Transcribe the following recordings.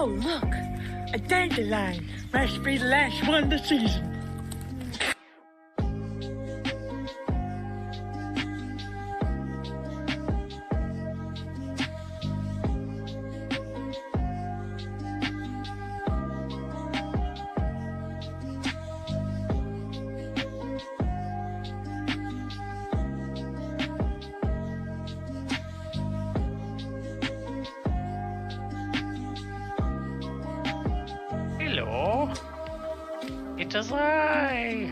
Oh, look! A Danderlione. Must be the last one of the season. Hello, it is I.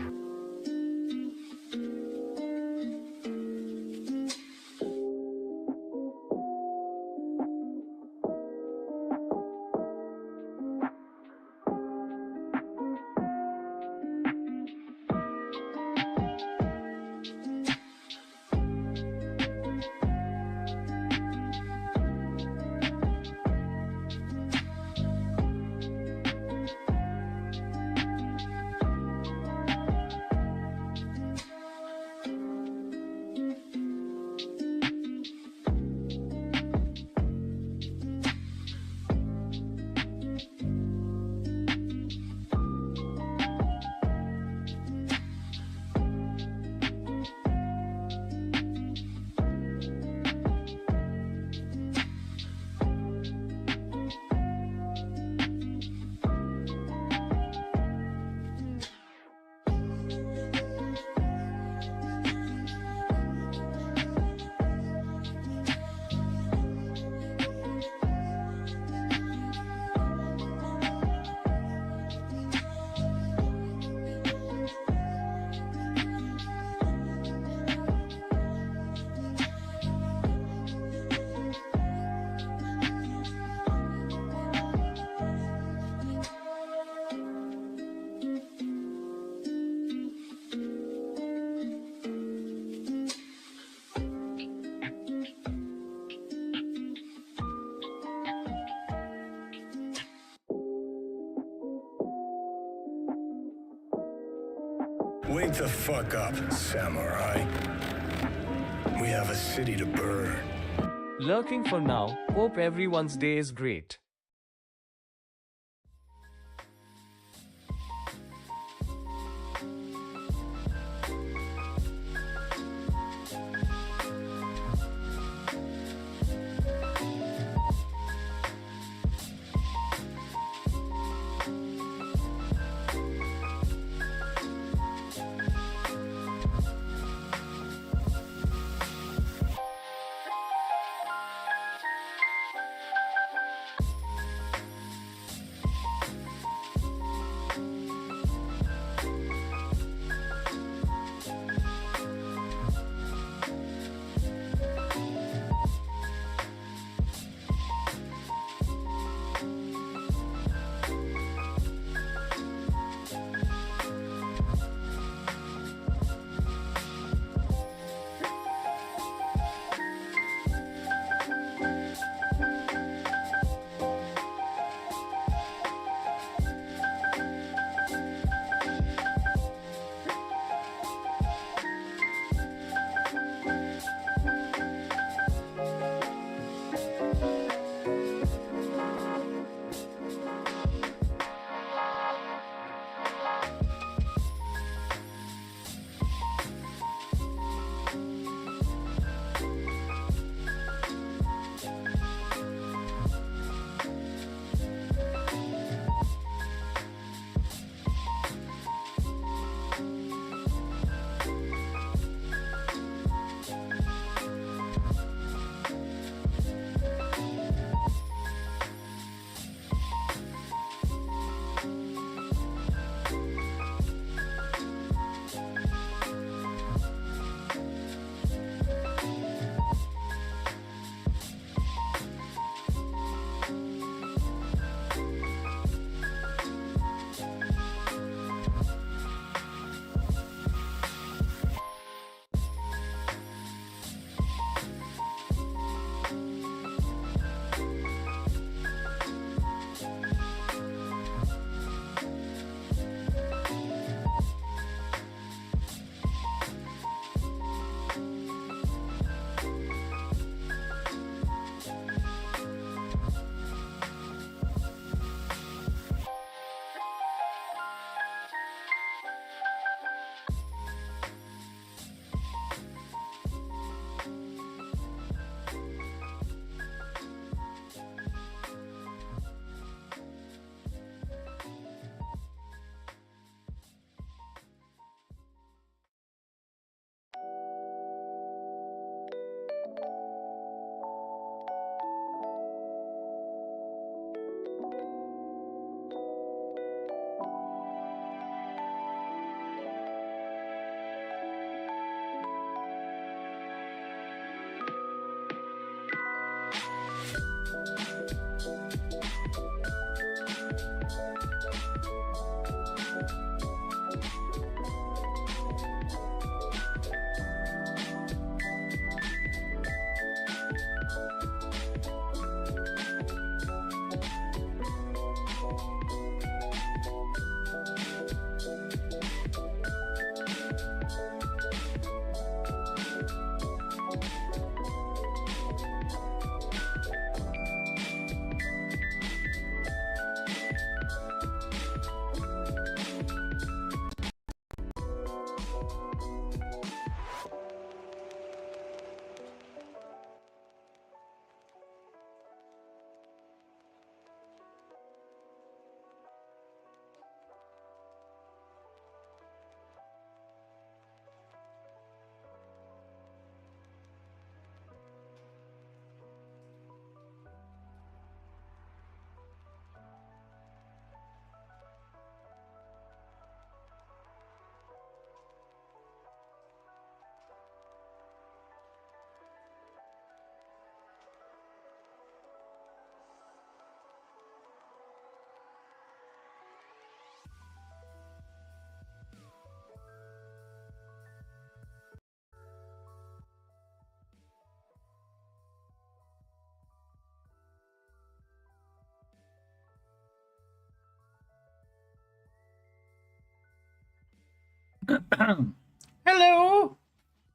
Wake the fuck up, samurai. We have a city to burn. Lurking for now. Hope everyone's day is great. Hello,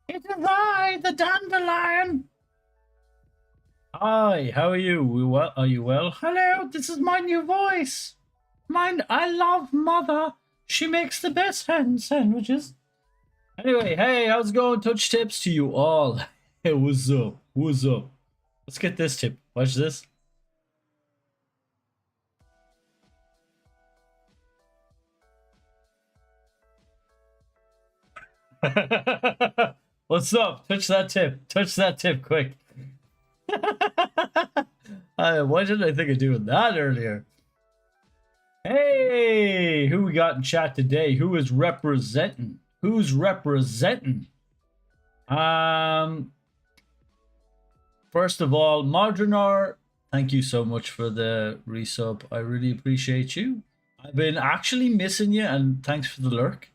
it is I, the Danderlione. Hi, how are you? Are you well? Hello, this is my new voice. Mind, I love Mother. She makes the best hand sandwiches. Anyway, hey, how's it going? Touch tips to you all. Hey, what's up? What's up? Let's get this tip. Watch this. What's up? Touch that tip. Touch that tip quick. Why didn't I think of doing that earlier? Hey, who we got in chat today? Who is representing? Who's representing? First of all, Modrinar, thank you so much for the resub. I really appreciate you. I've been actually missing you, and thanks for the lurk.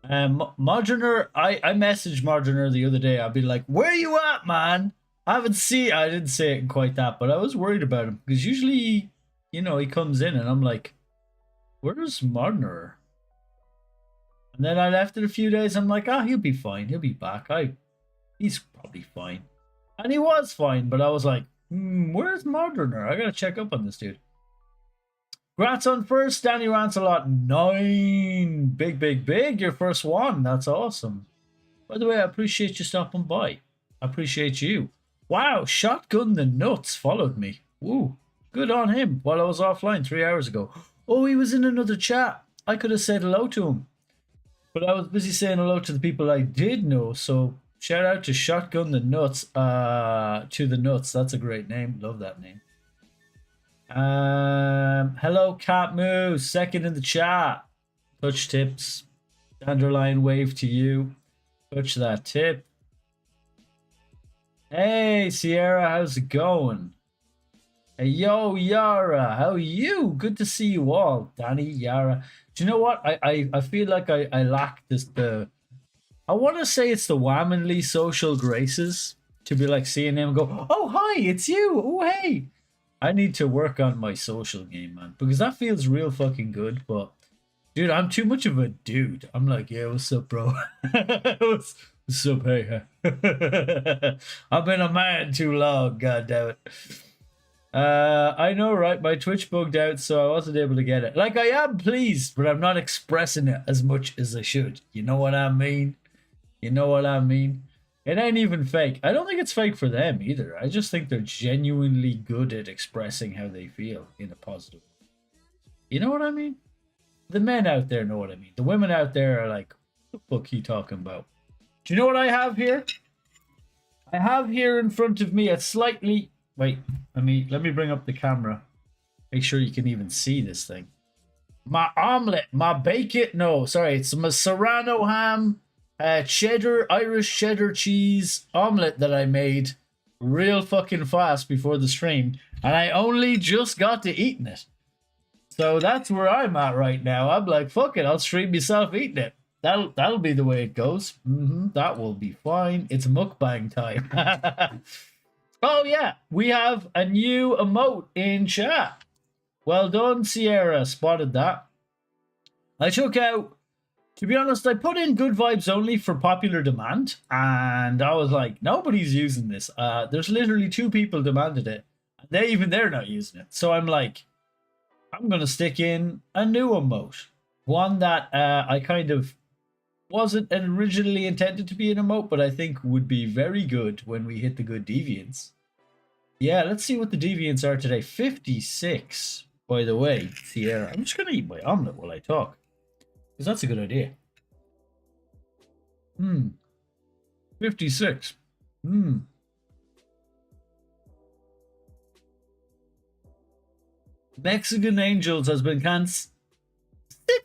Modrinar, I messaged Modrinar the other day. I'd be like, "Where you at, man?" I didn't say it quite that, but I was worried about him because usually, you know, he comes in and I'm like, "Where's Modrinar?" And then I left it a few days. I'm like, "Ah, he'll be fine. He'll be back. He's probably fine." And he was fine, but I was like, "Where's Modrinar? I gotta check up on this dude." Congrats on first, Danny Rancelot. 9. Big. Your first one. That's awesome. By the way, I appreciate you stopping by. I appreciate you. Wow, Shotgun the Nuts followed me. Woo. Good on him while I was offline 3 hours ago. Oh, he was in another chat. I could have said hello to him. But I was busy saying hello to the people I did know. So shout out to Shotgun the Nuts. To the Nuts. That's a great name. Love that name. Hello, Cat Moo. Second in the chat. Touch tips. Danderlione wave to you. Touch that tip. Hey, Sierra, how's it going? Hey, yo, Yara, how are you? Good to see you all. Danny, Yara. Do you know what? I feel like I lack I want to say it's the womanly social graces to be like seeing him and go, "Oh, hi, it's you. Oh, hey." I need to work on my social game, man, because that feels real fucking good. But dude, I'm too much of a dude. I'm like, "Yeah, what's up, bro?" what's up, hey? I've been a man too long, god damn it. I know, right? My Twitch bugged out, so I wasn't able to get it. Like, I am pleased, but I'm not expressing it as much as I should. You know what I mean? You know what I mean? It ain't even fake. I don't think it's fake for them either. I just think they're genuinely good at expressing how they feel in a positive way. You know what I mean? The men out there know what I mean. The women out there are like, "What the fuck are you talking about?" Do you know what I have here? I have here in front of me a slightly... Wait, let me bring up the camera. Make sure you can even see this thing. My omelet, my bacon... No, sorry. It's my serrano ham... Irish cheddar cheese omelet that I made real fucking fast before the stream, and I only just got to eating it. So that's where I'm at right now. I'm like, fuck it, I'll stream myself eating it. That'll be the way it goes. That will be fine. It's mukbang time. Oh yeah, we have a new emote in chat. Well done, Sierra. Spotted that. I took out... To be honest, I put in good vibes only for popular demand, and I was like, nobody's using this. There's literally 2 people demanded it, and they're not using it. So I'm like, I'm gonna stick in a new emote, one that I kind of wasn't originally intended to be an emote, but I think would be very good when we hit the good deviants. Yeah, let's see what the deviants are today. 56, by the way, Sierra. I'm just gonna eat my omelet while I talk. Because that's a good idea. 56. Mexican Angels has been cancelled.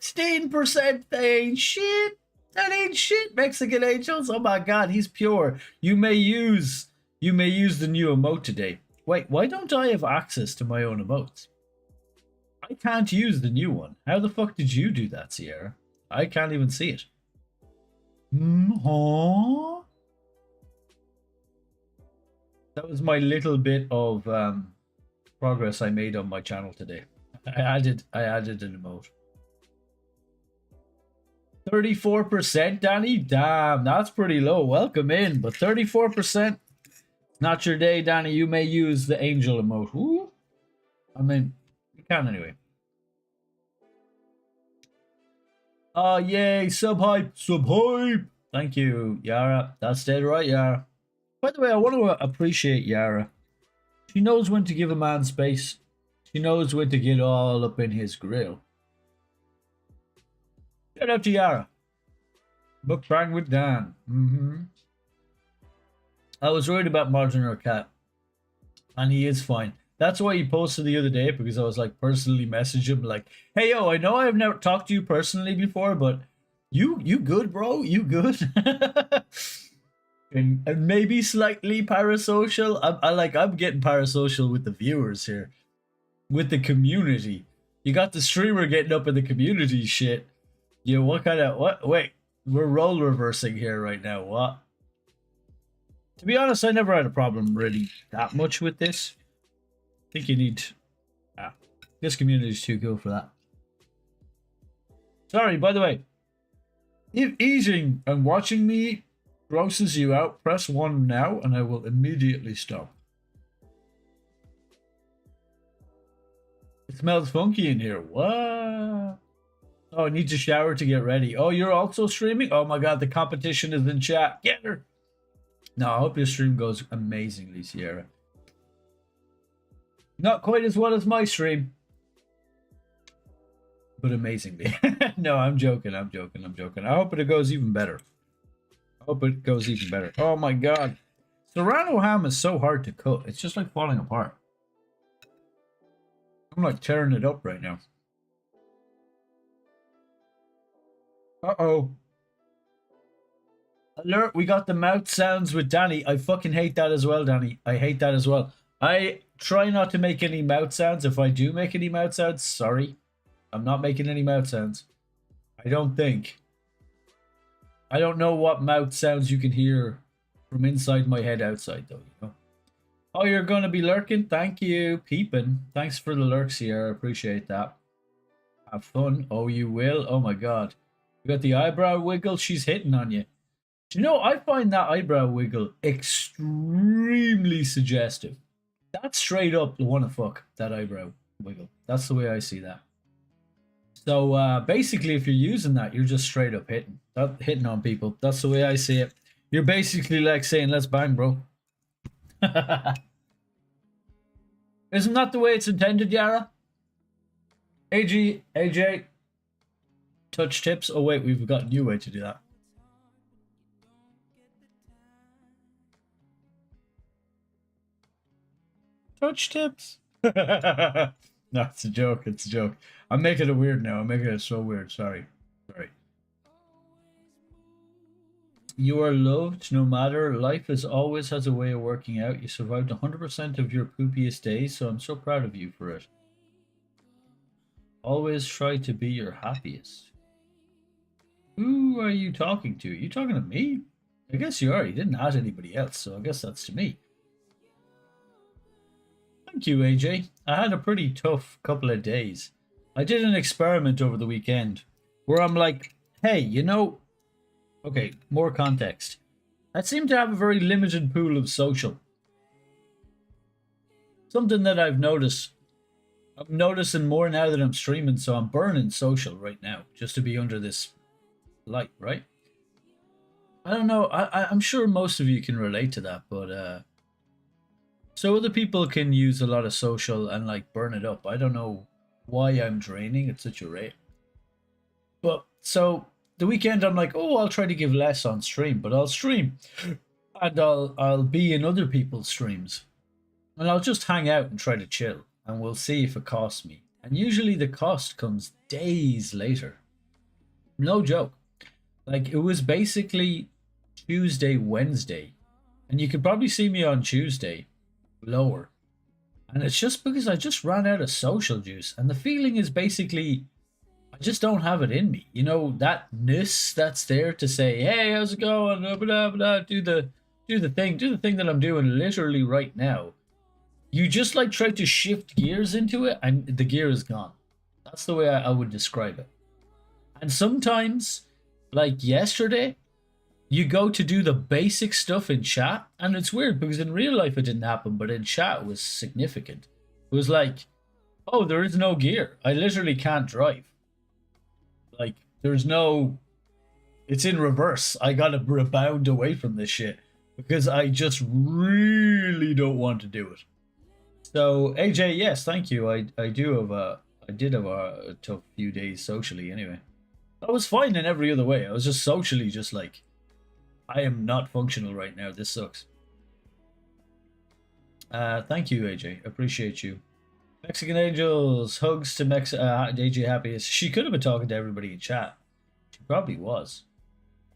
16%. They ain't shit. That ain't shit, Mexican Angels. Oh my god, he's pure. You may use the new emote today. Wait, why don't I have access to my own emotes? I can't use the new one. How the fuck did you do that, Sierra? I can't even see it. That was my little bit of progress I made on my channel today. I added an emote. 34%, Danny? Damn, that's pretty low. Welcome in, but 34%. Not your day, Danny. You may use the angel emote. Ooh. I mean, you can anyway. Oh, yay. Sub hype. Sub hype. Thank you, Yara. That's dead right, Yara. By the way, I want to appreciate Yara. She knows when to give a man space. She knows when to get all up in his grill. Shout out to Yara. Book bang with Dan. I was worried about Martin or Cat. And he is fine. That's why he posted the other day, because I was like personally messaging him like, hey yo, I know I've never talked to you personally before, but you good, bro? You good? and maybe slightly parasocial. I'm getting parasocial with the viewers here. With the community. You got the streamer getting up in the community shit. Yeah, what? Wait, we're role reversing here right now. What? To be honest, I never had a problem really that much with this. I think you need... this community is too cool for that. Sorry, by the way. If eating and watching me grosses you out, press 1 now and I will immediately stop. It smells funky in here. What? Oh, I need to shower to get ready. Oh, you're also streaming? Oh my god, the competition is in chat. Get her! No, I hope your stream goes amazingly, Sierra. Not quite as well as my stream. But amazingly. No, I'm joking. I hope it goes even better. Oh my god. Serrano ham is so hard to cut. It's just like falling apart. I'm like tearing it up right now. Uh-oh. Alert, we got the mouth sounds with Danny. I fucking hate that as well, Danny. I hate that as well. I try not to make any mouth sounds. If I do make any mouth sounds, sorry. I'm not making any mouth sounds. I don't think. I don't know what mouth sounds you can hear from inside my head outside, though, you know. Oh, you're going to be lurking? Thank you, peeping. Thanks for the lurks here. I appreciate that. Have fun. Oh, you will? Oh, my God. You got the eyebrow wiggle? She's hitting on you. Do you know, I find that eyebrow wiggle extremely suggestive. That's straight up the wanna fuck, that eyebrow wiggle. That's the way I see that. So basically, if you're using that, you're just straight up hitting on people. That's the way I see it. You're basically like saying, let's bang, bro. Isn't that the way it's intended, Yara? AJ, touch tips. Oh wait, we've got a new way to do that. Touch tips. No, it's a joke. It's a joke. I'm making it weird now. I'm making it so weird. Sorry. You are loved no matter. Life is always has a way of working out. You survived 100% of your poopiest days, so I'm so proud of you for it. Always try to be your happiest. Who are you talking to? Are you talking to me? I guess you are. You didn't add anybody else, so I guess that's to me. Thank you, AJ. I had a pretty tough couple of days. I did an experiment over the weekend where I'm like, hey, you know, okay, more context. I seem to have a very limited pool of social. Something that I've noticed. I'm noticing more now that I'm streaming, so I'm burning social right now just to be under this light, right? I don't know. I'm sure most of you can relate to that, but so other people can use a lot of social and like burn it up. I don't know why I'm draining at such a rate. But so the weekend I'm like, oh, I'll try to give less on stream, but I'll stream and I'll be in other people's streams and I'll just hang out and try to chill and we'll see if it costs me. And usually the cost comes days later. No joke. Like it was basically Tuesday, Wednesday, and you could probably see me on Tuesday lower. And it's just because I just ran out of social juice. And the feeling is basically, I just don't have it in me. You know, that ness that's there to say, hey, how's it going? Blah, blah, do the thing that I'm doing literally right now. You just like try to shift gears into it and the gear is gone. That's the way I would describe it. And sometimes like yesterday, you go to do the basic stuff in chat, and it's weird because in real life it didn't happen, but in chat it was significant. It was like, oh, there is no gear. I literally can't drive. Like, there's no. It's in reverse. I gotta rebound away from this shit because I just really don't want to do it. So AJ, yes, thank you. I did have a tough few days socially anyway. I was fine in every other way. I was just socially just like, I am not functional right now. This sucks. Thank you, AJ. Appreciate you. Mexican Angels, hugs to AJ Happiest. She could have been talking to everybody in chat. She probably was.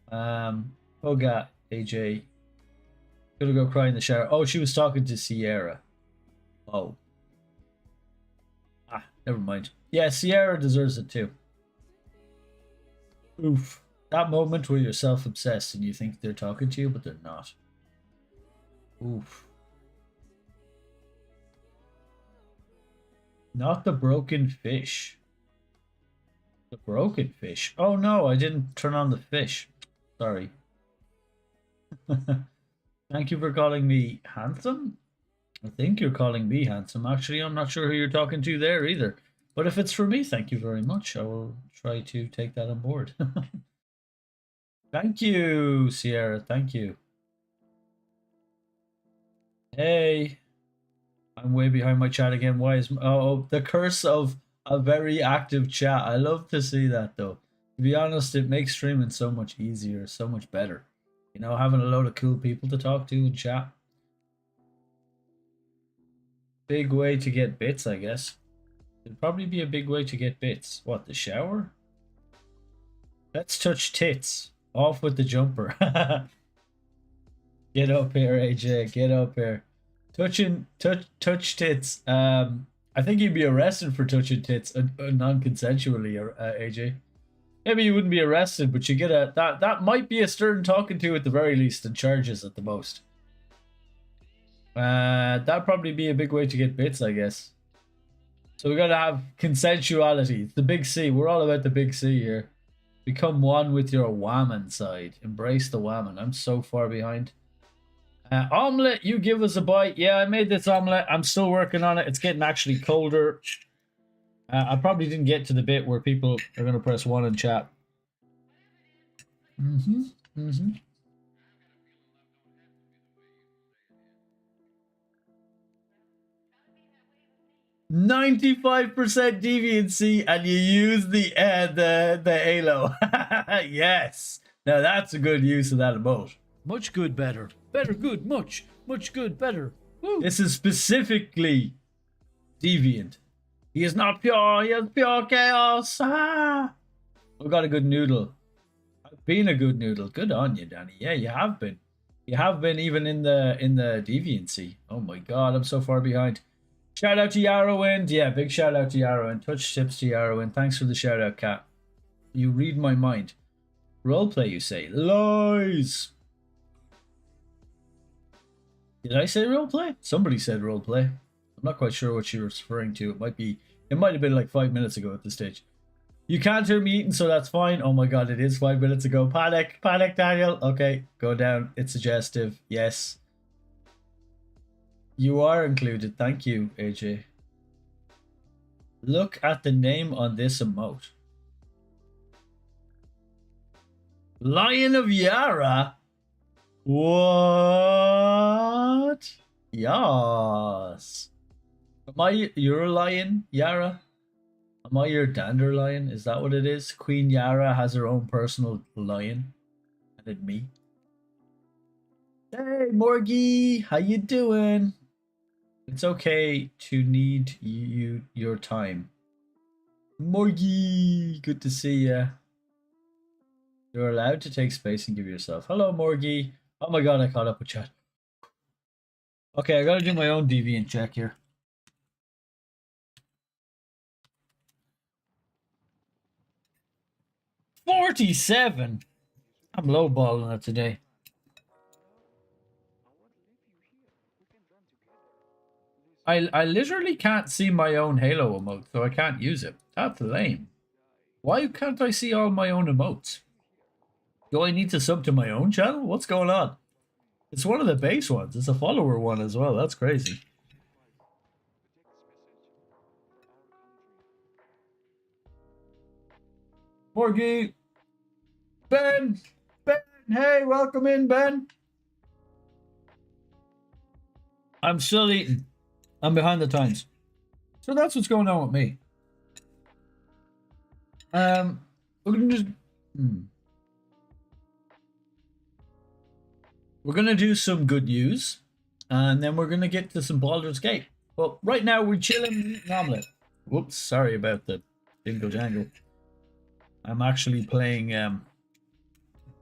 Hug at AJ. Gonna go cry in the shower. Oh, she was talking to Sierra. Oh. Never mind. Yeah, Sierra deserves it too. Oof. That moment where you're self-obsessed and you think they're talking to you, but they're not. Oof. Not the broken fish. The broken fish. Oh no, I didn't turn on the fish. Sorry. Thank you for calling me handsome. I think you're calling me handsome. Actually, I'm not sure who you're talking to there either. But if it's for me, thank you very much. I will try to take that on board. Thank you, Sierra. Thank you. Hey. I'm way behind my chat again. Why is... Oh, the curse of a very active chat. I love to see that, though. To be honest, it makes streaming so much easier, so much better. You know, having a load of cool people to talk to and chat. Big way to get bits, I guess. It'd probably be a big way to get bits. What, the shower? Let's touch tits. Off with the jumper. Get up here, AJ. Get up here. Touch tits. I think you'd be arrested for touching tits non-consensually, AJ. Maybe you wouldn't be arrested, but you get a that might be a stern talking to at the very least and charges at the most. That'd probably be a big way to get bits, I guess. So we gotta have consensuality. It's the big C. We're all about the big C here. Become one with your whammon side. Embrace the whammon. I'm so far behind. Omelette, you give us a bite. Yeah, I made this omelette. I'm still working on it. It's getting actually colder. I probably didn't get to the bit where people are going to press 1 in chat. 95% deviancy, and you use the halo. Yes. Now that's a good use of that emote. Much good, better. Better, good, much good, better. Woo. This is specifically deviant. He is not pure. He has pure chaos. Ah. I got a good noodle. I've been a good noodle. Good on you, Danny. Yeah, you have been. You have been even in the deviancy. Oh my god, I'm so far behind. Shout out to Yarrowwind. Yeah, big shout out to Yarrowwind. Touch tips to Yarrowwind. Thanks for the shout out, Cat. You read my mind. Roleplay, you say. Lies. Did I say roleplay? Somebody said roleplay. I'm not quite sure what she was referring to. It might have been like 5 minutes ago at this stage. You can't hear me eating, so that's fine. Oh my god, it is 5 minutes ago. Panic, Daniel. Okay, go down. It's suggestive. Yes. You are included. Thank you, AJ. Look at the name on this emote. Lion of Yara? What? Yes. Am I your lion, Yara? Am I your Danderlione? Is that what it is? Queen Yara has her own personal lion. And then me. Hey, Morgie. How you doing? It's okay to need your time. Morgie, good to see ya. You're allowed to take space and give yourself. Hello, Morgie. Oh my god, I caught up with chat. Okay, I gotta do my own deviant check here. 47. I'm lowballing it today. I literally can't see my own Halo emote, so I can't use it. That's lame. Why can't I see all my own emotes? Do I need to sub to my own channel? What's going on? It's one of the base ones. It's a follower one as well. That's crazy. Porgy. Ben. Ben. Hey, welcome in, Ben. I'm still eating. I'm behind the times. So that's what's going on with me. We're gonna just we're gonna do some good news, and then we're gonna get to some Baldur's Gate. But right now we're chilling eating an omelet. Whoops, sorry about the jingle jangle. I'm actually playing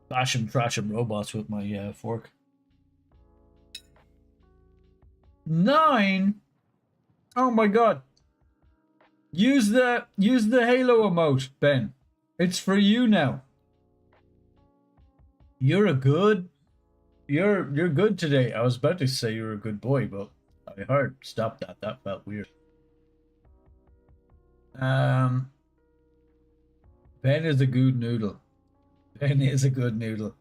Bash 'em Trash 'em Robots with my fork. 9. Oh my god. Use the Halo emote, Ben. It's for you now. You're good today. I was about to say you're a good boy, but I heard stop that. That felt weird. Ben is a good noodle. Ben is a good noodle.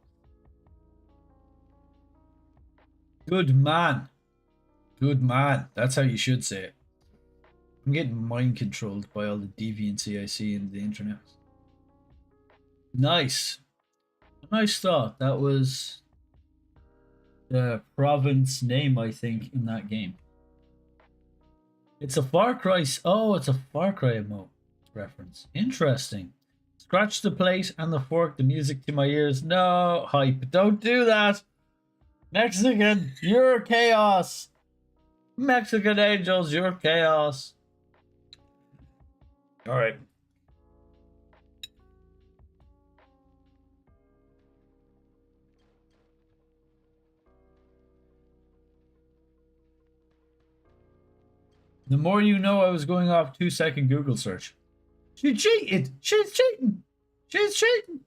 Good man. Good man. That's how you should say it. I'm getting mind controlled by all the deviancy I see in the internet. Nice. A nice thought. That was the province name, I think, in that game. It's a Far Cry. Oh, it's a Far Cry emote reference. Interesting. Scratch the plate and the fork, the music to my ears. No, hype. Don't do that. Mexican, you're chaos. Mexican angels, you're chaos. All right. The more you know, I was going off 2-second Google search. She cheated. She's cheating. She's cheating.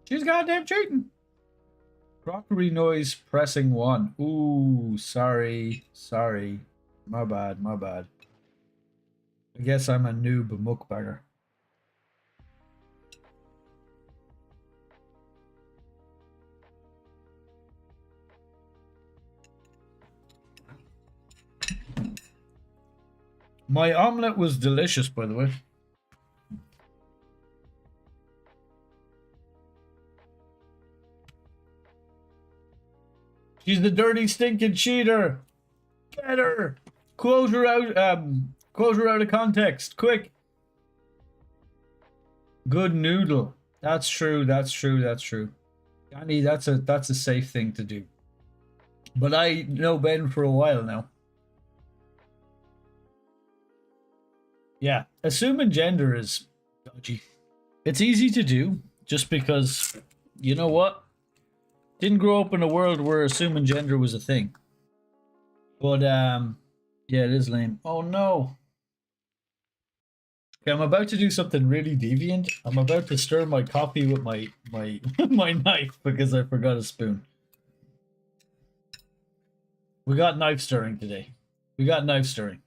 She's goddamn cheating. Crockery noise pressing 1. Ooh, sorry. Sorry. My bad, my bad. I guess I'm a noob mukbanger. My omelette was delicious, by the way. She's the dirty, stinking cheater. Get her. Quote her out of context, quick. Good noodle. That's true. That's true. That's true. Danny, that's a safe thing to do. But I know Ben for a while now. Yeah, assuming gender is dodgy. It's easy to do just because, you know what? Didn't grow up in a world where assuming gender was a thing. But, yeah, it is lame. Oh, no. Okay, I'm about to do something really deviant. I'm about to stir my coffee with my my knife because I forgot a spoon. We got knife stirring today. We got knife stirring.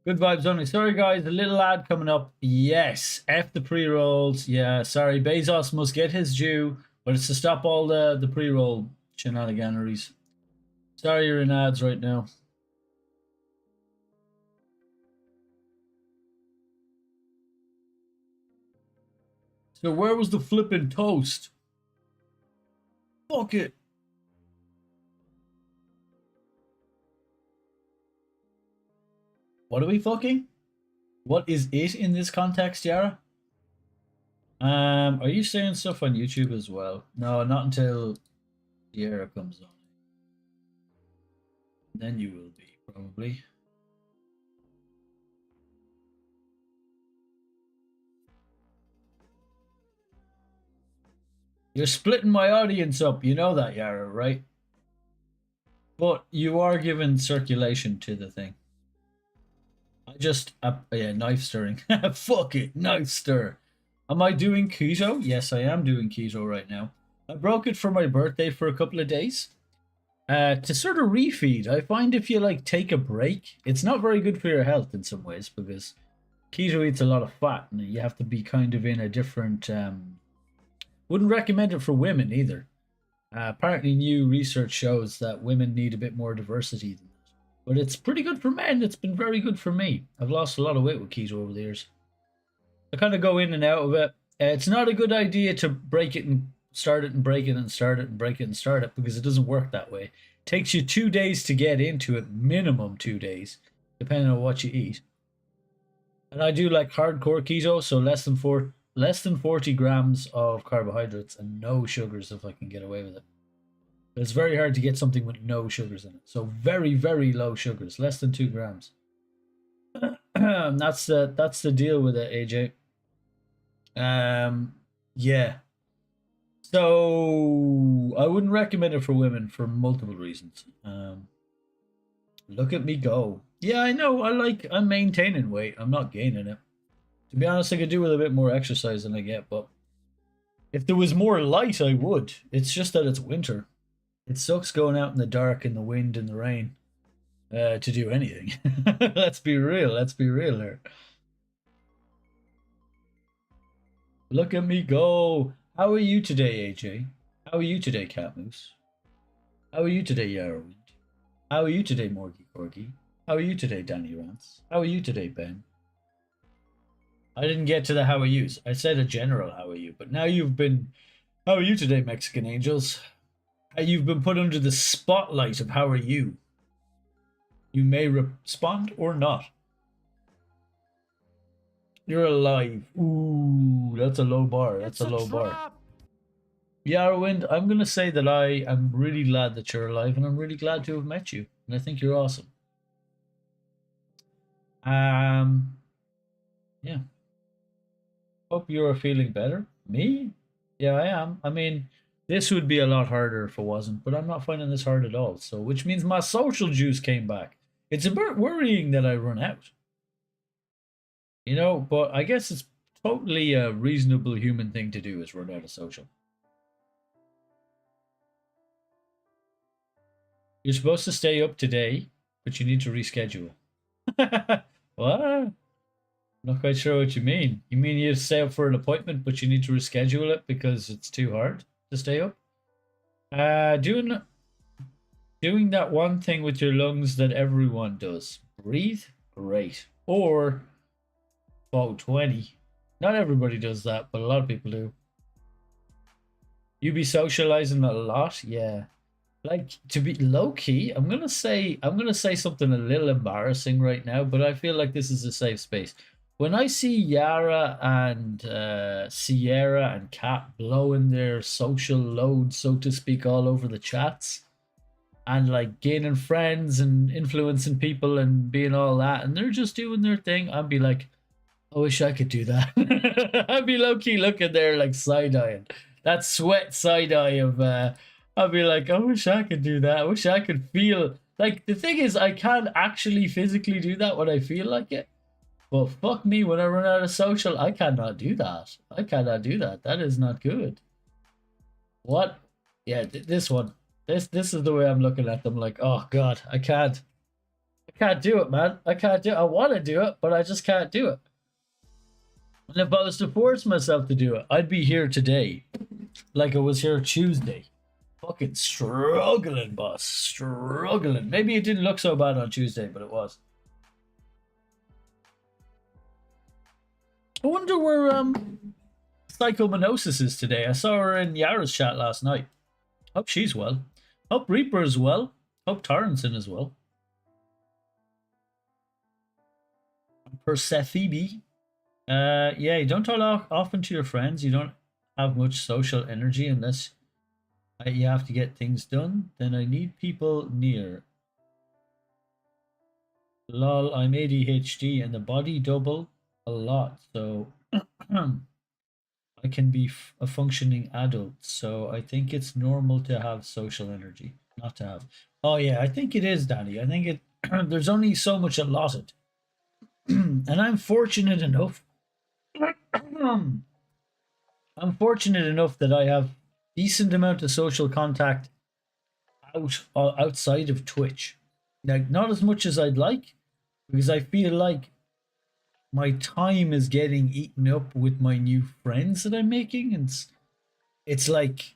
Good vibes only. Sorry, guys. A little ad coming up. Yes. F the pre-rolls. Yeah, sorry. Bezos must get his due. But it's to stop all the pre-roll shenaniganeries. Sorry you're in ads right now. So where was the flippin' toast? Fuck it. What are we fucking? What is it in this context, Yara? Are you saying stuff on YouTube as well? No, not until Yara comes on. Then you will be, probably. You're splitting my audience up, you know that, Yara, right? But you are giving circulation to the thing. I just, yeah, knife stirring. Fuck it, knife stir. Am I doing keto? Yes, I am doing keto right now. I broke it for my birthday for a couple of days. To sort of refeed. I find if you like take a break, it's not very good for your health in some ways because keto eats a lot of fat, and you have to be kind of in a different. Wouldn't recommend it for women either. Apparently, new research shows that women need a bit more diversity than that. But it's pretty good for men. It's been very good for me. I've lost a lot of weight with keto over the years. I kind of go in and out of it. It's not a good idea to break it and start it and break it and start it and break it and start it because it doesn't work that way. It takes you 2 days to get into it, minimum 2 days, depending on what you eat. And I do like hardcore keto, so less than 40 grams of carbohydrates and no sugars if I can get away with it. But it's very hard to get something with no sugars in it. So very, very low sugars, less than 2 grams. That's the deal with it, AJ. Yeah. So I wouldn't recommend it for women for multiple reasons. Look at me go. Yeah, I know. I'm maintaining weight. I'm not gaining it. To be honest, I could do with a bit more exercise than I get, but if there was more light, I would. It's just that it's winter. It sucks going out in the dark, in the wind, in the rain, to do anything. Let's be real. Let's be real here. Look at me go. How are you today, AJ? How are you today, Cat Moose? How are you today, Yarrowind? How are you today, Morgie Corgi? How are you today, Danny Rance? How are you today, Ben? I didn't get to the how are yous. I said a general how are you, but now you've been... How are you today, Mexican Angels? You've been put under the spotlight of how are you. You may respond or not. You're alive. Ooh, that's a low bar. That's a low bar. Yarwind, I'm going to say that I am really glad that you're alive, and I'm really glad to have met you. And I think you're awesome. Yeah. Hope you're feeling better. Me? Yeah, I am. I mean, this would be a lot harder if it wasn't, but I'm not finding this hard at all. So, which means my social juice came back. It's a bit worrying that I run out. You know, but I guess it's totally a reasonable human thing to do is run out of social. You're supposed to stay up today, but you need to reschedule. What? I'm not quite sure what you mean. You mean you stay up for an appointment, but you need to reschedule it because it's too hard to stay up? Doing that one thing with your lungs that everyone does. Breathe? Great. Or... Oh, 20. Not everybody does that, but a lot of people do. You be socializing a lot? Yeah. Like, to be low-key, I'm gonna say something a little embarrassing right now, but I feel like this is a safe space. When I see Yara and Sierra and Kat blowing their social load, so to speak, all over the chats, and like gaining friends and influencing people and being all that, and they're just doing their thing, I'd be like, I wish I could do that. I'd be low-key looking there like side-eyeing. That sweat side-eye of, I'd be like, I wish I could do that. I wish I could feel... Like, the thing is, I can't actually physically do that when I feel like it. But fuck me, when I run out of social, I cannot do that. I cannot do that. That is not good. What? Yeah, this one. This is the way I'm looking at them. Like, oh, God, I can't do it, man. I can't do it. I want to do it, but I just can't do it. And if I was to force myself to do it, I'd be here today, like I was here Tuesday. Fucking struggling, boss. Struggling. Maybe it didn't look so bad on Tuesday, but it was. I wonder where Psychomanosis is today. I saw her in Yara's chat last night. Hope she's well. Hope Reaper is well. Hope Torrenson is well. Persephebe. Yeah, you don't talk often to your friends. You don't have much social energy unless you have to get things done. Then I need people near. Lol, I'm ADHD and the body double a lot, so I can be a functioning adult. So I think it's normal to have social energy, not to have. Oh yeah, I think it is, Danny. I think it. There's only so much allotted, and I'm fortunate enough. I'm fortunate enough that I have decent amount of social contact outside of Twitch. Like, not as much as I'd like, because I feel like my time is getting eaten up with my new friends that I'm making, and it's like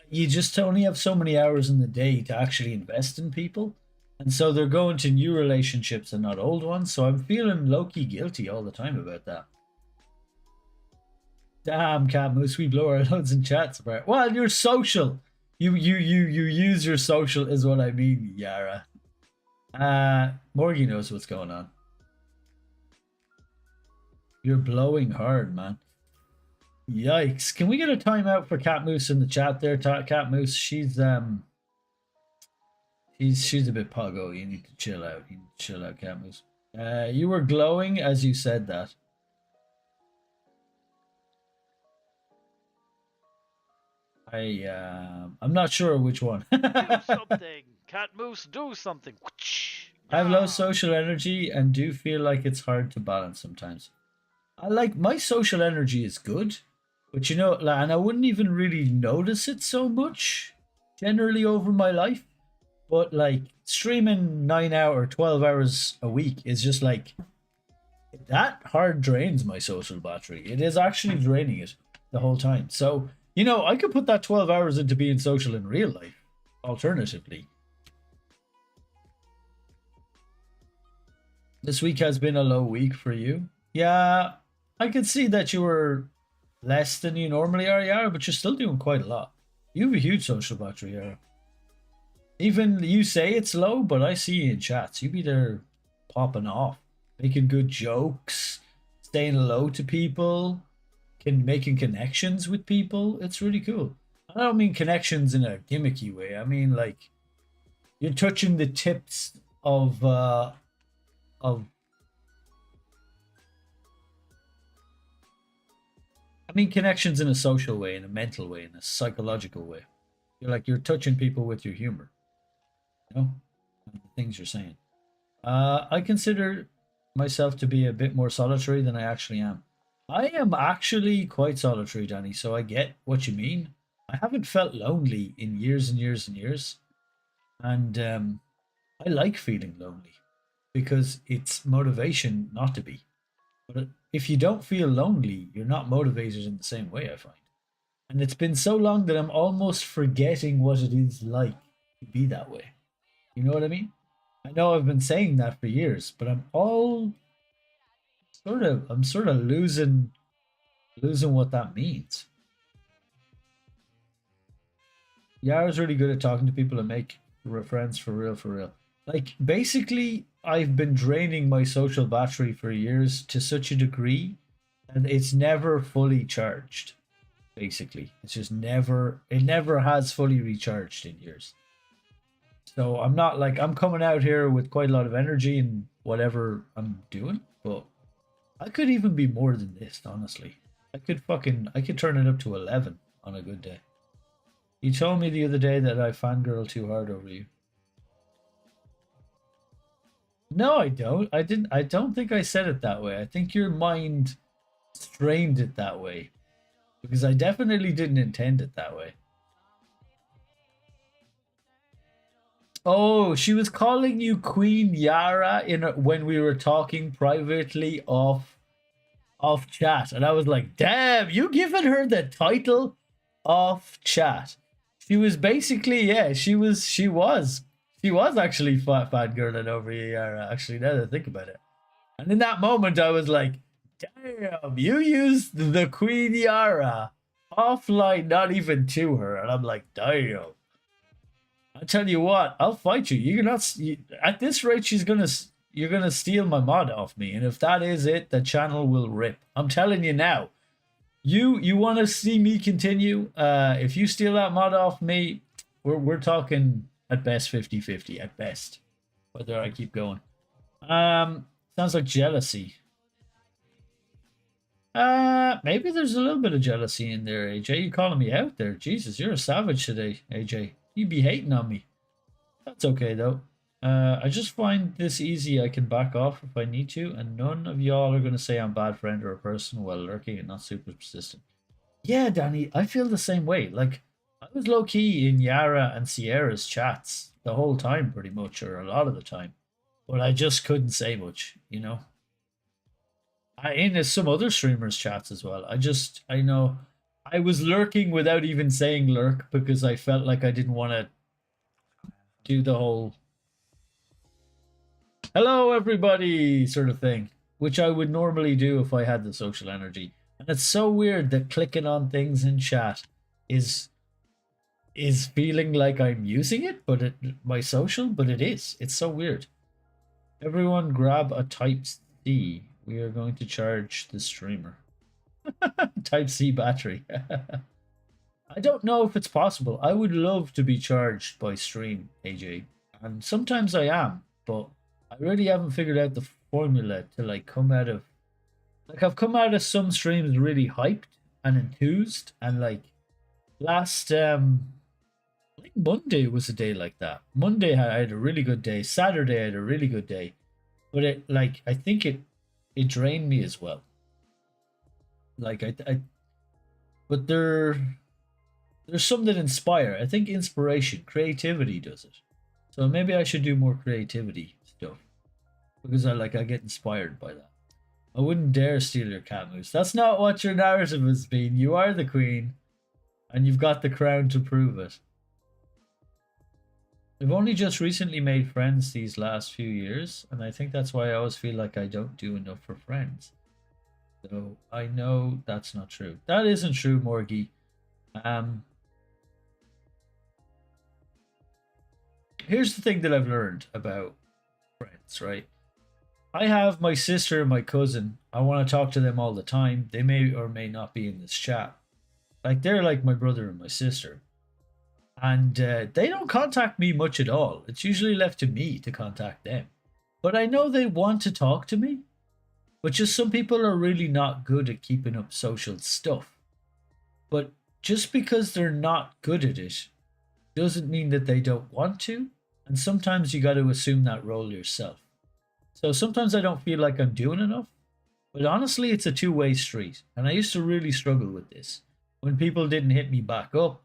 you just only have so many hours in the day to actually invest in people. And so they're going to new relationships and not old ones. So I'm feeling low-key guilty all the time about that. Damn, Cat Moose, we blow our loads in chats about. Well, you're social. You use your social is what I mean, Yara. Morgie knows what's going on. You're blowing hard, man. Yikes. Can we get a timeout for Cat Moose in the chat there? Cat Moose, she's a bit poggo. You need to chill out. You need to chill out, Cat Moose. You were glowing as you said that. I'm not sure which one. Do something, Cat Moose. Do something. I have low social energy and do feel like it's hard to balance sometimes. I like my social energy is good, but you know, and I wouldn't even really notice it so much generally over my life. But like streaming 9 hour, 12 hours a week is just like that hard drains my social battery. It is actually draining it the whole time. So, you know, I could put that 12 hours into being social in real life, alternatively. This week has been a low week for you. Yeah, I could see that you were less than you normally are, Yara, but you're still doing quite a lot. You have a huge social battery, Yara. Even you say it's low, but I see you in chats. You be there popping off, making good jokes, staying low to people, making connections with people. It's really cool. I don't mean connections in a gimmicky way. I mean like you're touching the tips of I mean connections in a social way, in a mental way, in a psychological way. You're touching people with your humor. You know? The things you're saying. I consider myself to be a bit more solitary than I actually am. I am actually quite solitary, Danny, so I get what you mean. I haven't felt lonely in years and years and years. And I like feeling lonely because it's motivation not to be. But if you don't feel lonely, you're not motivated in the same way, I find. And it's been so long that I'm almost forgetting what it is like to be that way. You know what I mean? I know I've been saying that for years, but I'm sort of losing what that means. Yara's really good at talking to people and make friends for real, for real. Like basically I've been draining my social battery for years to such a degree and it's never fully charged. Basically. It's just never has fully recharged in years. So I'm not like I'm coming out here with quite a lot of energy and whatever I'm doing, but I could even be more than this, honestly. I could turn it up to 11 on a good day. You told me the other day that I fangirl too hard over you. No, I don't. I don't think I said it that way. I think your mind strained it that way. Because I definitely didn't intend it that way. Oh, she was calling you Queen Yara when we were talking privately off chat, and I was like, "Damn, you giving her the title off chat?" She was basically, yeah, she was actually fangirling over you, Yara. Actually, now that I think about it, and in that moment, I was like, "Damn, you used the Queen Yara offline, not even to her," and I'm like, "Damn." I tell you what, I'll fight you. You're not at this rate. You're gonna steal my mod off me, and if that is it, the channel will rip. I'm telling you now. You want to see me continue? If you steal that mod off me, we're talking at best 50-50 at best. Whether I keep going. Sounds like jealousy. Maybe there's a little bit of jealousy in there, AJ. You calling me out there? Jesus, you're a savage today, AJ. You be hating on me. That's okay though. I just find this easy. I can back off if I need to, and none of y'all are gonna say I'm a bad friend or a person while lurking and not super persistent. Yeah, Danny, I feel the same way. Like I was low key in Yara and Sierra's chats the whole time, pretty much, or a lot of the time, but I just couldn't say much, you know. in some other streamers' chats as well. I know I was lurking without even saying lurk because I felt like I didn't want to do the whole hello everybody sort of thing, which I would normally do if I had the social energy. And it's so weird that clicking on things in chat is feeling like I'm using it, but my social, but it is. It's so weird. Everyone grab a Type C. We are going to charge the streamer. Type C battery. I don't know if it's possible. I would love to be charged by stream, AJ. And sometimes I am, but I really haven't figured out the formula to like come out of. Like I've come out of some streams really hyped and enthused, and like last I think Monday was a day like that. Monday I had a really good day. Saturday I had a really good day, but it like I think it drained me as well. Like but there's some that inspire. I think inspiration, creativity does it. So maybe I should do more creativity stuff because I get inspired by that. I wouldn't dare steal your cat moose. That's not what your narrative has been. You are the queen, and you've got the crown to prove it. I've only just recently made friends these last few years, and I think that's why I always feel like I don't do enough for friends. So I know that's not true. That isn't true, Morgie. Here's the thing that I've learned about friends, right? I have my sister and my cousin. I want to talk to them all the time. They may or may not be in this chat. Like they're like my brother and my sister. And they don't contact me much at all. It's usually left to me to contact them. But I know they want to talk to me. But just some people are really not good at keeping up social stuff. But just because they're not good at it doesn't mean that they don't want to. And sometimes you got to assume that role yourself. So sometimes I don't feel like I'm doing enough. But honestly, it's a two-way street. And I used to really struggle with this. When people didn't hit me back up,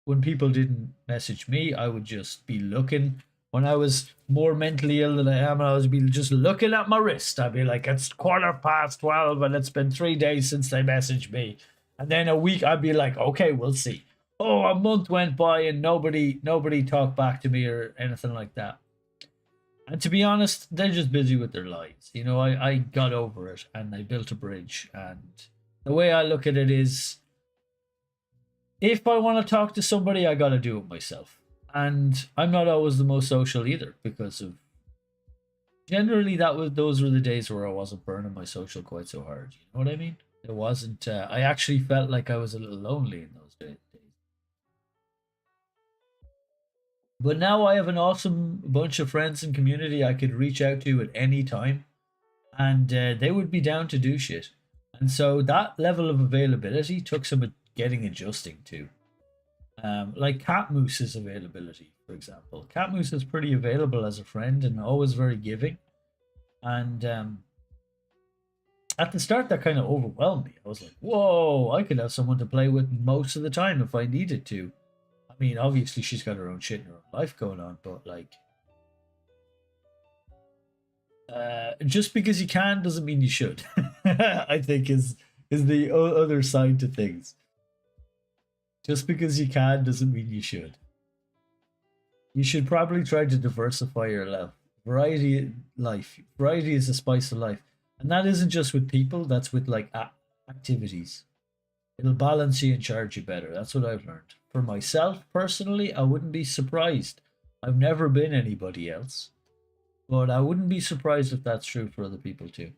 when people didn't message me, I would just be looking. When I was more mentally ill than I am, I would be just looking at my wrist. I'd be like, it's 12:15 and it's been 3 days since they messaged me. And then a week, I'd be like, okay, we'll see. Oh, a month went by and nobody talked back to me or anything like that. And to be honest, they're just busy with their lives. You know, I got over it and I built a bridge. And the way I look at it is, if I want to talk to somebody, I got to do it myself. And I'm not always the most social either because of generally those were the days where I wasn't burning my social quite so hard. You know what I mean? It wasn't. I actually felt like I was a little lonely in those days. But now I have an awesome bunch of friends and community I could reach out to at any time, and they would be down to do shit. And so that level of availability took some getting adjusting to. Like Cat Moose's availability, for example. Cat Moose is pretty available as a friend and always very giving. And at the start, that kind of overwhelmed me. I was like, whoa, I could have someone to play with most of the time if I needed to. I mean, obviously, she's got her own shit in her own life going on, but like, just because you can doesn't mean you should. I think is the other side to things. Just because you can doesn't mean you should. You should probably try to diversify your life. Variety is the spice of life, and that isn't just with people. That's with like activities. It'll balance you and charge you better. That's what I've learned. For myself personally, I wouldn't be surprised. I've never been anybody else, but I wouldn't be surprised if that's true for other people too.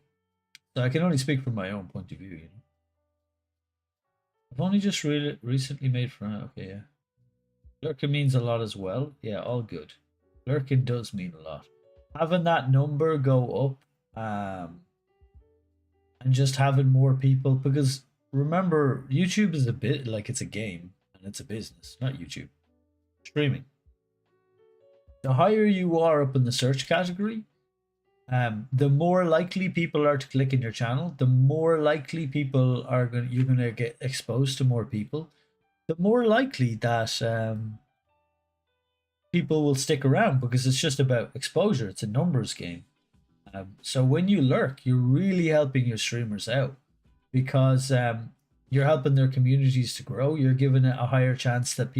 So I can only speak from my own point of view, you know. I've only just recently made friends. Okay, yeah. Lurking means a lot as well. Yeah, all good. Lurking does mean a lot. Having that number go up, and just having more people, because remember, YouTube is a bit like it's a game and it's a business, not YouTube. Streaming. The higher you are up in the search category, the more likely people are to click in your channel, the more likely people are you're gonna get exposed to more people, the more likely that people will stick around because it's just about exposure. It's a numbers game. So when you lurk, you're really helping your streamers out because you're helping their communities to grow. You're giving it a higher chance that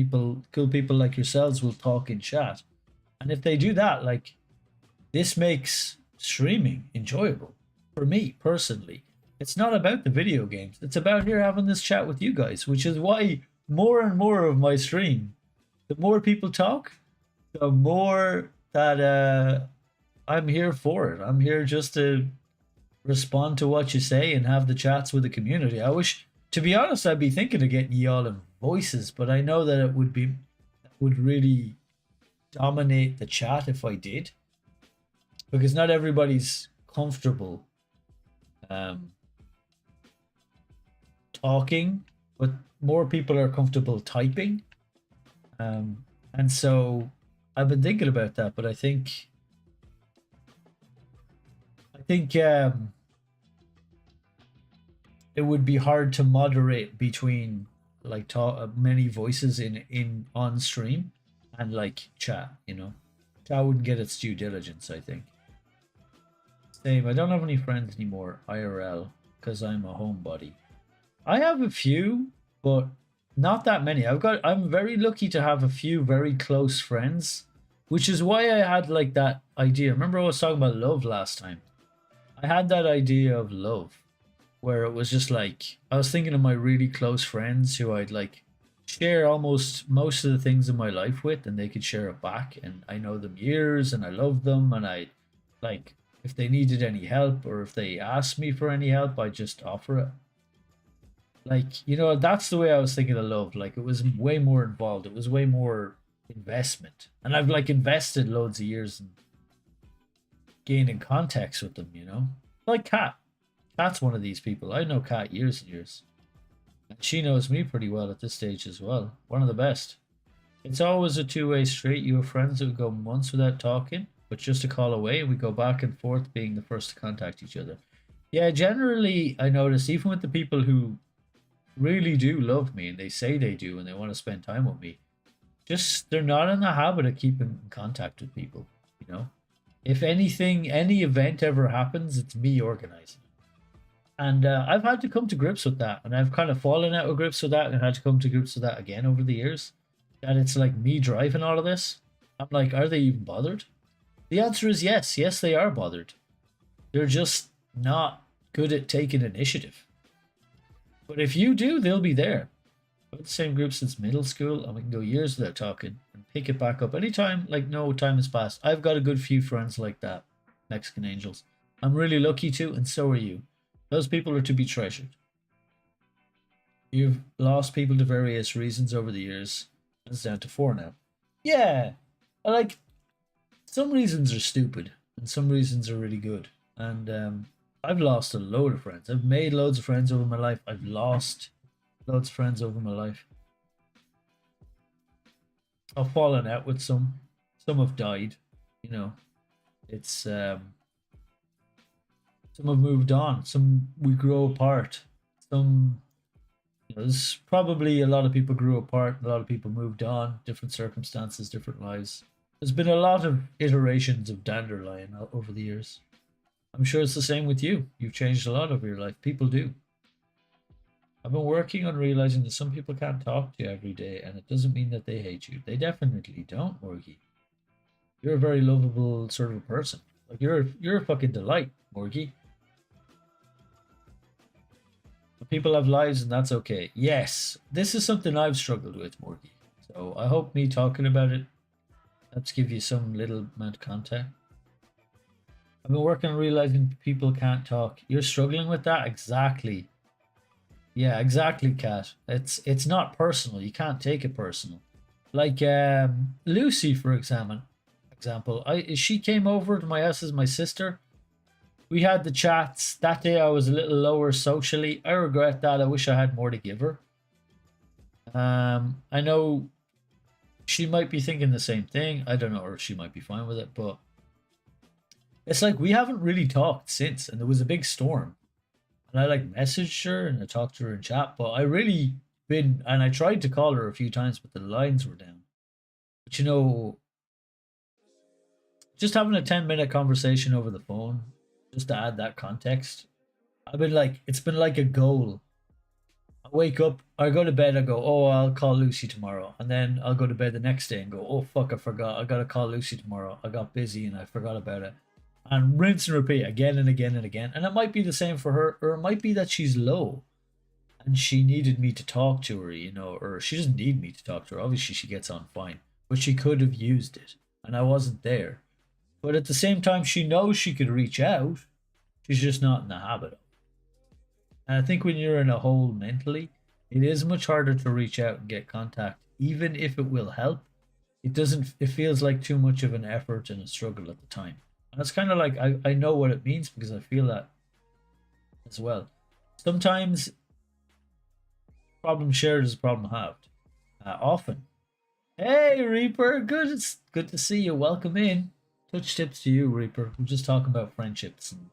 cool people like yourselves will talk in chat. And if they do that, like, this makes streaming enjoyable for me personally. It's not about the video games. It's about here having this chat with you guys, which is why more and more of my stream, the more people talk, the more that I'm here for it. I'm here just to respond to what you say and have the chats with the community. I wish, to be honest, I'd be thinking of getting y'all in voices, but I know that it would really dominate the chat if I did, because not everybody's comfortable talking, but more people are comfortable typing. And so I've been thinking about that, but I think it would be hard to moderate between like many voices in on stream and like chat. Chat wouldn't get its due diligence, I think. Same. I don't have any friends anymore IRL because I'm a homebody. I have a few, but not that many. I'm very lucky to have a few very close friends, which is why I had like that idea. Remember I was talking about love last time? I had that idea of love where it was just like, I was thinking of my really close friends who I'd like share almost most of the things in my life with, and they could share it back. And I know them years and I love them, and I like, if they needed any help or if they asked me for any help, I just offer it. Like, that's the way I was thinking of love. Like, it was way more involved. It was way more investment. And I've like invested loads of years in gaining context with them, Like Kat. Kat's one of these people. I know Kat years and years. And she knows me pretty well at this stage as well. One of the best. It's always a two-way street. You have friends who go months without talking, but just a call away, we go back and forth being the first to contact each other. Yeah, generally, I notice even with the people who really do love me and they say they do and they want to spend time with me, just they're not in the habit of keeping in contact with people. If anything, any event ever happens, it's me organizing. And I've had to come to grips with that, and I've kind of fallen out of grips with that and had to come to grips with that again over the years, that it's like me driving all of this. I'm like, are they even bothered? The answer is yes. Yes, they are bothered. They're just not good at taking initiative. But if you do, they'll be there. I've had the same group since middle school, and we can go years without talking and pick it back up anytime, like no time has passed. I've got a good few friends like that, Mexican Angels. I'm really lucky to, and so are you. Those people are to be treasured. You've lost people to various reasons over the years. It's down to 4 now. Yeah, like, some reasons are stupid, and some reasons are really good. And I've lost a load of friends. I've made loads of friends over my life. I've lost loads of friends over my life. I've fallen out with some. Some have died. It's some have moved on. Some we grow apart. Some there's probably a lot of people grew apart. A lot of people moved on. Different circumstances, different lives. There's been a lot of iterations of Danderlione over the years. I'm sure it's the same with you. You've changed a lot over your life. People do. I've been working on realizing that some people can't talk to you every day, and it doesn't mean that they hate you. They definitely don't, Morgie. You're a very lovable sort of a person. Like, you're a fucking delight, Morgie. But people have lives, and that's okay. Yes, this is something I've struggled with, Morgie. So I hope me talking about it helps give you some little amount of context. I've been working on realizing people can't talk. You're struggling with that? Exactly. Yeah, exactly, Kat. It's not personal. You can't take it personal. Like Lucy, for example. She came over to my house as my sister. We had the chats. That day I was a little lower socially. I regret that. I wish I had more to give her. I know she might be thinking the same thing. I don't know, or she might be fine with it, but it's like we haven't really talked since, and there was a big storm. And I like messaged her and I talked to her in chat, but I tried to call her a few times, but the lines were down. But just having a 10-minute conversation over the phone just to add that context. I've been like, it's been like a goal. I wake up, I go to bed, I go, oh, I'll call Lucy tomorrow. And then I'll go to bed the next day and go, oh, fuck, I forgot. I got to call Lucy tomorrow. I got busy and I forgot about it. And rinse and repeat again and again and again. And it might be the same for her, or it might be that she's low and she needed me to talk to her, you know, or she doesn't need me to talk to her. Obviously, she gets on fine, but she could have used it and I wasn't there. But at the same time, she knows she could reach out. She's just not in the habit of it. And I think when you're in a hole mentally, it is much harder to reach out and get contact. Even if it will help, it feels like too much of an effort and a struggle at the time. And it's kind of like, I know what it means because I feel that as well. Sometimes problem shared is a problem halved. Often. Hey, Reaper, good to see you. Welcome in. Touch tips to you, Reaper. We're just talking about friendships and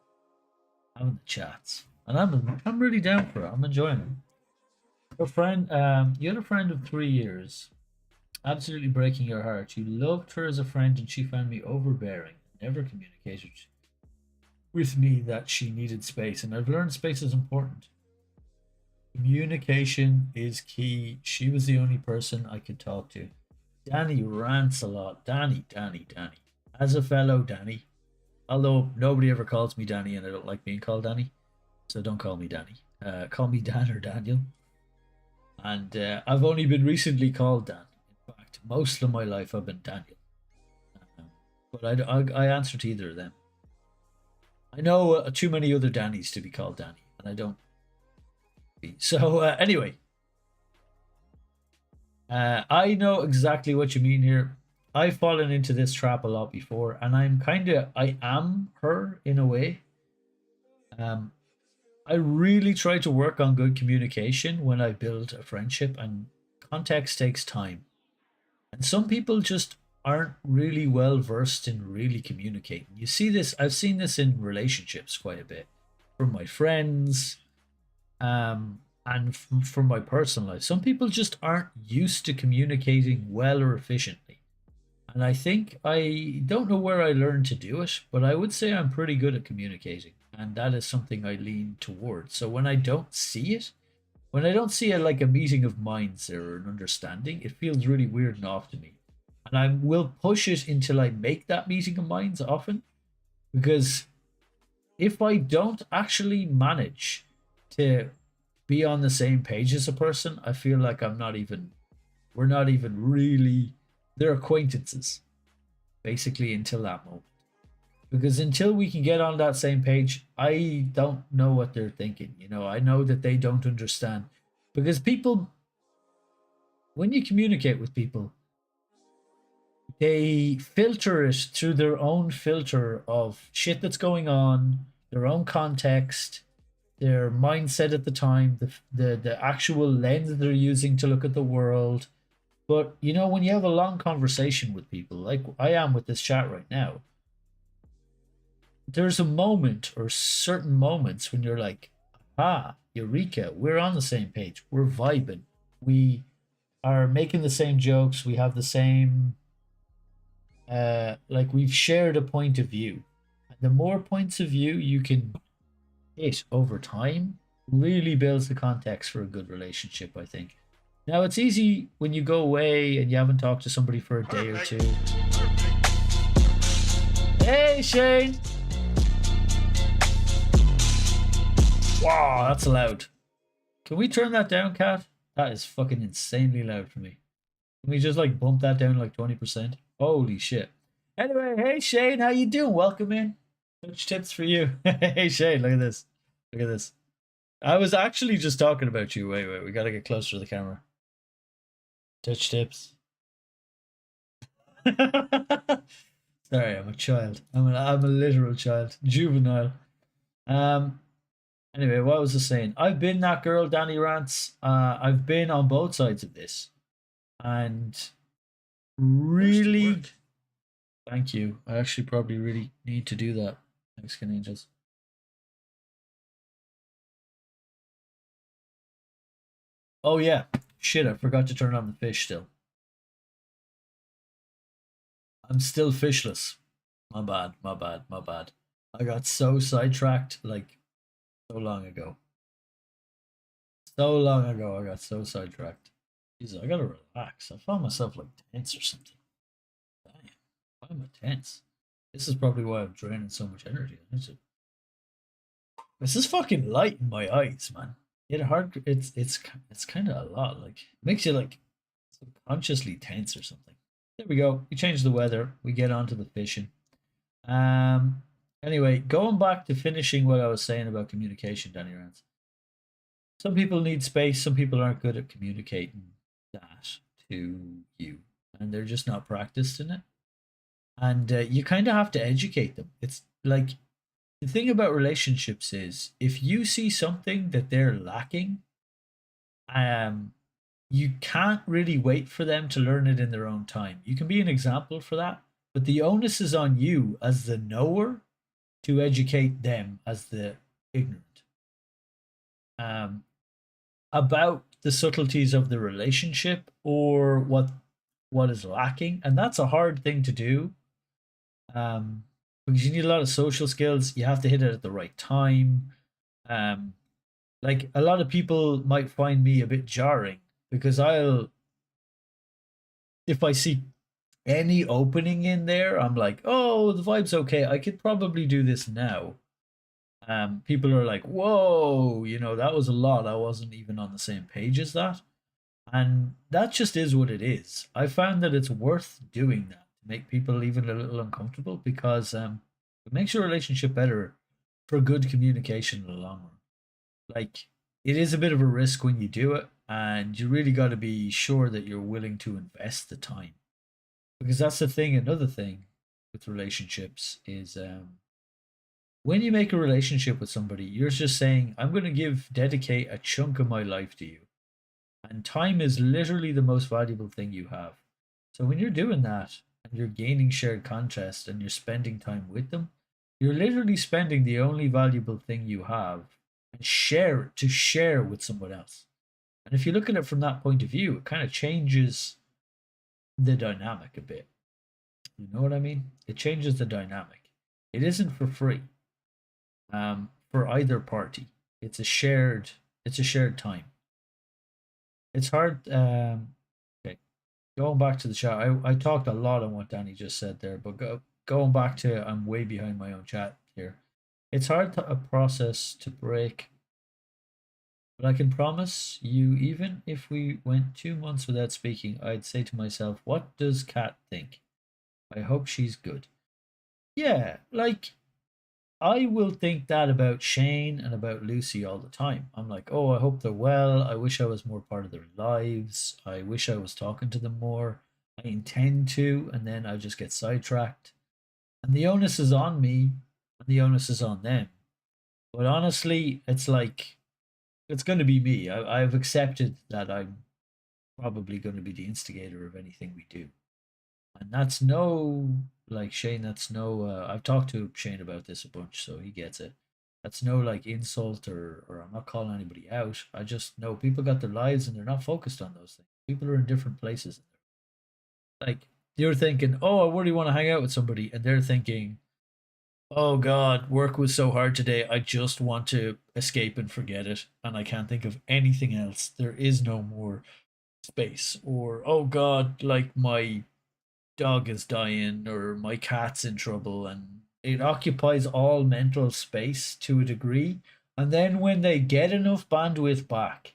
having the chats. And I'm really down for it. I'm enjoying it. Your friend, you had a friend of 3 years, absolutely breaking your heart. You loved her as a friend, and she found me overbearing. Never communicated with me that she needed space, and I've learned space is important. Communication is key. She was the only person I could talk to. Danny rants a lot. Danny. As a fellow Danny, although nobody ever calls me Danny, and I don't like being called Danny. So don't call me Danny. Call me Dan or Daniel. And I've only been recently called Dan. In fact, most of my life I've been Daniel. But I answer to either of them. I know too many other Dannys to be called Danny, and I don't. So anyway, I know exactly what you mean here. I've fallen into this trap a lot before, and I am her in a way. I really try to work on good communication when I build a friendship, and context takes time. And some people just aren't really well versed in really communicating. You see this, I've seen this in relationships quite a bit from my friends, and from my personal life. Some people just aren't used to communicating well or efficiently. And I think, I don't know where I learned to do it, but I would say I'm pretty good at communicating. And that is something I lean towards. So when I don't see it like a meeting of minds or an understanding, it feels really weird and off to me. And I will push it until I make that meeting of minds often. Because if I don't actually manage to be on the same page as a person, I feel like we're not even really, they're acquaintances, basically, until that moment. Because until we can get on that same page, I don't know what they're thinking. You know, I know that they don't understand. Because people, when you communicate with people, they filter it through their own filter of shit that's going on, their own context, their mindset at the time, the actual lens they're using to look at the world. But, you know, when you have a long conversation with people, like I am with this chat right now, there's a moment or certain moments when you're like, eureka, we're on the same page. We're vibing. We are making the same jokes. We have the same, like we've shared a point of view. And the more points of view you can hit over time really builds the context for a good relationship, I think. Now, it's easy when you go away and you haven't talked to somebody for a day or two. Hey, Shane! Wow, that's loud. Can we turn that down, Kat? That is fucking insanely loud for me. Can we just like bump that down like 20%? Holy shit. Anyway, hey Shane, how you doing? Welcome in. Touch tips for you. Hey Shane, look at this. Look at this. I was actually just talking about you. Wait, we gotta get closer to the camera. Touch tips. Sorry, I'm a child. I'm a literal child. Juvenile. Anyway, what was I saying? I've been that girl, Danny Rants. I've been on both sides of this. And really, thank you. I actually probably really need to do that. Mexican Angels. Oh yeah. Shit, I forgot to turn on the fish still. I'm still fishless. My bad. I got so sidetracked like so long ago. So long ago, I got so sidetracked. Jesus, I gotta relax. I found myself like tense or something. Damn, why am I tense? This is probably why I'm draining so much energy. This is fucking light in my eyes, man. It's kind of a lot. Like makes you like subconsciously tense or something. There we go. We change the weather. We get on to the fishing. Um. Anyway, going back to finishing what I was saying about communication, Danny Rance. Some people need space. Some people aren't good at communicating that to you, and they're just not practiced in it. And you kind of have to educate them. It's like the thing about relationships is if you see something that they're lacking, um, you can't really wait for them to learn it in their own time. You can be an example for that, but the onus is on you as the knower to educate them as the ignorant. Um, about the subtleties of the relationship or what is lacking, and that's a hard thing to do, because you need a lot of social skills. You have to hit it at the right time. um like a lot of people might find me a bit jarring because I'll if I see any opening in there, I'm like, oh, the vibe's okay, I could probably do this now. People are like, whoa, that was a lot, I wasn't even on the same page as that. And that just is what it is. I found that it's worth doing that to make people even a little uncomfortable because it makes your relationship better for good communication in the long run. Like, it is a bit of a risk when you do it, and you really got to be sure that you're willing to invest the time. Because that's the thing, another thing with relationships is when you make a relationship with somebody, you're just saying, I'm going to dedicate a chunk of my life to you. And time is literally the most valuable thing you have. So when you're doing that and you're gaining shared contrast and you're spending time with them, you're literally spending the only valuable thing you have and share with someone else. And if you look at it from that point of view, it kind of changes the dynamic a bit. You know what I mean? It changes the dynamic. It isn't for free for either party. It's a shared time. It's hard. Okay, going back to the chat, I talked a lot on what Danny just said there, but going back to, I'm way behind my own chat here. It's hard to a process to break, but I can promise you, even if we went 2 months without speaking, I'd say to myself, what does Kat think? I hope she's good. Yeah, like I will think that about Shane and about Lucy all the time. I'm like, oh, I hope they're well. I wish I was more part of their lives. I wish I was talking to them more. I intend to, and then I just get sidetracked. And the onus is on me, and the onus is on them. But honestly, it's like, it's going to be me. I've accepted that I'm probably going to be the instigator of anything we do. And that's no, like Shane, that's no, I've talked to Shane about this a bunch, so he gets it. That's no like insult, or I'm not calling anybody out. I just know people got their lives and they're not focused on those things. People are in different places. Like, you're thinking, oh, I really want to hang out with somebody, and they're thinking, oh God, work was so hard today. I just want to escape and forget it, and I can't think of anything else. There is no more space. Or, oh God, like my dog is dying or my cat's in trouble, and it occupies all mental space to a degree. And then when they get enough bandwidth back,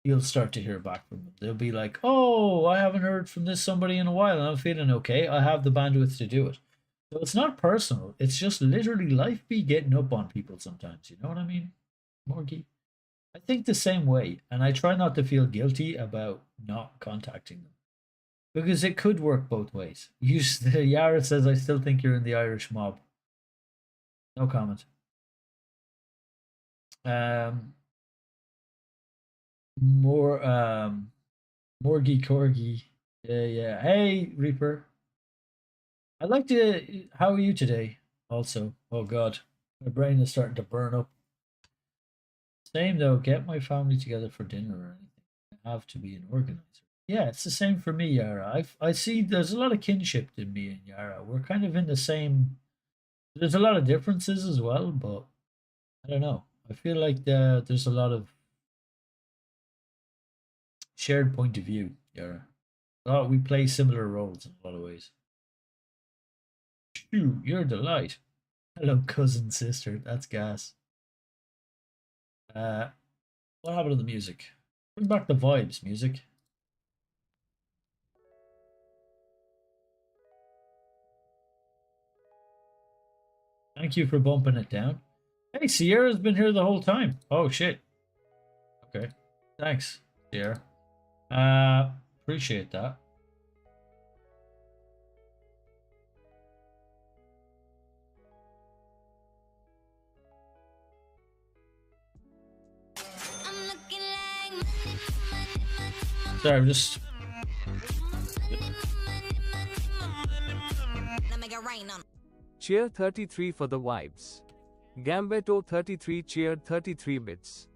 you'll start to hear back from them. They'll be like, oh, I haven't heard from this somebody in a while and I'm feeling okay. I have the bandwidth to do it. So it's not personal. It's just literally life be getting up on people sometimes. You know what I mean, Morgie? I think the same way. And I try not to feel guilty about not contacting them, because it could work both ways. Yara says, I still think you're in the Irish mob. No comment. Morgie Corgi. Yeah. Hey, Reaper. I'd like to. How are you today? Also, oh God, my brain is starting to burn up. Same though. Get my family together for dinner or anything. I have to be an organizer. Yeah, it's the same for me, Yara. I see there's a lot of kinship in me and Yara. We're kind of in the same There's a lot of differences as well, but I don't know. I feel like there's a lot of shared point of view. Yeah. Oh, we play similar roles in a lot of ways. Shoo, you're a delight. Hello, cousin, sister. That's gas. What happened to the music? Bring back the vibes, music. Thank you for bumping it down. Hey, Sierra's been here the whole time. Oh, shit. Okay. Thanks, Sierra. Appreciate that. Sorry, I'm just... Cheer 33 for the vibes. Gambetto 33 cheered 33 bits.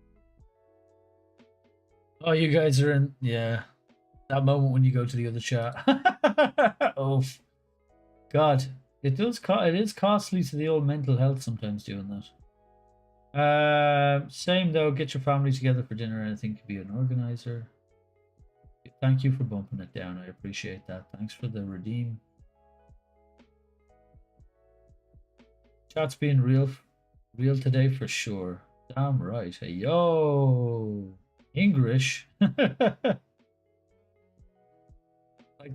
Oh, you guys are in... Yeah. That moment when you go to the other chat. Oh, God. It is costly to the old mental health sometimes doing that. Same though, get your family together for dinner. Anything could be an organizer. Thank you for bumping it down. I appreciate that. Thanks for the redeem. Chat's being real today for sure. Damn right. Hey, yo, English. Like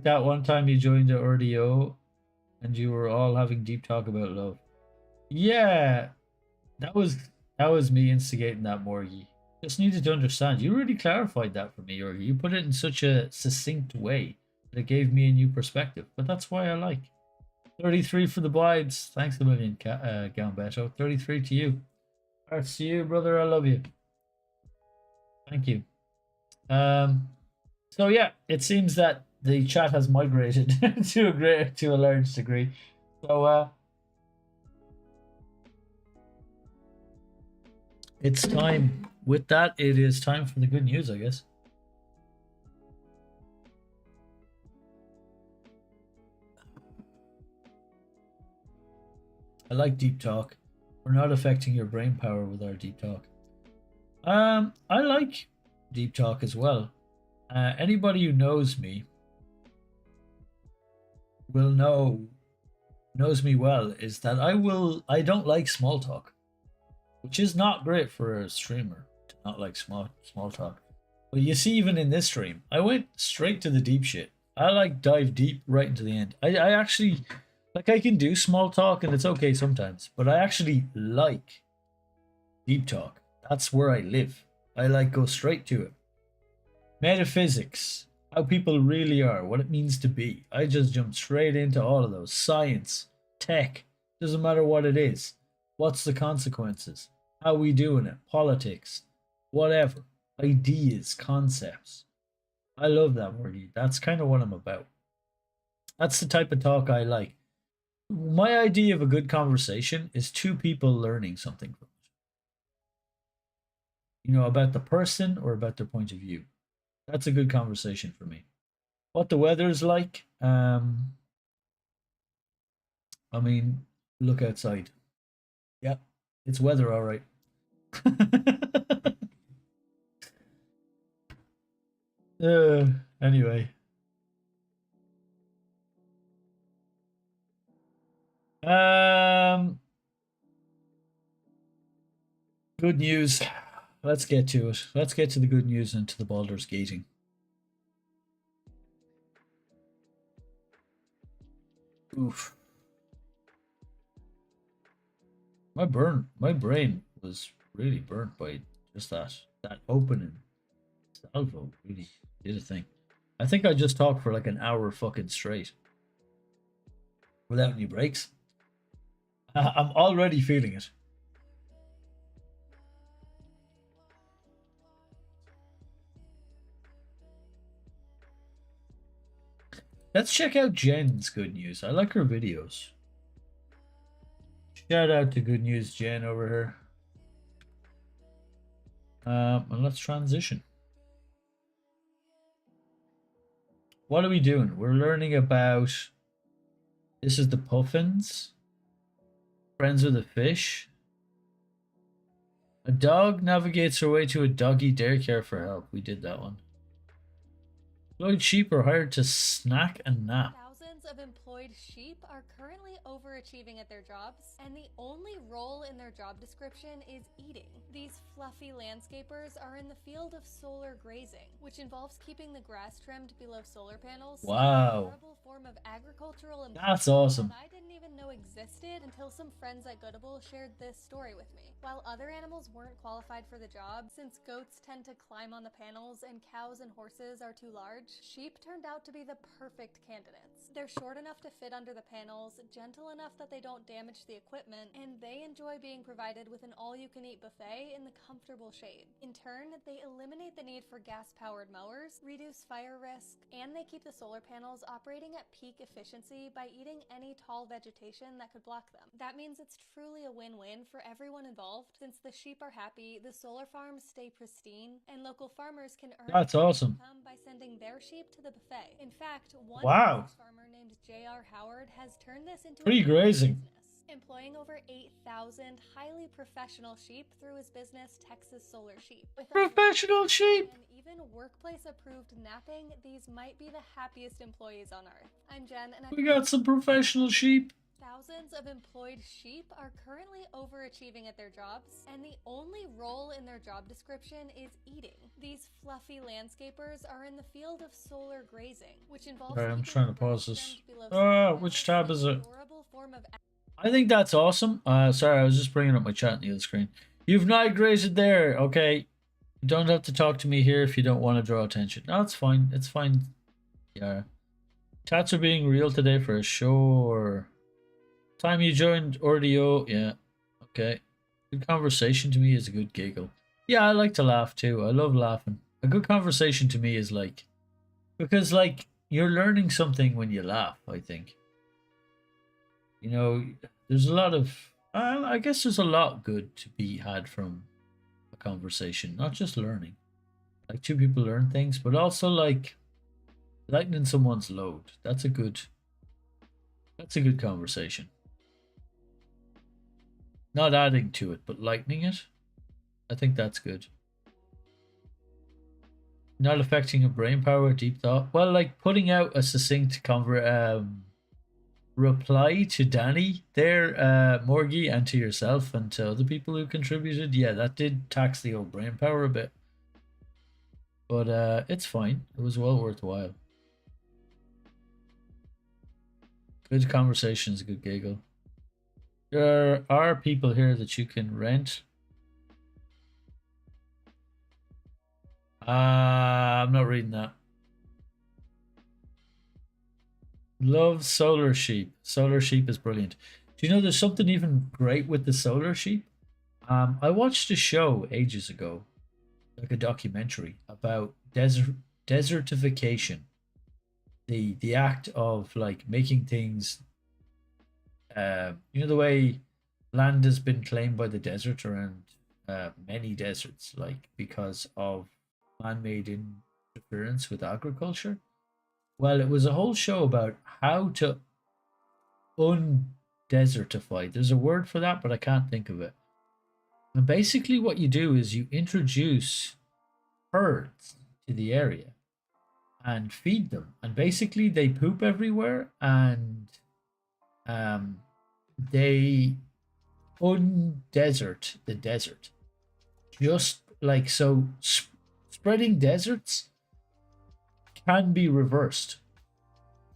that one time you joined the RDO and you were all having deep talk about love. Yeah, that was me instigating that, Morgie. Just needed to understand. You really clarified that for me, Morgie. You put it in such a succinct way that it gave me a new perspective. But that's why I like. 33 for the vibes. Thanks a million, Gambetto. 33 to you. Hearts to you, brother. I love you. Thank you. So yeah, it seems that the chat has migrated to a large degree. So it's time. With that, it is time for the good news, I guess. I like deep talk. We're not affecting your brain power with our deep talk. I like deep talk as well. Anybody who knows me knows me well is that I don't like small talk, which is not great for a streamer to not like small talk. But you see, even in this stream, I went straight to the deep shit. I like dive deep right into the end. I actually like, I can do small talk and it's okay sometimes, but I actually like deep talk. That's where I live. I like go straight to it. Metaphysics, how people really are, what it means to be. I just jump straight into all of those. Science, tech, doesn't matter what it is. What's the consequences? How we doing it? Politics, whatever. Ideas, concepts. I love that word. That's kind of what I'm about. That's the type of talk I like. My idea of a good conversation is two people learning something from it. You know, about the person or about their point of view. That's a good conversation for me. What the weather's like? I mean, look outside. Yeah, it's weather, all right. Anyway. Good news. Let's get to it. Let's get to the good news and to the Baldur's Gating. Oof. My brain was really burnt by just that opening salvo. Really did a thing. I think I just talked for like an hour fucking straight without any breaks. I'm already feeling it. Let's check out Jen's good news. I like her videos. Shout out to good news, Jen, over here. And let's transition. What are we doing? We're learning about... This is the puffins. Friends with a fish. A dog navigates her way to a doggy daycare for help. We did that one. Employed sheep are hired to snack and nap. Thousands of employed sheep are currently overachieving at their jobs, and the only role in their job description is eating. These fluffy landscapers are in the field of solar grazing, which involves keeping the grass trimmed below solar panels. Wow. A horrible form of agricultural That's awesome. that I didn't even know existed until some friends at Goodable shared this story with me. While other animals weren't qualified for the job, since goats tend to climb on the panels and cows and horses are too large, sheep turned out to be the perfect candidates. They're short enough to fit under the panels, gentle enough that they don't damage the equipment, and they enjoy being provided with an all-you-can-eat buffet in the comfortable shade. In turn, they eliminate the need for gas-powered mowers, reduce fire risk, and they keep the solar panels operating at peak efficiency by eating any tall vegetation that could block them. That means it's truly a win-win for everyone involved, since the sheep are happy, the solar farms stay pristine, and local farmers can earn That's awesome. income by sending their sheep to the buffet. In fact, one Wow. farmer named J.R. Howard has turned this into Free a grazing. business, employing over 8,000 highly professional sheep through his business, Texas Solar Sheep. With Professional sheep. and even workplace-approved napping, these might be the happiest employees on earth. I'm Jen, and We got some professional sheep. thousands of employed sheep are currently overachieving at their jobs, and the only role in their job description is eating. These fluffy landscapers are in the field of solar grazing, which involves Alright, I'm keeping trying to the grass pause this. trimmed below solar Which panels, tab is a it? horrible form of I think that's awesome. Sorry, I was just bringing up my chat on the other screen. You've not grazed there. Okay. You don't have to talk to me here if you don't want to draw attention. No, it's fine. It's fine. Yeah. Chats are being real today for sure. Time you joined RDO. Yeah. Okay. Good conversation to me is a good giggle. Yeah, I like to laugh too. I love laughing. A good conversation to me is like, because like you're learning something when you laugh, I think. You know, there's a lot of, I guess there's a lot good to be had from a conversation, not just learning. Like two people learn things, but also like lightening someone's load. That's a good conversation. Not adding to it, but lightening it. I think that's good. Not affecting a brain power, deep thought. Well, like putting out a succinct reply to Danny there, Morgie, and to yourself and to other people who contributed. Yeah, that did tax the old brain power a bit. But it's fine. It was well worthwhile. Good conversations, good giggle. There are people here that you can rent. I'm not reading that. Love Solar Sheep. Solar Sheep is brilliant. Do you know there's something even great with the Solar Sheep? I watched a show ages ago, like a documentary about desertification. The act of like making things, you know, the way land has been claimed by the desert around many deserts, like because of man-made interference with agriculture. Well, it was a whole show about how to undesertify. There's a word for that, but I can't think of it. And basically what you do is you introduce herds to the area and feed them. And basically they poop everywhere and they undesert the desert. Just like so, spreading deserts can be reversed.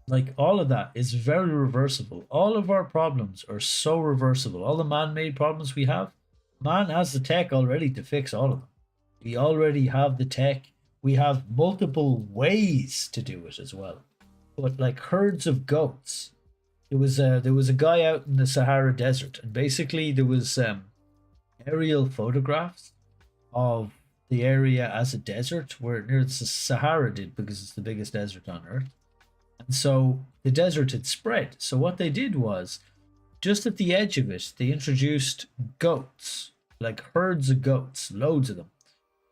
Like all of that is very reversible. All of our problems are so reversible. All the man-made problems we have, man has the tech already to fix all of them. We already have the tech. We have multiple ways to do it as well. But like herds of goats, there was a guy out in the Sahara Desert, and basically there was aerial photographs of the area as a desert where near the Sahara did, because it's the biggest desert on earth. And so the desert had spread. So what they did was, just at the edge of it, they introduced goats, like herds of goats, loads of them,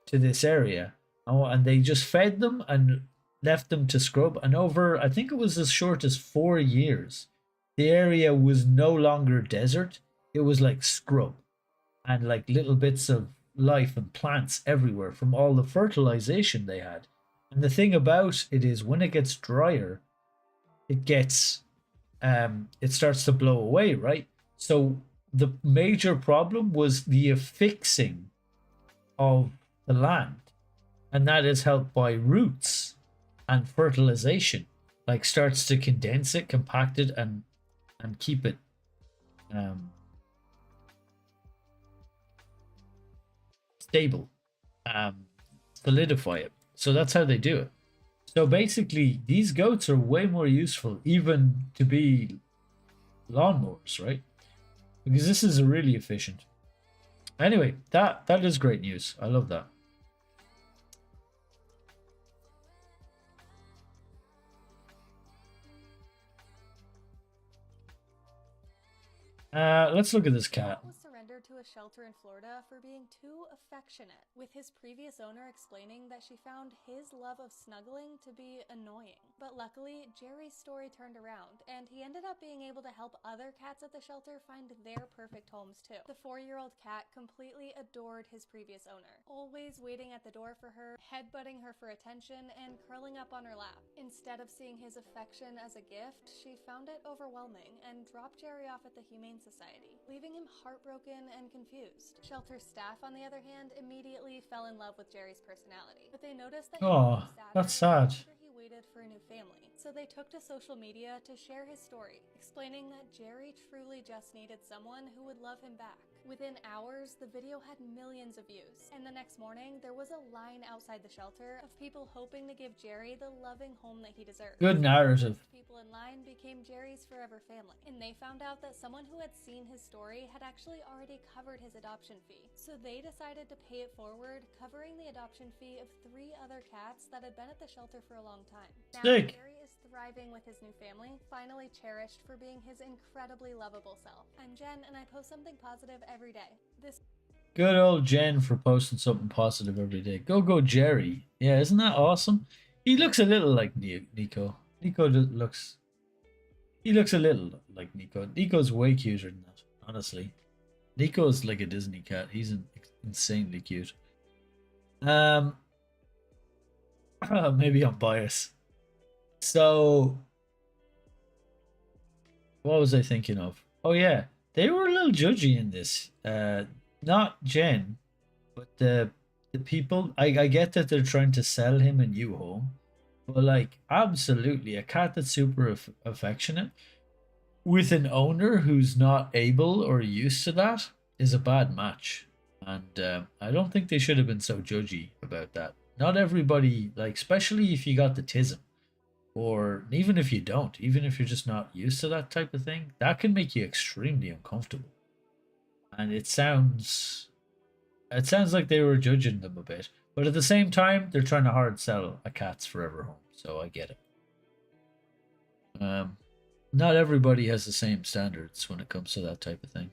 to this area. And they just fed them and left them to scrub. And over, I think it was as short as 4 years, the area was no longer desert. it was like scrub and like little bits of life and plants everywhere from all the fertilization they had. And the thing about it is when it gets drier, it gets it starts to blow away, right? So the major problem was the affixing of the land, and that is helped by roots and fertilization, like starts to condense it, compact it, and keep it stable, solidify it. So that's how they do it. So basically, these goats are way more useful even to be lawnmowers, right? Because this is really efficient. Anyway, that is great news. I love that. Let's look at this cat. Was surrendered to a shelter in Florida for being too affectionate, with his previous owner explaining that she found his love of snuggling to be annoying. But luckily, Jerry's story turned around, and he ended up being able to help other cats at the shelter find their perfect homes too. The 4-year-old cat completely adored his previous owner, always waiting at the door for her, headbutting her for attention, and curling up on her lap. Instead of seeing his affection as a gift, she found it overwhelming and dropped Jerry off at the Humane Society, leaving him heartbroken and confused. Shelter staff, on the other hand, immediately fell in love with Jerry's personality, but they noticed that Oh, that's sad. after he waited for a new family. So they took to social media to share his story, explaining that Jerry truly just needed someone who would love him back. Within hours, the video had millions of views, and the next morning, there was a line outside the shelter of people hoping to give Jerry the loving home that he deserved. Good narrative. People in line became Jerry's forever family, and they found out that someone who had seen his story had actually already covered his adoption fee. So they decided to pay it forward, covering the adoption fee of 3 other cats that had been at the shelter for a long time. Now, Sick. Jerry is thriving with his new family, finally cherished for being his incredibly lovable self. I'm Jen, and I post something positive every day. This Good old Jen for posting something positive every day. Go Jerry. Yeah, isn't that awesome? He looks a little like Nico. He looks a little like Nico. Nico's way cuter than that, honestly. Nico's like a Disney cat. He's insanely cute. Maybe I'm biased. So, what was I thinking of? Oh yeah, they were a little judgy in this. Not Jen, but the people. I get that they're trying to sell him a new home, but like absolutely a cat that's super affectionate with an owner who's not able or used to that is a bad match. And I don't think they should have been so judgy about that. Not everybody, like, especially if you got the tism, or even if you don't, even if you're just not used to that type of thing, that can make you extremely uncomfortable. And it sounds like they were judging them a bit, but at the same time, they're trying to hard sell a cat's forever home. So I get it. Not everybody has the same standards when it comes to that type of thing.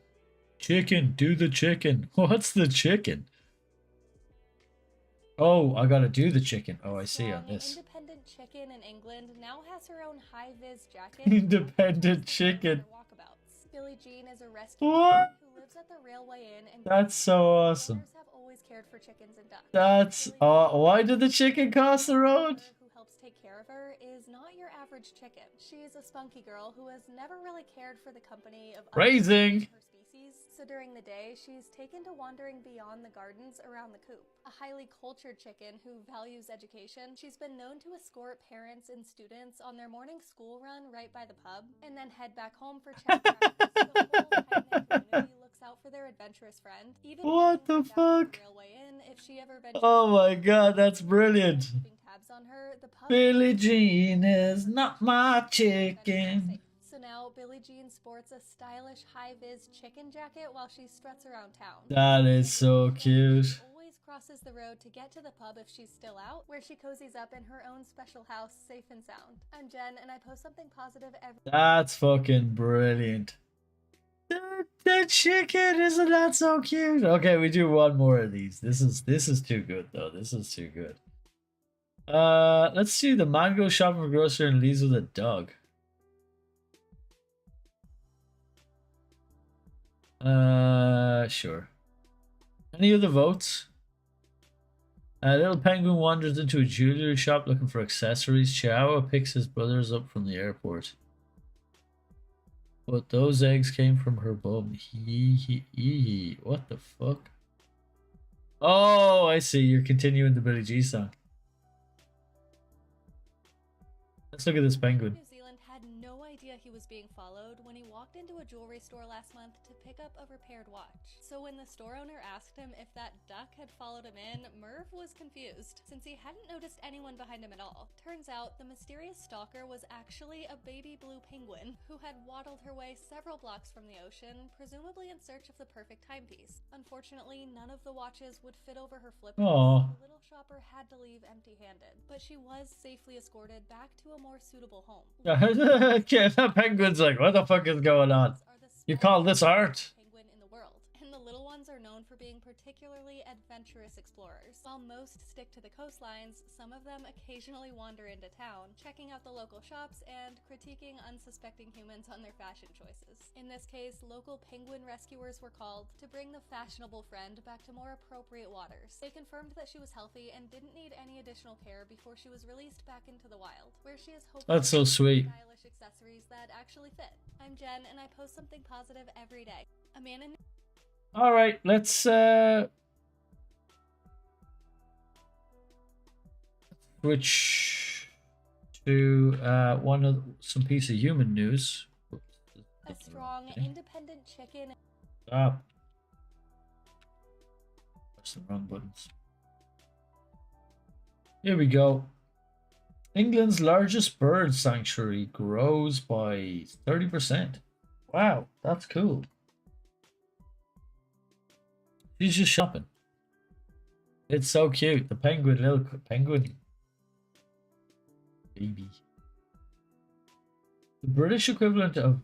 Chicken, do the chicken. What's the chicken? Oh, I gotta do the chicken. Oh, I see on this. Independent chicken in England now has her own high-vis jacket. Independent chicken. Walkabouts. Billie Jean is a rescue What? who lives at the Railway Inn, and That's so awesome. owners have always cared for chickens and ducks. That's why did the chicken cross the road? Who helps take care of her is not your average chicken. She's a spunky girl who has never really cared for the company of other Raising. her species. So during the day, she's taken to wandering beyond the gardens around the coop. A highly cultured chicken who values education, she's been known to escort parents and students on their morning school run right by the pub, and then head back home for check practice. The whole tight-knit community looks out for their adventurous friend. Even What the when down at fuck? Railway Inn, if she ever ventures Oh my god, that's brilliant. keeping tabs on her, the pub Billie Jean is not my chicken. So now Billie Jean sports a stylish high-vis chicken jacket while she struts around town. That is so cute. Always crosses the road to get to the pub if she's still out, where she cozies up in her own special house, safe and sound. I'm Jen, and I post something positive every. That's fucking brilliant. The chicken, isn't that so cute? Okay, we do one more of these. This is too good though. This is too good. Let's see. The man goes shopping for grocery and leaves with a dog. Sure. Any other votes? A little penguin wanders into a jewelry shop looking for accessories. Chihuahua picks his brothers up from the airport. But those eggs came from her bum. Hee. What the fuck? Oh, I see. You're continuing the Billie G song. Let's look at this penguin. New Zealand had no idea he was being followed when he walked into a jewelry store last month to pick up a repaired watch. So when the store owner asked him if that duck had followed him in, Merv was confused, since he hadn't noticed anyone behind him at all. Turns out, the mysterious stalker was actually a baby blue penguin, who had waddled her way several blocks from the ocean, presumably in search of the perfect timepiece. Unfortunately, none of the watches would fit over her flippers, Aw. so the little shopper had to leave empty-handed. But she was safely escorted back to a more suitable home. Okay, that penguin's like, what the fuck is going on? You call this art? Penguin in the world, and the little ones are known for being particularly adventurous explorers. While most stick to the coastlines, some of them occasionally wander into town, checking out the local shops and critiquing unsuspecting humans on their fashion choices. In this case, local penguin rescuers were called to bring the fashionable friend back to more appropriate waters. They confirmed that she was healthy and didn't need any additional care before she was released back into the wild, where she is hopefully That's so sweet. stylish accessories that actually fit. I'm Jen, and I post something positive every day. A man in All right, let's switch to some piece of human news. a strong, independent chicken. Stop. Press the wrong buttons. Here we go. England's largest bird sanctuary grows by 30%. Wow, that's cool. She's just shopping. It's so cute. The penguin, little penguin baby. The British equivalent of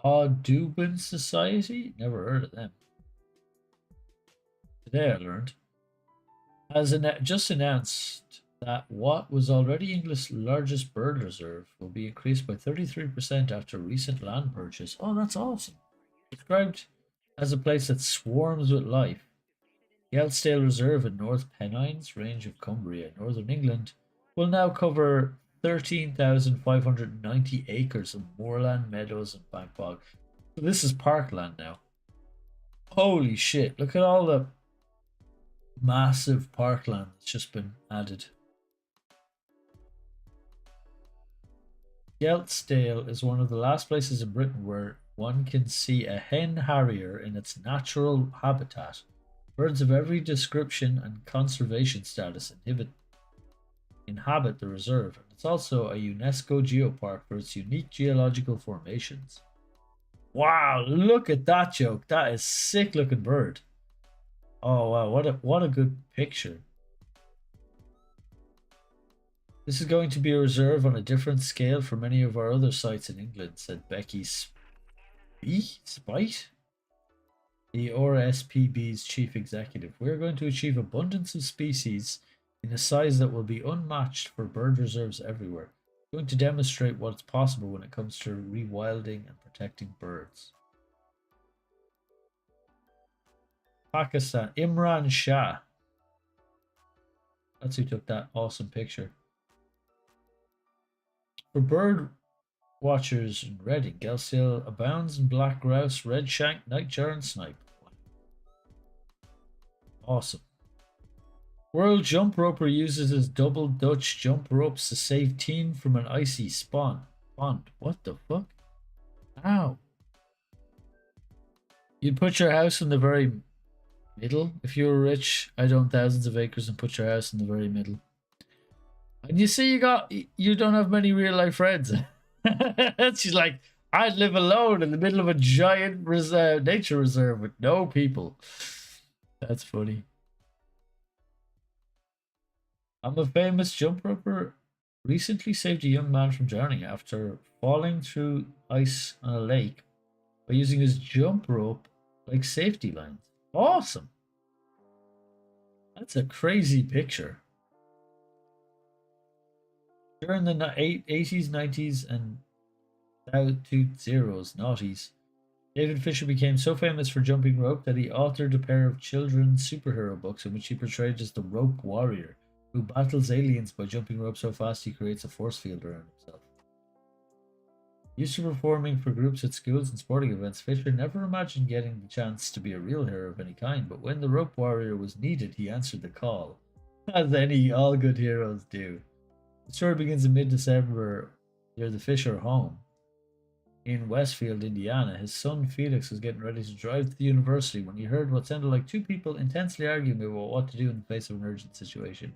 Audubon Society, never heard of them. Today I learned, has just announced that what was already England's largest bird reserve will be increased by 33% after recent land purchase. Oh, that's awesome. Described as a place that swarms with life, Geltstale Reserve in North Pennines range of Cumbria, northern England, will now cover 13,590 acres of moorland, meadows, and bank bog. So this is parkland now. Holy shit, look at all the massive parkland that's just been added. Geltstale is one of the last places in Britain where one can see a hen harrier in its natural habitat. Birds of every description and conservation status inhabit the reserve. It's also a UNESCO geopark for its unique geological formations. Wow, look at that joke. That is sick looking bird. Oh wow, what a good picture. This is going to be a reserve on a different scale from many of our other sites in England, said Becky Spite, the RSPB's chief executive. We're going to achieve abundance of species in a size that will be unmatched for bird reserves everywhere. We're going to demonstrate what's possible when it comes to rewilding and protecting birds. Pakistan, Imran Shah. That's who took that awesome picture. For bird watchers in Reading, Geltstale abounds in black grouse, red shank, nightjar, and snipe. Awesome. World jump roper uses his double Dutch jump ropes to save team from an icy pond. What the fuck? Ow. You'd put your house in the very middle. If you were rich, I'd own thousands of acres and put your house in the very middle. And you see, you don't have many real life friends. She's like, I'd live alone in the middle of a giant nature reserve with no people. That's funny. I'm a famous jump roper. Recently saved a young man from drowning after falling through ice on a lake by using his jump rope like safety lines. Awesome. That's a crazy picture. During the 80s, 90s, and 2000s, noughties, David Fisher became so famous for jumping rope that he authored a pair of children's superhero books in which he portrayed as the rope warrior who battles aliens by jumping rope so fast he creates a force field around himself. Used to performing for groups at schools and sporting events, Fisher never imagined getting the chance to be a real hero of any kind, but when the rope warrior was needed, he answered the call, as any all good heroes do. The story begins in mid-December near the Fisher home in Westfield, Indiana. His son Felix was getting ready to drive to the university when he heard what sounded like two people intensely arguing about what to do in the face of an urgent situation.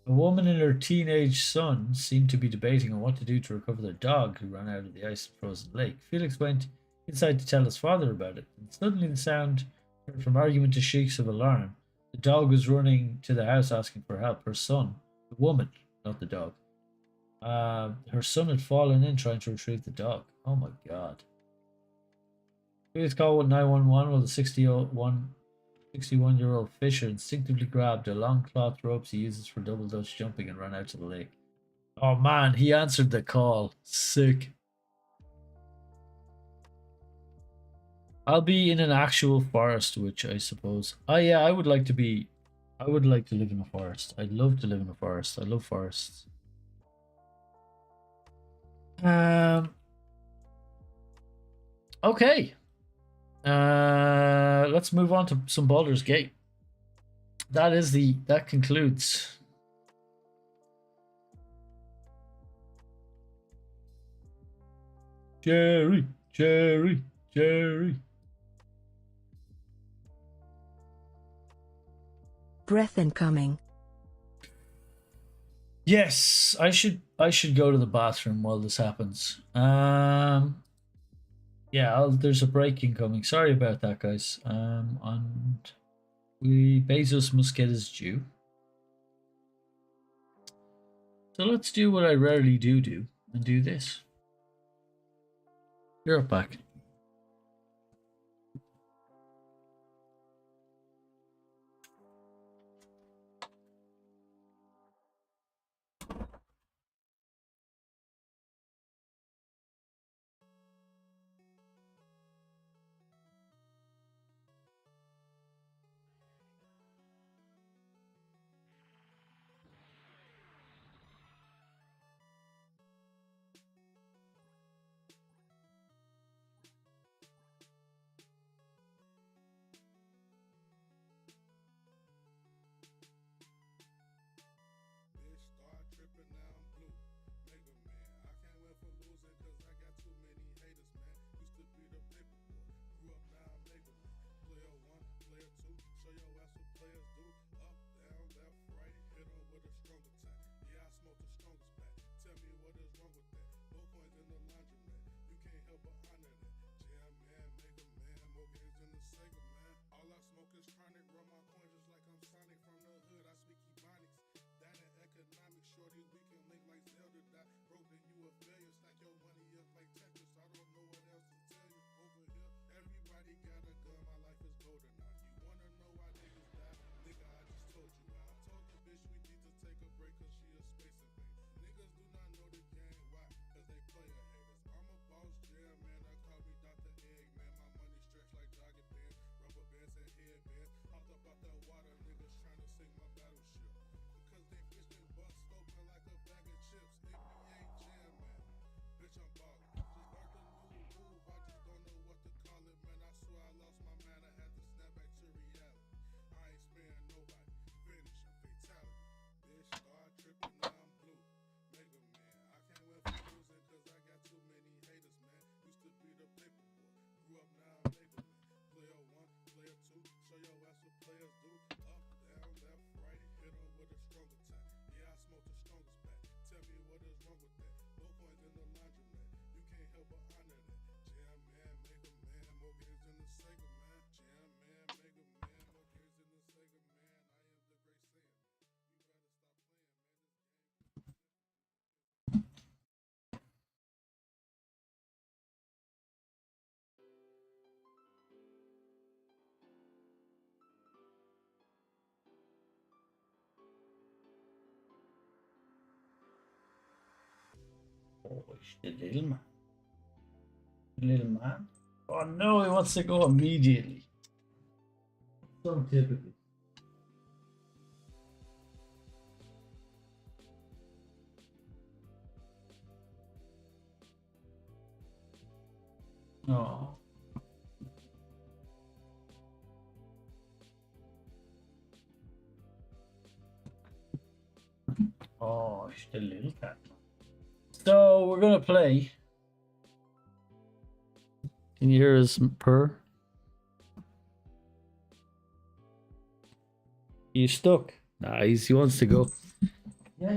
A woman and her teenage son seemed to be debating on what to do to recover their dog who ran out of the ice and frozen lake. Felix went inside to tell his father about it, and suddenly the sound turned from argument to shrieks of alarm. The dog was running to the house asking for help. Her son, the woman, not the dog, her son had fallen in trying to retrieve the dog. Oh my god. Felix called 911 while the 61-year-old Fisher instinctively grabbed a long cloth ropes he uses for double Dutch jumping and ran out to the lake. Oh man, he answered the call. Sick. I'll be in an actual forest, which I suppose. Oh yeah, I would like to live in a forest. I'd love to live in a forest. I love forests. Okay. Let's move on to some Baldur's Gate. That concludes. Jerry. Breath incoming. Yes, I should go to the bathroom while this happens. Yeah, there's a break incoming. Sorry about that, guys. And Bezos must get his due. So let's do what I rarely do and do this. You're back. Oh, it's the little man. Little man. Oh no, he wants to go immediately. So typical. Oh. Oh, she's a little cat. So we're gonna play. Can you hear his purr? You stuck? Nah, he wants to go. Yeah.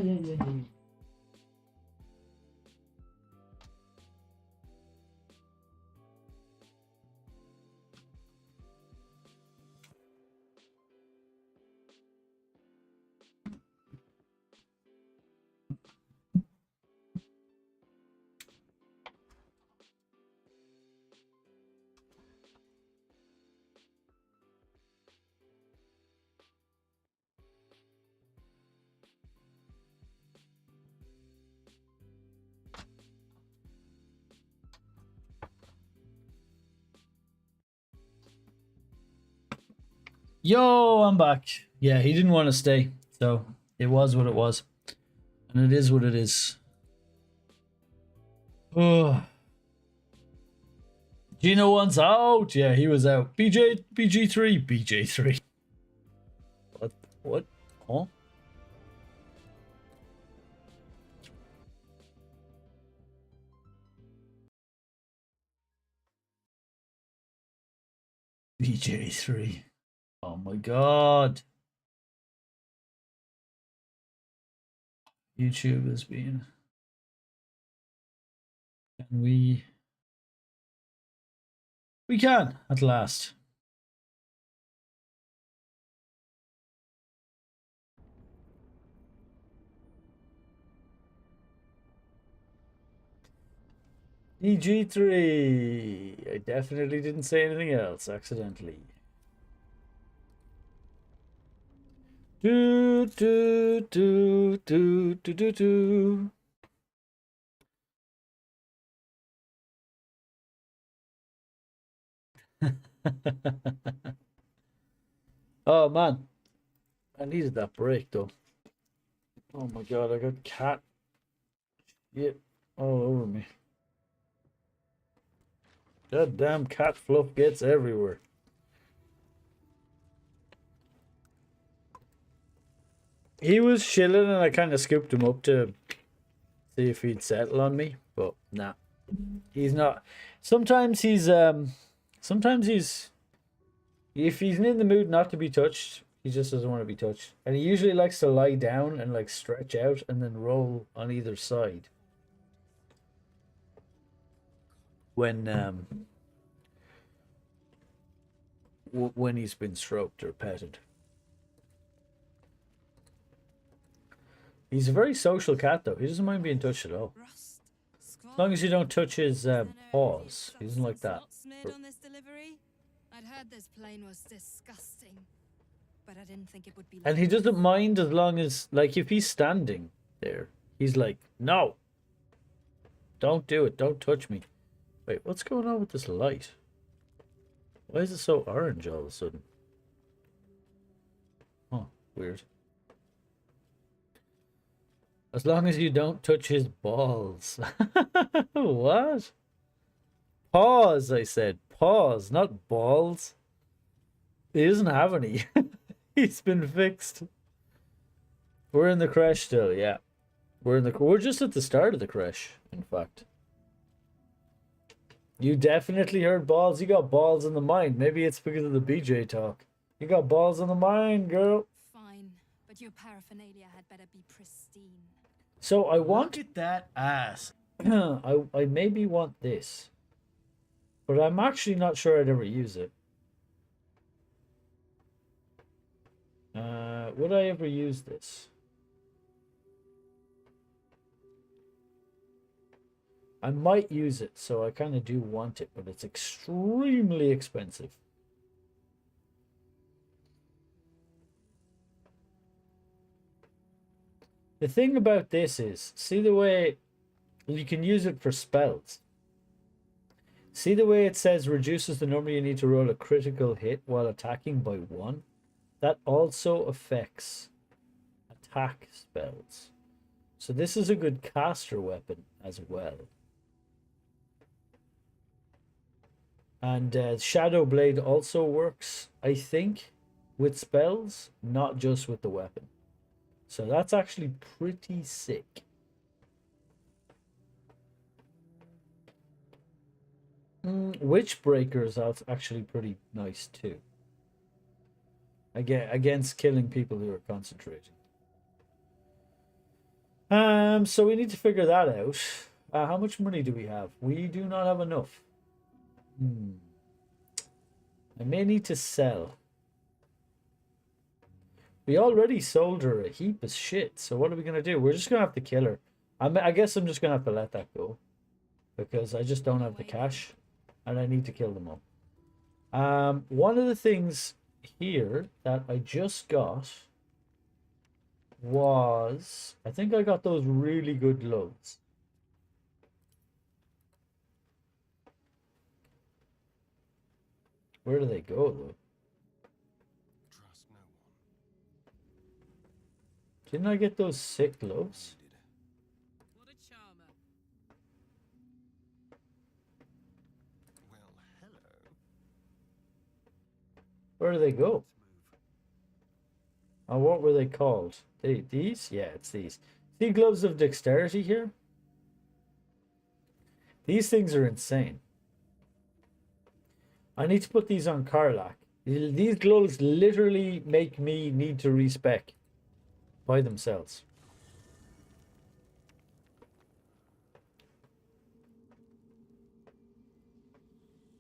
Yo, I'm back. Yeah, he didn't want to stay, so it was what it was, and it is what it is. Oh. Gino one's out. Yeah, he was out. BG3. What? Huh? BG3. Oh my god. YouTube has been. And we can at last. BG3. I definitely didn't say anything else accidentally. Do. Oh man, I needed that break though. Oh my god, I got cat shit all over me. That damn cat fluff gets everywhere. He was chilling and I kind of scooped him up to see if he'd settle on me, but nah, he's not. Sometimes he's if he's in the mood not to be touched, he just doesn't want to be touched, and he usually likes to lie down and like stretch out and then roll on either side when he's been stroked or petted. He's a very social cat though. He doesn't mind being touched at all. As long as you don't touch his paws. He doesn't like that. I'd heard this plane was disgusting, but I didn't think it would be. And he doesn't mind as long as, like, if he's standing there, he's like, no, don't do it. Don't touch me. Wait, what's going on with this light? Why is it so orange all of a sudden? Oh, weird. As long as you don't touch his balls. What? Paws, I said. Paws, not balls. He doesn't have any. He's been fixed. We're in the crash still, yeah. We're just at the start of the crash, in fact. You definitely heard balls. You got balls in the mind. Maybe it's because of the BJ talk. You got balls in the mind, girl. Fine, but your paraphernalia had better be pristine. So I want Look at that ass. I maybe want this. But I'm actually not sure I'd ever use it. Would I ever use this? I might use it, so I kind of do want it, but it's extremely expensive. The thing about this is, see the way you can use it for spells. See the way it says reduces the number you need to roll a critical hit while attacking by 1? That also affects attack spells. So this is a good caster weapon as well. And Shadow Blade also works, I think, with spells, not just with the weapon. So that's actually pretty sick. Witchbreaker is actually pretty nice too. Again, against killing people who are concentrating. So we need to figure that out. How much money do we have? We do not have enough. I may need to sell. We already sold her a heap of shit, so what are we gonna do? We're just gonna have to kill her. I guess I'm just gonna have to let that go. Because I just don't have the cash. And I need to kill them all. One of the things here that I just got was... I think I got those really good gloves. Where do they go, though? Trust no one. Didn't I get those sick gloves? What a charmer. Well, hello. Where do they go? Oh, what were they called? These? Yeah, it's these. See gloves of dexterity here? These things are insane. I need to put these on Karlach. These gloves literally make me need to respec by themselves.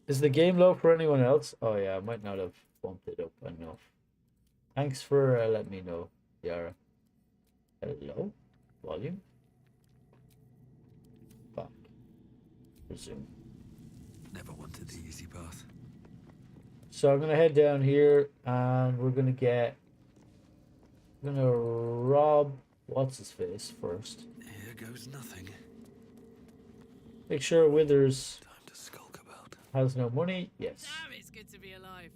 Is the game low for anyone else? Oh yeah, I might not have bumped it up enough. Thanks for letting me know, Yara. Hello? Volume? Back. Resume. Never wanted the easy path. So I'm gonna head down here and we're gonna get... I'm gonna rob what's his face first. Here goes nothing. Make sure Withers Time to skulk about. has no money. Yes. Damn, it's good to be alive.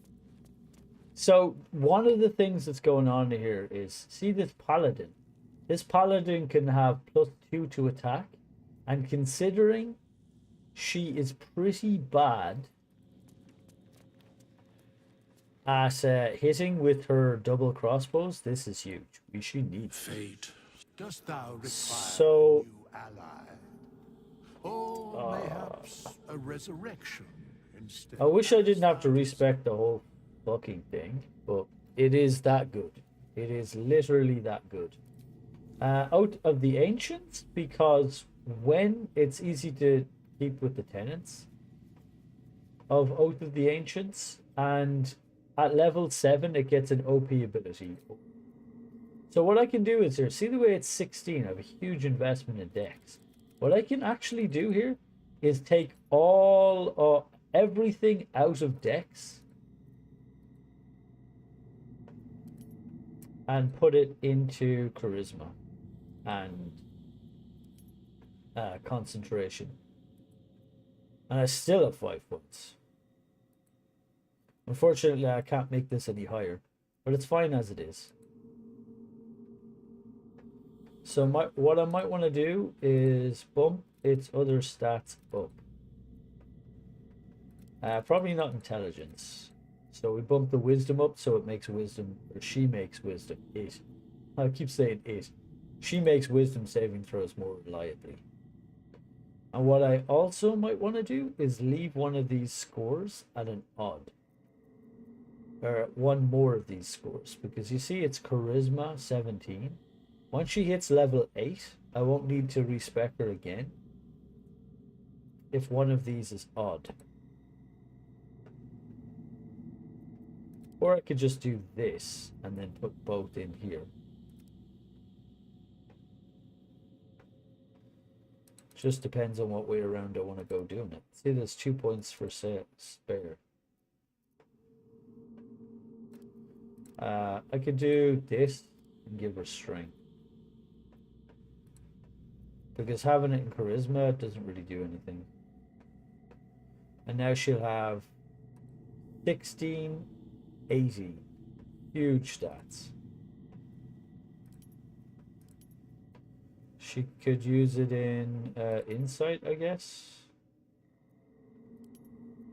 So one of the things that's going on here is, see this paladin. This paladin can have +2 to attack, and considering she is pretty bad at hitting with her double crossbows, this is huge. She needs Fate, dost thou require So- a new ally? Or mayhaps a resurrection instead? I wish I didn't have to respec the whole fucking thing, but it is that good. It is literally that good. Out of the Ancients, because when it's easy to keep with the tenants of Oath of the Ancients, and at level 7 it gets an OP ability. So what I can do is here, see the way it's 16, I have a huge investment in Dex. What I can actually do here is take all everything out of Dex and put it into Charisma and Concentration. And I still have 5 points. Unfortunately, I can't make this any higher, but it's fine as it is. So what I might want to do is bump its other stats up. Probably not intelligence. So we bump the wisdom up so it makes wisdom, or she makes wisdom 8. I keep saying 8. She makes wisdom saving throws more reliably. And what I also might want to do is leave one of these scores at an odd. Or one more of these scores. Because you see it's Charisma 17. Once she hits level 8, I won't need to respec her again if one of these is odd. Or I could just do this and then put both in here. Just depends on what way around I want to go doing it. See, there's 2 points for spare. I could do this and give her strength. Because having it in charisma doesn't really do anything. And now she'll have 16, 80. Huge stats. She could use it in insight, I guess.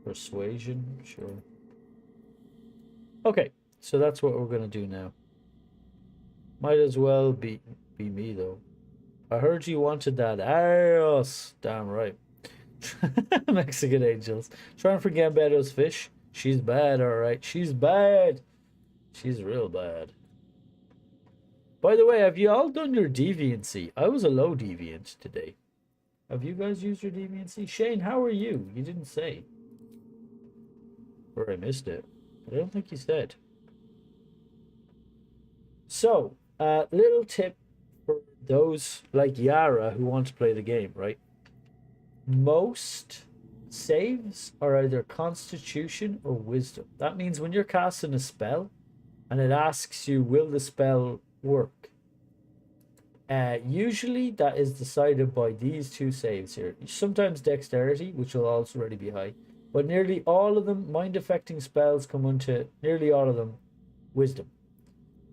Persuasion, sure. Okay, so that's what we're gonna do now. Might as well be me though. I heard you wanted that ass. Damn right. Mexican angels. Trying to forget Beto's fish. She's bad, alright. She's bad. She's real bad. By the way, have you all done your deviancy? I was a low deviant today. Have you guys used your deviancy? Shane, how are you? You didn't say. Or I missed it. I don't think you said. So, little tip for those like Yara who want to play the game, right? Most saves are either Constitution or Wisdom. That means when you're casting a spell and it asks you, will the spell work? Usually that is decided by these two saves here. Sometimes Dexterity, which will also already be high. But nearly all of them, mind-affecting spells come into nearly all of them Wisdom.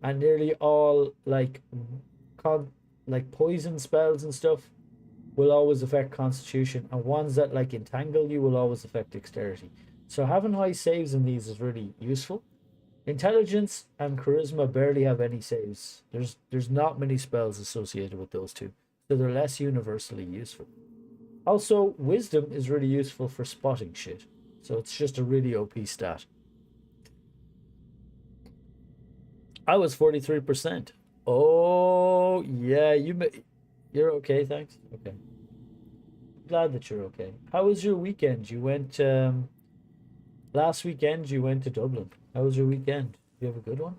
And nearly all like poison spells and stuff will always affect Constitution, and ones that like entangle you will always affect Dexterity. So having high saves in these is really useful. Intelligence and Charisma barely have any saves. There's not many spells associated with those two, so they're less universally useful. Also, Wisdom is really useful for spotting shit, so it's just a really OP stat. I was 43%. Oh yeah, you're okay, thanks. Okay, glad that you're okay. How was your weekend? You went last weekend. You went to Dublin. How was your weekend? You have a good one?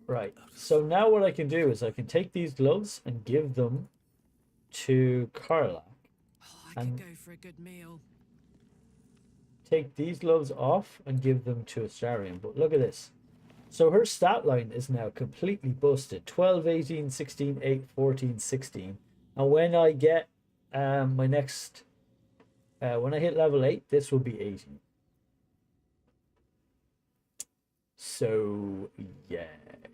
Right. So now what I can do is I can take these gloves and give them to Carla. I could go for a good meal. Take these gloves off and give them to Astarion. But look at this. So her stat line is now completely busted. 12, 18, 16, 8, 14, 16. And when I get my next... when I hit level 8, this will be 18. So, yeah.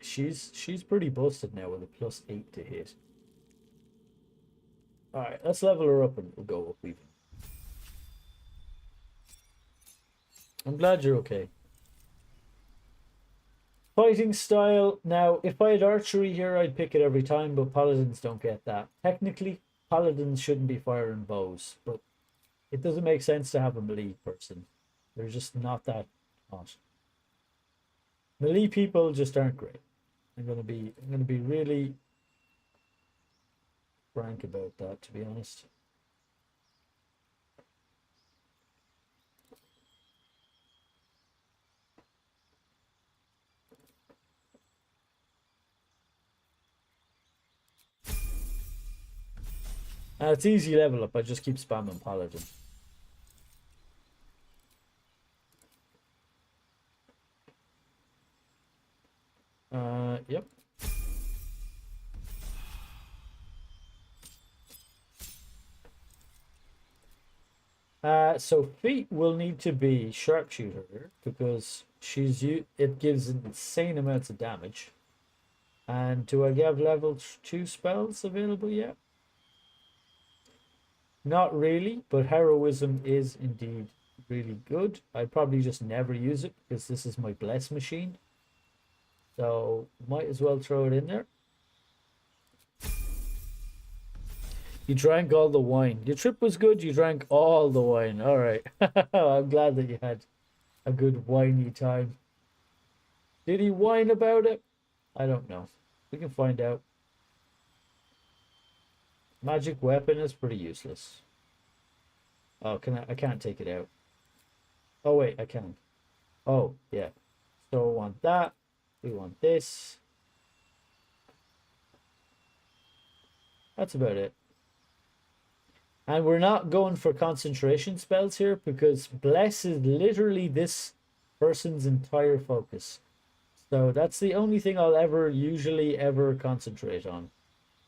She's pretty busted now with a +8 to hit. Alright, let's level her up and we'll go up even. I'm glad you're okay. Fighting style. Now, if I had archery here, I'd pick it every time, but paladins don't get that. Technically, paladins shouldn't be firing bows, but it doesn't make sense to have a melee person. They're just not that hot. Melee people just aren't great. I'm gonna be really frank about that, to be honest. It's easy level up. I just keep spamming paladin. Yep. So feet will need to be sharpshooter because it gives insane amounts of damage. And do I have level 2 spells available yet? Not really, but heroism is indeed really good. I'd probably just never use it because this is my bless machine. So might as well throw it in there. You drank all the wine. Your trip was good. You drank all the wine. All right. I'm glad that you had a good winey time. Did he whine about it? I don't know. We can find out. Magic weapon is pretty useless. Oh, I can't take it out. Oh wait, I can. Oh, yeah. So I want that. We want this. That's about it. And we're not going for concentration spells here because Bless is literally this person's entire focus. So that's the only thing I'll usually ever concentrate on.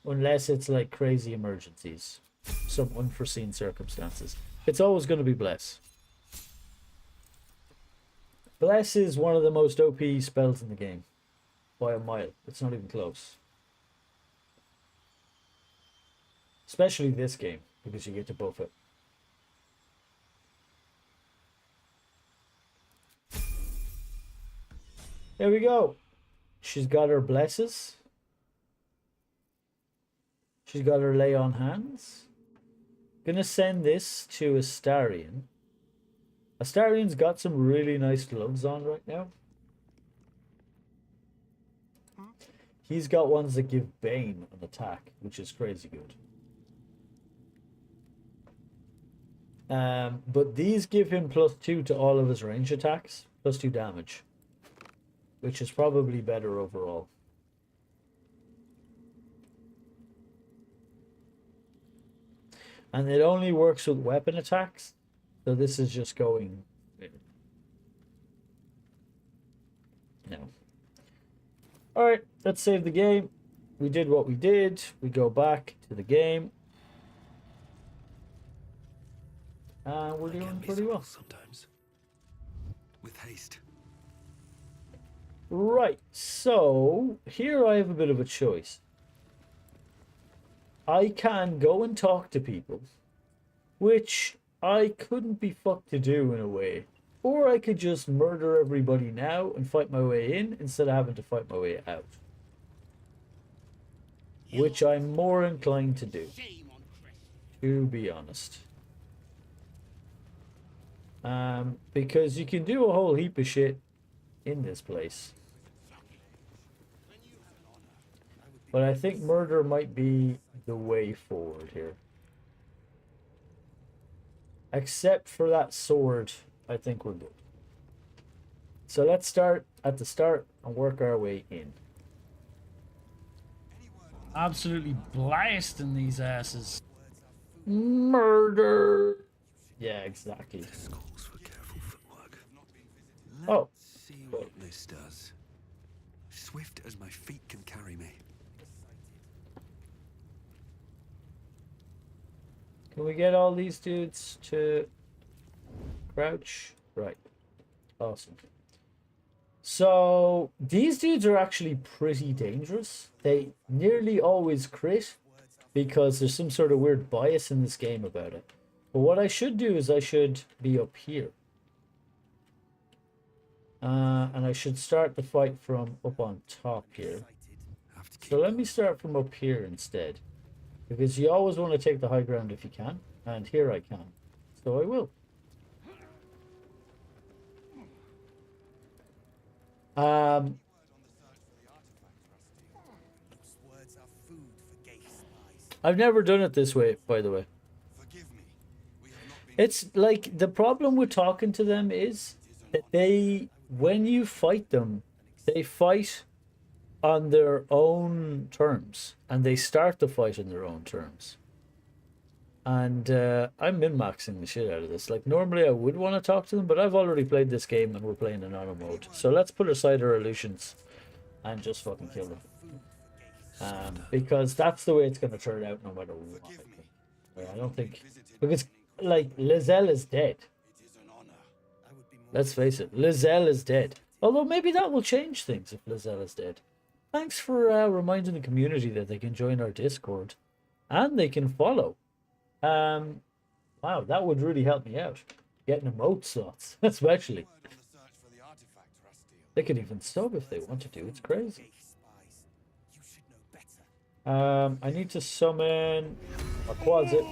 Unless it's like crazy emergencies. some unforeseen circumstances. It's always going to be Bless. Bless is one of the most OP spells in the game. By a mile. It's not even close. Especially this game, because you get to buff it. There we go. She's got her blesses. She's got her lay on hands. Gonna send this to Astarion. Astarion's got some really nice gloves on right now. He's got ones that give Bane an attack, which is crazy good. But these give him +2 to all of his range attacks, +2 damage, which is probably better overall. And it only works with weapon attacks, so this is just going... No. Alright, let's save the game. We did what we did. We go back to the game. And we're doing pretty well. Sometimes. With haste. Right, so here I have a bit of a choice. I can go and talk to people, which I couldn't be fucked to do in a way. Or I could just murder everybody now and fight my way in instead of having to fight my way out. Which I'm more inclined to do, to be honest. Because you can do a whole heap of shit in this place. But I think murder might be the way forward here. Except for that sword, I think we're good. So let's start at the start and work our way in. Absolutely blasting these asses. Murder! Yeah, exactly. This calls for careful footwork. Oh. Let's see what this does. Swift as my feet can carry me. Can we get all these dudes to crouch? Right. Awesome. So these dudes are actually pretty dangerous. They nearly always crit because there's some sort of weird bias in this game about it. But what I should do is I should be up here. And I should start the fight from up on top here. So let me start from up here instead. Because you always want to take the high ground if you can. And here I can. So I will. I've never done it this way, by the way. It's like the problem with talking to them is that they, when you fight them, they fight on their own terms, and they start the fight on their own terms. And I'm min-maxing the shit out of this. Like, normally I would want to talk to them, but I've already played this game and we're playing in auto mode. So let's put aside our illusions and just fucking kill them. Because that's the way it's going to turn out no matter what. I don't think... Because, like, Lizelle is dead. Let's face it, Lizelle is dead. Although maybe that will change things if Lizelle is dead. Thanks for reminding the community that they can join our Discord. And they can follow. Wow, that would really help me out. Getting emote slots, especially. They could even sub if they wanted to. It's crazy. I need to summon a Quasit.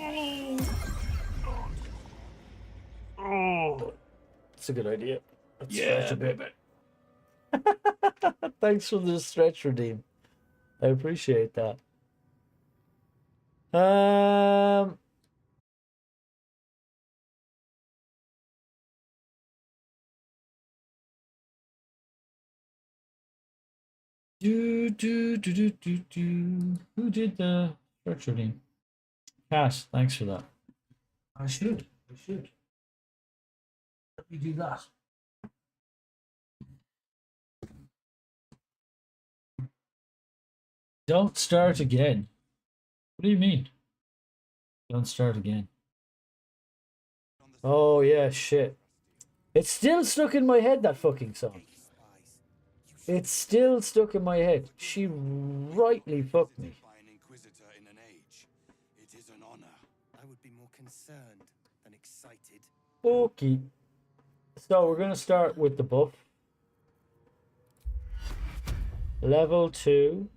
Oh, that's a good idea. Let's stretch a bit. Thanks for the stretch redeem. I appreciate that. Who did the stretch redeem? Cass, thanks for that. I should. Let me do that. Don't start again. What do you mean? Don't start again. Oh yeah, shit. It's still stuck in my head, that fucking song. It's still stuck in my head. She rightly fucked me. I would be more concerned than excited. Okay. So we're gonna start with the buff. Level 2.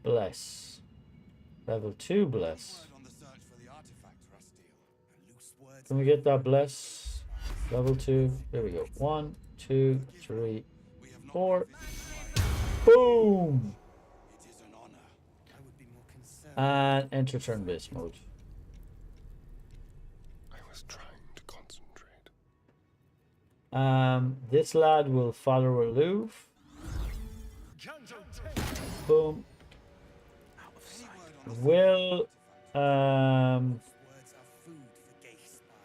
Bless. Level 2 bless. Can we get that bless? Level 2. There we go. 1, 2, 3, 4. Boom! And enter turn-based mode. I was trying to concentrate. This lad will follow aloof. Boom. Will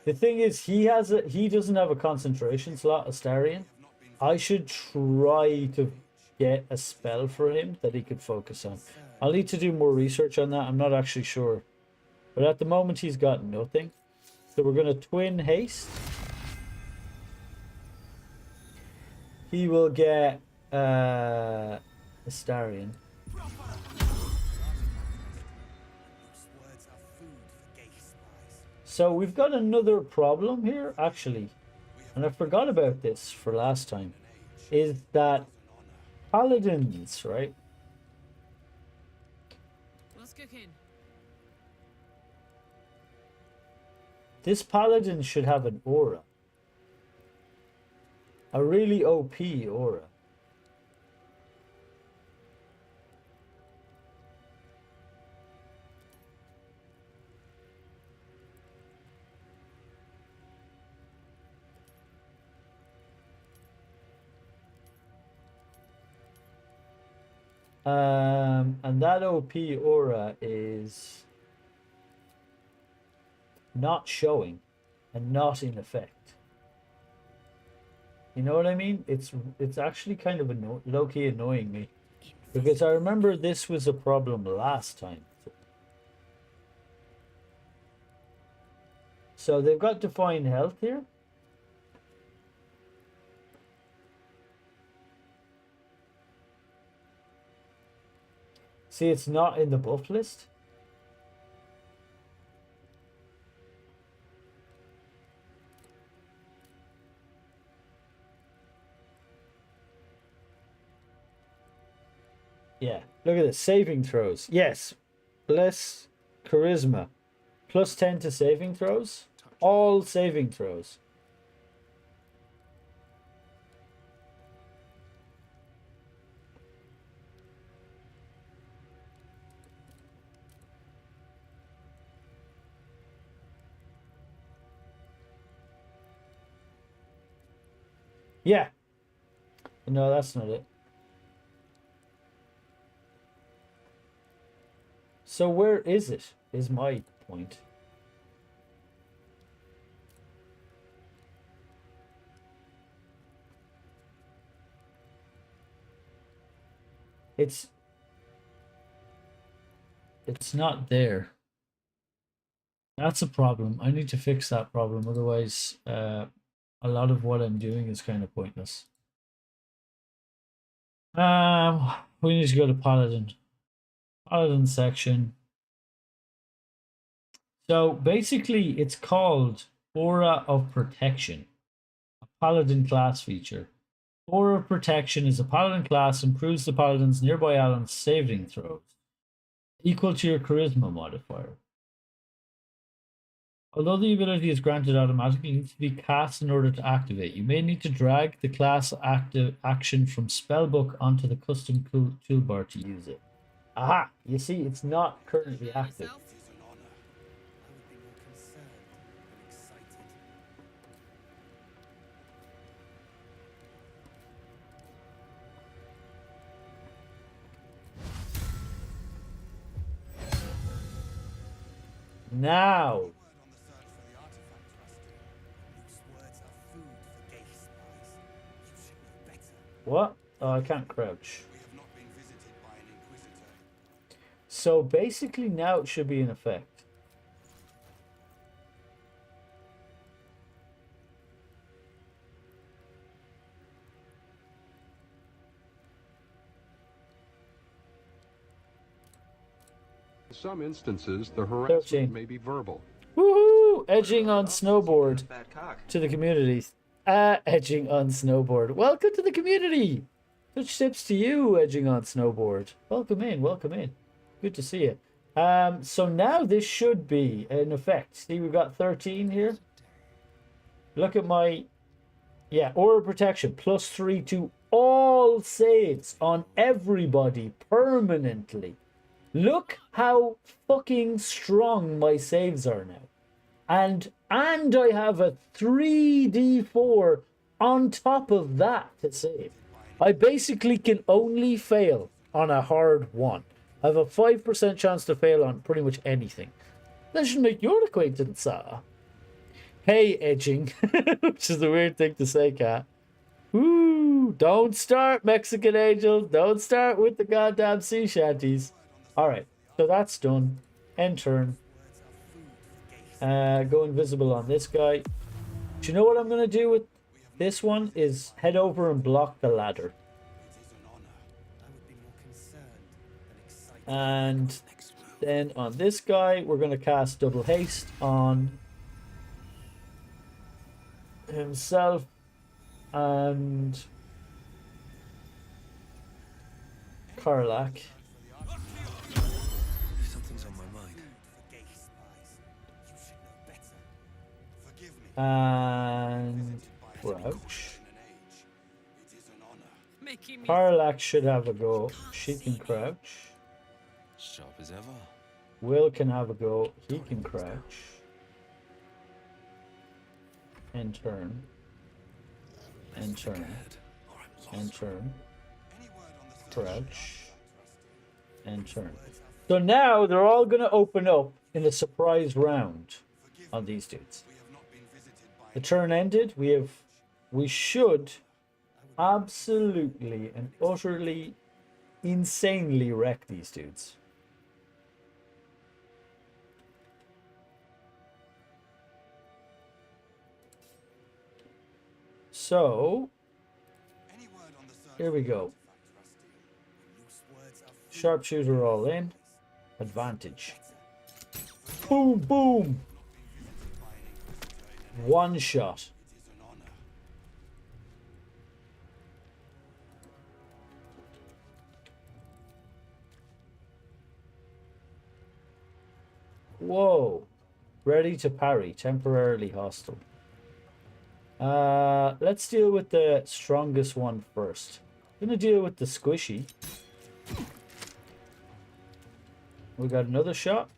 the thing is, he doesn't have a concentration slot, Astarion. I should try to get a spell for him that he could focus on. I'll need to do more research on that. I'm not actually sure. But at the moment, he's got nothing. So we're going to twin haste. He will get Astarion. So we've got another problem here, actually. And I forgot about this for last time. Is that paladins, right? What's cooking? This paladin should have an aura. A really OP aura. And that OP aura is not showing and not in effect. You know what I mean? It's actually kind of low-key annoying me, because I remember this was a problem last time. So they've got defined health here. See, it's not in the buff list. Yeah, look at this. Saving throws. Yes. Bless charisma. Plus 10 to saving throws. All saving throws. Yeah. No, that's not it. So where is it, is my point. It's not there. That's a problem. I need to fix that problem. Otherwise, a lot of what I'm doing is kind of pointless. We need to go to Paladin. Paladin section. So basically, it's called Aura of Protection, a Paladin class feature. Aura of Protection is a Paladin class, improves the Paladin's nearby allies' saving throws, equal to your Charisma modifier. Although the ability is granted automatically, it needs to be cast in order to activate. You may need to drag the class active action from Spellbook onto the custom toolbar to use it. Aha! You see, it's not currently active. Now. What? Oh, I can't crouch. So basically now it should be in effect. In some instances, the harassment 13. may be verbal. Woohoo! Edging on snowboard to the community. Edging on snowboard. Welcome to the community. Such tips to you, edging on snowboard. Welcome in, welcome in. Good to see you. So now this should be in effect. See, we've got 13 here. Look at my, yeah, aura protection +3 to all saves on everybody permanently. Look how fucking strong my saves are now. And I have a 3d4 on top of that to save. I basically can only fail on a hard one. I have a 5% chance to fail on pretty much anything. That should make your acquaintance, Hey, edging. Which is a weird thing to say, Cat. Woo! Don't start, Mexican Angels. Don't start with the goddamn sea shanties. Alright, so that's done. End turn. Go invisible on this guy. Do you know what I'm going to do with this one? Is head over and block the ladder. And then on this guy, we're going to cast double haste on himself and Karlak. Something's on my mind. And crouch. Karlak should have a go. She can crouch. Sharp as ever. Will can have a go. He can crouch. And turn. And turn. And turn. Crouch. And turn. So now they're all going to open up in a surprise round on these dudes. The turn ended. We should absolutely and utterly insanely wreck these dudes. So here we go. Sharpshooter all in. Advantage. Boom, boom. One shot. Whoa. Ready to parry. Temporarily hostile. Let's deal with the strongest one first. I'm gonna deal with the squishy. We got another shot.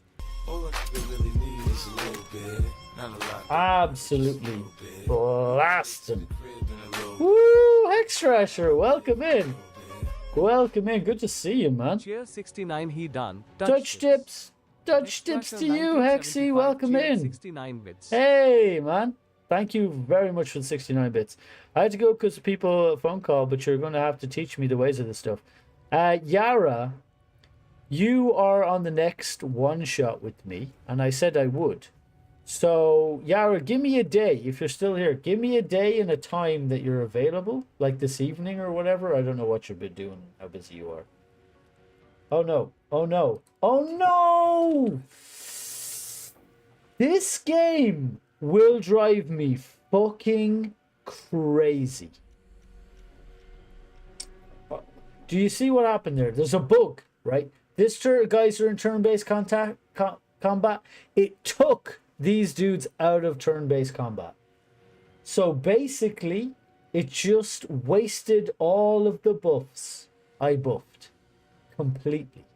Absolutely blast him. Woo! Hex Thrasher, welcome in. Welcome in. Good to see you, man. Cheer 69 he done. Touch tips. Touch tips to you, Hexy. Welcome in. 69 bits. Hey, man. Thank you very much for the 69 bits. I had to go because people phone call, but you're going to have to teach me the ways of this stuff. Yara, you are on the next one shot with me, and I said I would. So, Yara, give me a day. If you're still here, give me a day and a time that you're available, like this evening or whatever. I don't know what you've been doing, how busy you are. Oh, no. Oh, no. Oh, no! This game will drive me fucking crazy. Do you see what happened there? There's a bug, right? This guys are in turn-based combat. It took these dudes out of turn-based combat. So basically, it just wasted all of the buffs I buffed completely.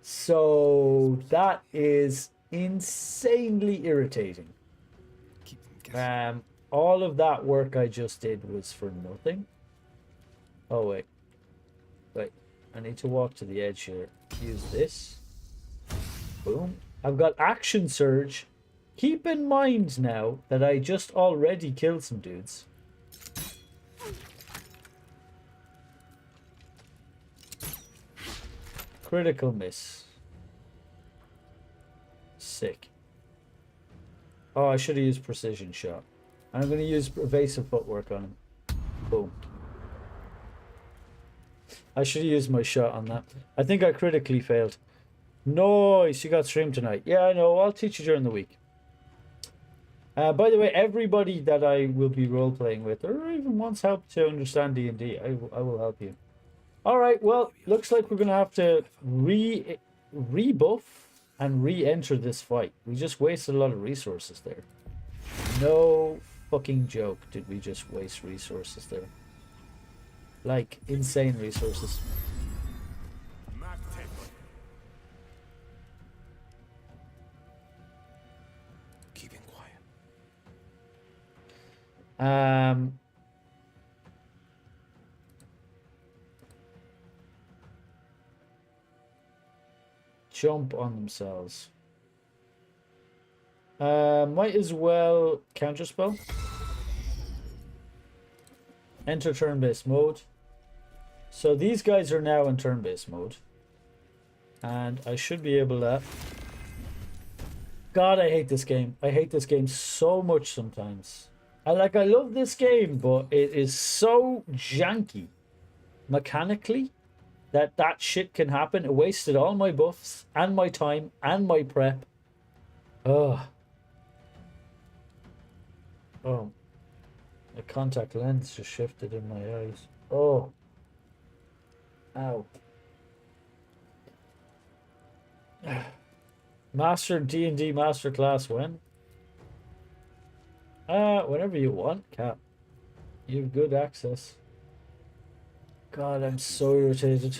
So that is insanely irritating. All of that work I just did was for nothing. Oh wait, I need to walk to the edge here. Use this. Boom. I've got action surge. Keep in mind now that I just already killed some dudes. Critical miss. Sick. Oh, I should have used precision shot. I'm going to use evasive footwork on him. Boom. I should have used my shot on that. I think I critically failed. Nice, you got stream tonight. Yeah, I know. I'll teach you during the week. By the way, everybody that I will be role-playing with, or even wants help to understand D&D, I will help you. All right, well, looks like we're going to have to rebuff and re-enter this fight. We just wasted a lot of resources there. No fucking joke did we just waste resources there. Like, insane resources. Keeping quiet. Jump on themselves. Might as well counterspell. Enter turn-based mode. So these guys are now in turn-based mode. And I should be able to... God, I hate this game. I hate this game so much sometimes. I love this game, but it is so janky mechanically that shit can happen. It wasted all my buffs and my time and my prep. Ugh. Oh. The contact lens just shifted in my eyes. Oh. Ow. Master D&D Masterclass when? Whenever you want, Cap. You have good access. God, I'm so irritated.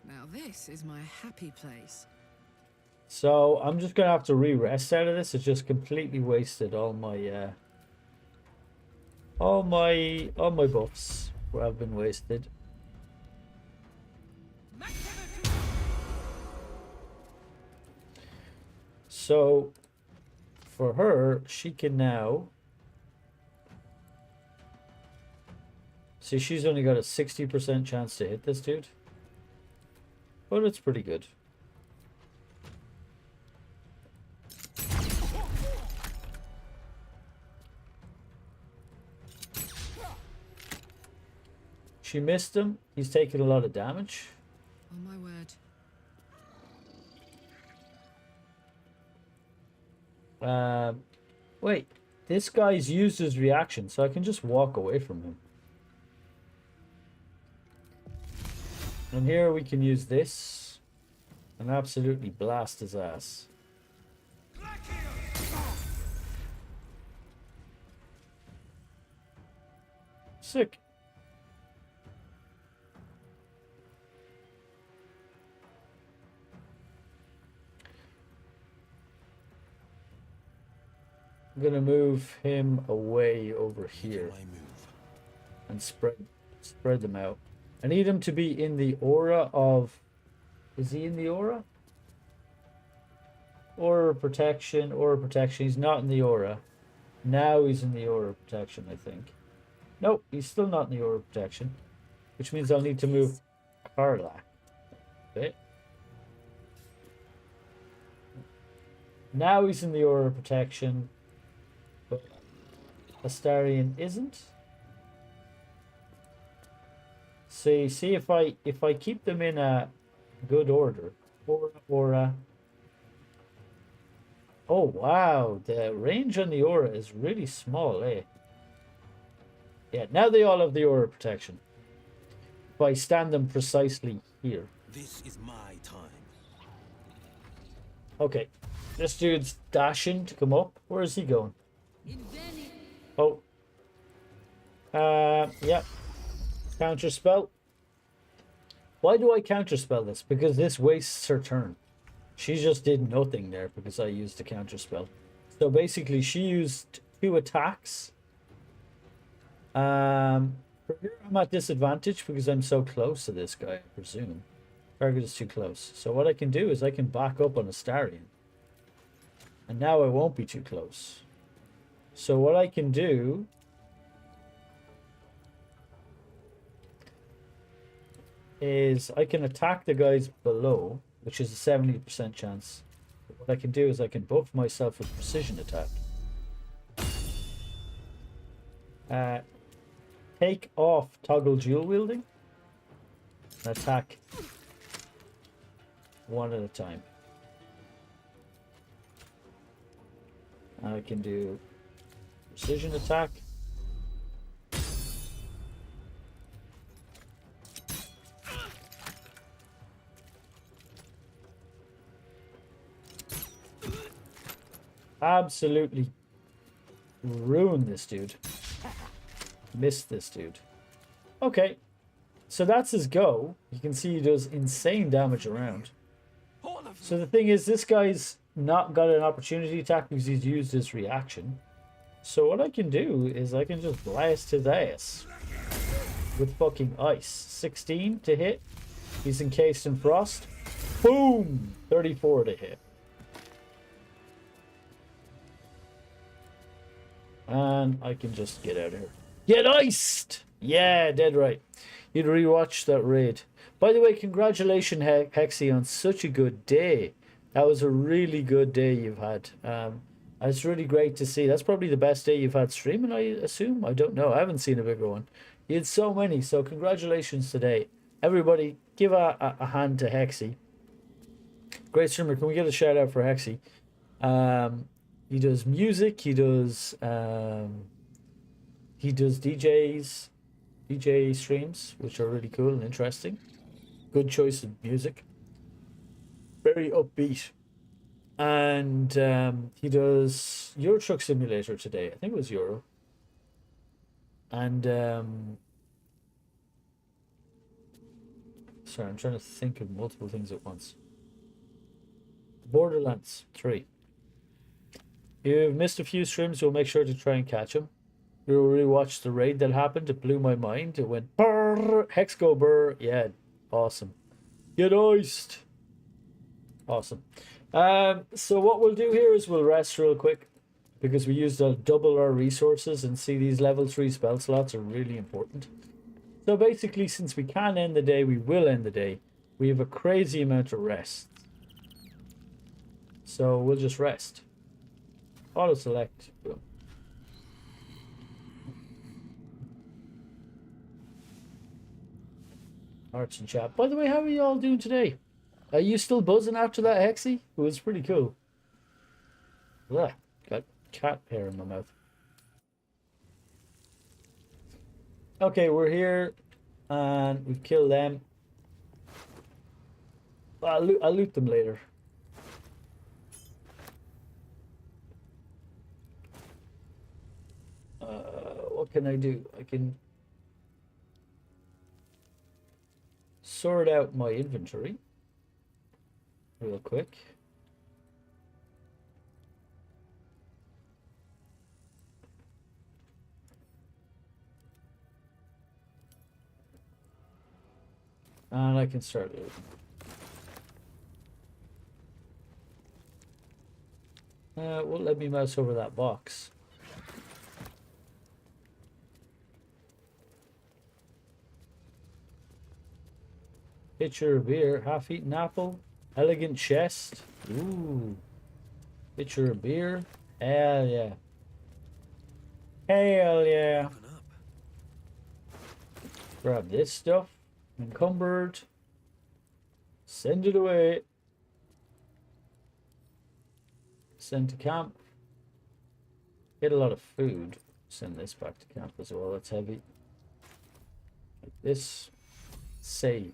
Now this is my happy place. So I'm just gonna have to re-rest out of this. It's just completely wasted all my buffs have been wasted. So for her, she can now see she's only got a 60% chance to hit this dude. But it's pretty good. She missed him. He's taking a lot of damage. Oh my word. Wait. This guy's used his reaction, so I can just walk away from him. And here we can use this and absolutely blast his ass. Sick. I'm gonna move him away over here and spread them out. I need him to be in the aura of... Is he in the aura? Aura of protection, aura of protection. He's not in the aura. Now he's in the aura of protection, I think. Nope, he's still not in the aura of protection. Which means I'll need to move Carla. Okay. Now he's in the aura of protection. But Astarion isn't. See if I keep them in a good order. Aura. Oh wow, the range on the aura is really small, eh? Yeah, now they all have the aura protection. If I stand them precisely here. This is my time. Okay. This dude's dashing to come up. Where is he going? Oh. Yeah. Counterspell. Why do I counterspell this? Because this wastes her turn. She just did nothing there because I used the counterspell. So basically she used 2 attacks. For here I'm at disadvantage because I'm so close to this guy, I presume. Target is too close. So what I can do is I can back up on Astarion. And now I won't be too close. So what I can do is I can attack the guys below, which is a 70% chance. What I can do is I can buff myself with precision attack. Take off toggle dual wielding and attack one at a time. I can do precision attack. Absolutely ruin this dude. Miss this dude. Okay, so that's his go. You can see he does insane damage around. So the thing is, this guy's not got an opportunity attack because he's used his reaction. So what I can do is I can just blast his ass with fucking ice. 16 to hit. He's encased in frost. Boom! 34 to hit. And I can just get out of here. Get iced! Yeah, dead right. You'd rewatch that raid. By the way, congratulations, Hexy, on such a good day. That was a really good day you've had. It's really great to see. That's probably the best day you've had streaming, I assume. I don't know. I haven't seen a bigger one. You had so many, so congratulations today. Everybody, give a hand to Hexy. Great streamer. Can we get a shout out for Hexy? He does music. He does DJ streams, which are really cool and interesting. Good choice of music. Very upbeat. And he does Euro Truck Simulator today. I think it was Euro. And sorry, I'm trying to think of multiple things at once. Borderlands 3. You've missed a few streams, we'll make sure to try and catch them. You'll rewatch the raid that happened. It blew my mind. It went brrr, Hex go brrr. Yeah, awesome. Get iced. Awesome. So what we'll do here is we'll rest real quick because we used double our resources, and see, these level 3 spell slots are really important. So basically, since we can end the day, we will end the day. We have a crazy amount of rest. So we'll just rest. Auto select. Boom. Arts and chat. By the way, how are you all doing today? Are you still buzzing after that, Hexy? It was pretty cool. Ugh, got cat hair in my mouth. Okay, we're here and we've killed them. I'll loot them later. What can I do? I can sort out my inventory real quick. And I can start looting. Won't let me mouse over that box. Pitcher of beer, half-eaten apple, elegant chest. Ooh. Pitcher of beer. Hell yeah. Hell yeah. Grab this stuff. Encumbered. Send it away. Send to camp. Get a lot of food. Send this back to camp as well. That's heavy. Like this. Save.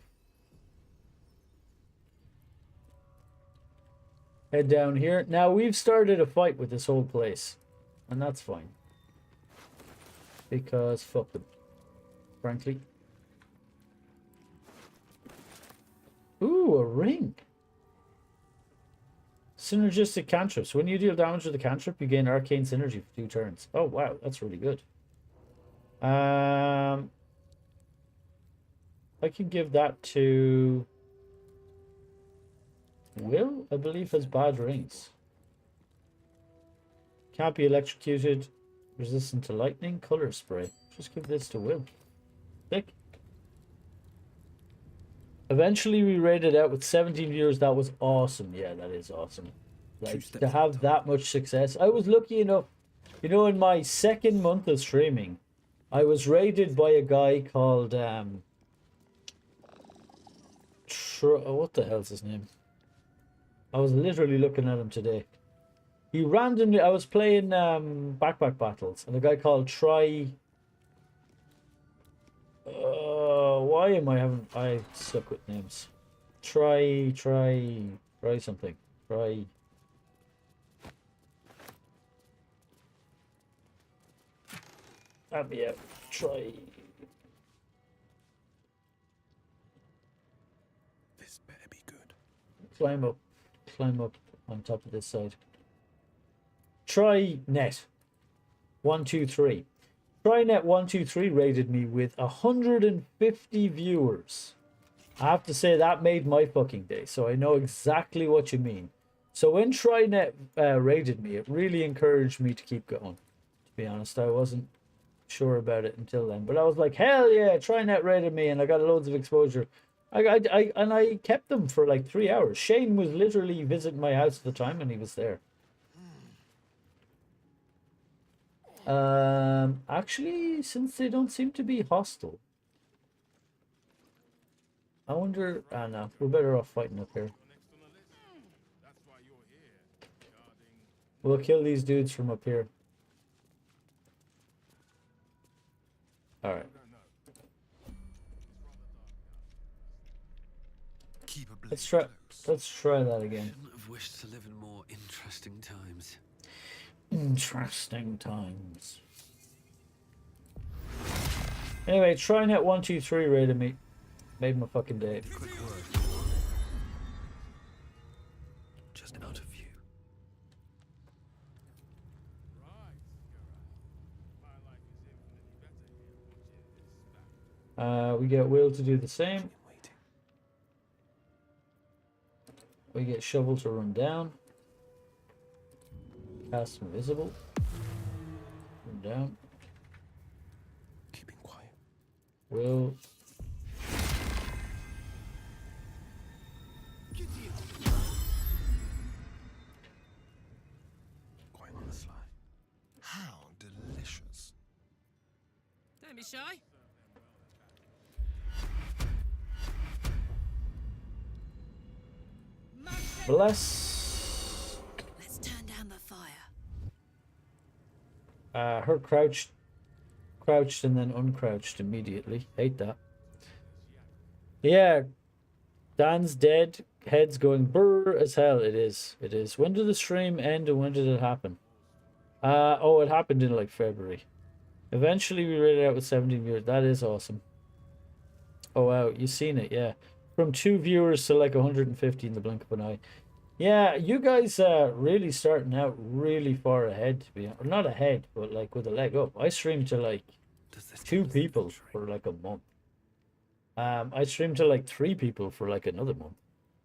Head down here. Now we've started a fight with this whole place. And that's fine. Because fuck them. Frankly. Ooh, a ring. Synergistic cantrips. When you deal damage with a cantrip, you gain arcane synergy for 2 turns. Oh wow, that's really good. I can give that to Will, I believe, has bad rings. Can't be electrocuted. Resistant to lightning. Color spray. Just give this to Will. Thick. Eventually we rated out with 17 viewers. That was awesome. Yeah, that is awesome. Like, to have that much success. I was lucky enough, you know, in my second month of streaming, I was rated by a guy called, what the hell's his name? I was literally looking at him today. He randomly, I was playing backpack battles, and a guy called why am I suck with names. Try something. Yeah, try. This better be good. Climb up on top of this side. Try net 123. Trynet 123 rated me with 150 viewers. I have to say that made my fucking day, so I know exactly what you mean. So when Trynet rated me, it really encouraged me to keep going. To be honest, I wasn't sure about it until then, but I was like, hell yeah, Trynet rated me, and I got loads of exposure. I kept them for like 3 hours. Shane was literally visiting my house at the time, and he was there. Actually, since they don't seem to be hostile, I wonder. Ah, no, we're better off fighting up here. We'll kill these dudes from up here. All right. Let's try that again. I've wished to live in more interesting times. Interesting times. Anyway, Trynet 123 rated me. Made my fucking day. Quick word. Just out of view. We get Will to do the same. We get Shovel to run down. Cast invisible. Run down. Keeping quiet. Will. Quite on the sly. How delicious. Don't be shy. Bless. Let's turn down the fire. Her crouched and then uncrouched immediately. Hate that. Yeah. Dan's dead. Head's going brr as hell. It is. When did the stream end and when did it happen? Oh, it happened in like February. Eventually we rated out with 17 viewers. That is awesome. Oh wow, you've seen it, yeah. From 2 viewers to like 150 in the blink of an eye. Yeah, you guys really starting out really far ahead, to be honest. Not ahead, but like with a leg up. I streamed to like 2 people for like a month. I streamed to like 3 people for like another month.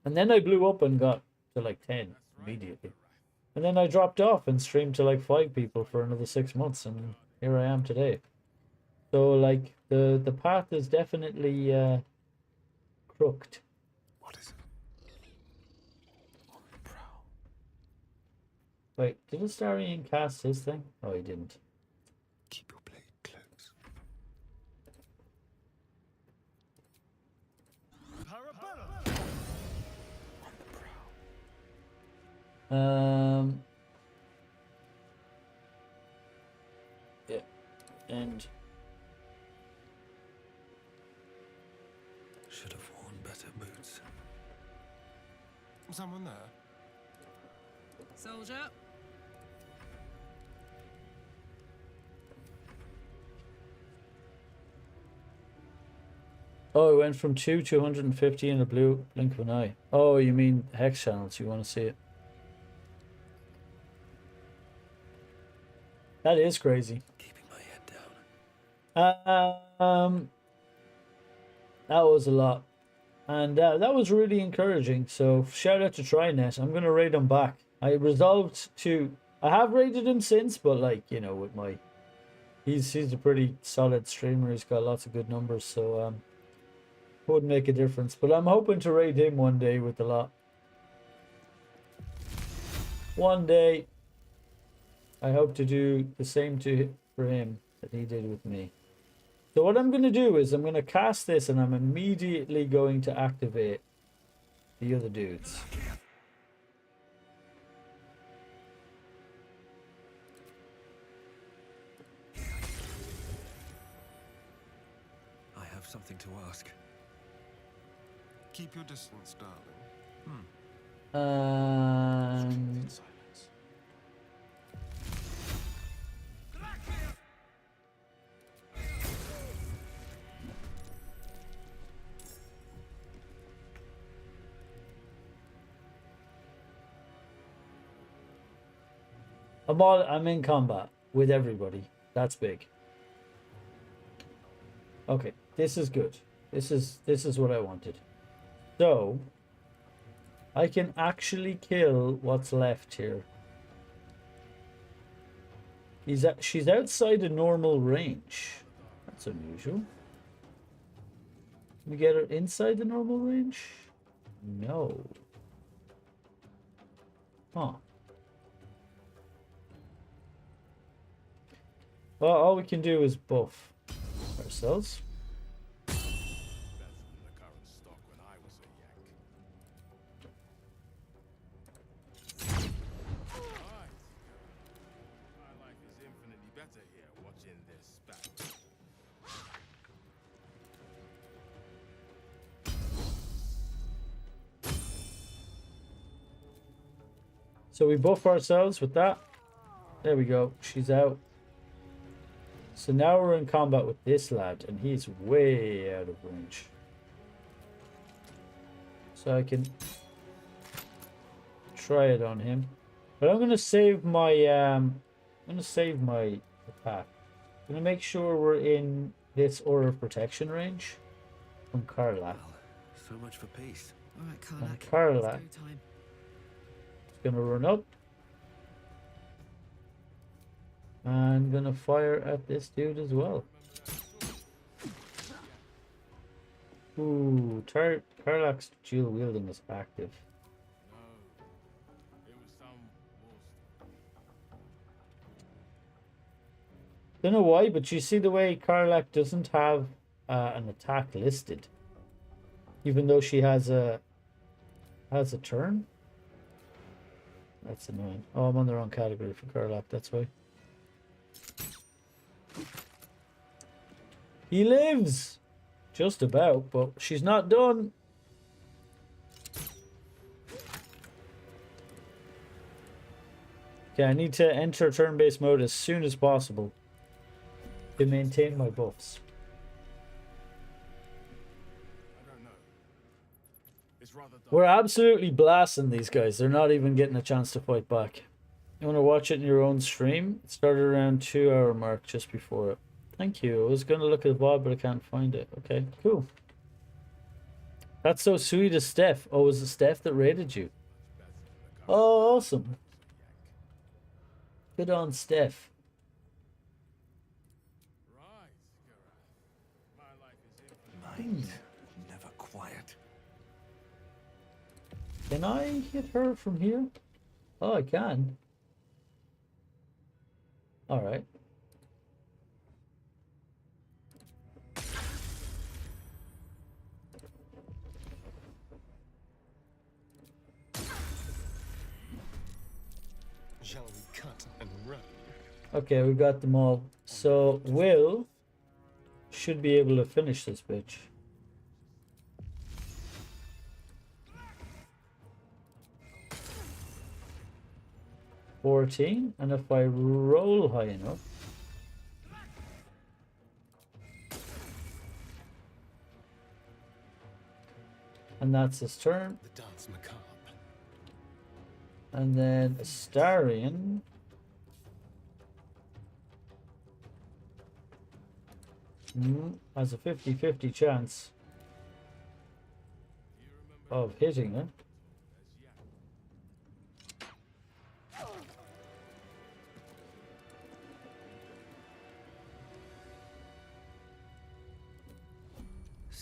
And then I blew up and got to like 10 immediately. And then I dropped off and streamed to like 5 people for another 6 months, and here I am today. So like the path is definitely crooked. What is it? On the prowl. Wait, did Astarion cast his thing? Oh, he didn't. Keep your blade close. On the prowl. Yeah, and Should have worn better boots. Someone there? Soldier. oh, it went from 2 to 150 in the blue blink of an eye. Oh, you mean hex channels? You want to see it? That is crazy. Keeping my head down. That was a lot, and that was really encouraging. So shout out to Trynet. I'm gonna raid him back. I resolved to. I have raided him since, but like, you know, with my He's a pretty solid streamer. He's got lots of good numbers, so would make a difference. But I'm hoping to raid him one day with a lot. One day, I hope to do the same for him that he did with me. So what I'm going to do is I'm going to cast this, and I'm immediately going to activate the other dudes. I have something to ask. Keep your distance, darling. And I'm in combat with everybody. That's big. Okay, this is good. This is what I wanted. So I can actually kill what's left here. She's outside a normal range. That's unusual. Can we get her inside the normal range? No. Huh. Well, all we can do is buff ourselves. So we buff ourselves with that. There we go. She's out. So now we're in combat with this lad, and he's way out of range. So I can try it on him. But I'm gonna save my attack. I'm gonna make sure we're in this aura of protection range from Karlach. Well, so much for peace. All right, Karlach. Karlach. It's go time. Gonna run up. And gonna fire at this dude as well. Ooh, Karlach's dual wielding is active. Don't know why, but you see the way Karlach doesn't have an attack listed, even though she has a turn. That's annoying. Oh, I'm on the wrong category for Karlach, that's why. He lives! Just about, but she's not done. Okay, I need to enter turn-based mode as soon as possible to maintain my buffs. We're absolutely blasting these guys. They're not even getting a chance to fight back. You want to watch it in your own stream? It started around 2-hour mark just before it. Thank you. I was going to look at the VOD, but I can't find it. Okay, cool. That's so sweet of Steph. Oh, was it Steph that raided you? Oh, awesome. Good on Steph. Mind never quiet. Can I hit her from here? Oh, I can. All right. Shall we cut and run? Okay, we got them all. So Will should be able to finish this bitch. $14, and if I roll high enough, and that's his turn. The dance macabre. And then Astarion has a 50-50 chance of hitting her.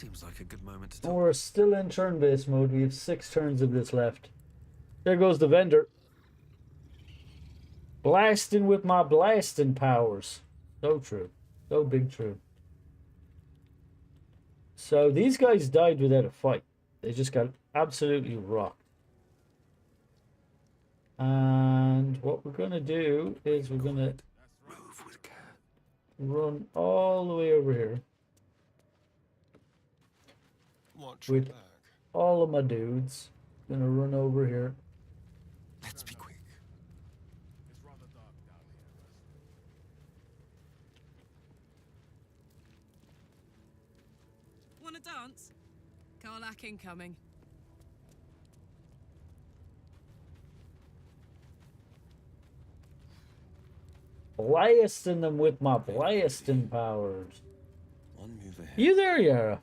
Seems like a good moment to And talk. we're still in turn-based mode. We have 6 turns of this left. There goes the vendor. Blasting with my blasting powers. So true. So big true. So these guys died without a fight. They just got absolutely rocked. And what we're going to do is we're going to run all the way over here with all of my dudes. Gonna run over here. Let's be quick. Wanna dance? Karlak incoming. Blasting them with my blasting powers. One move ahead. You there, Yara?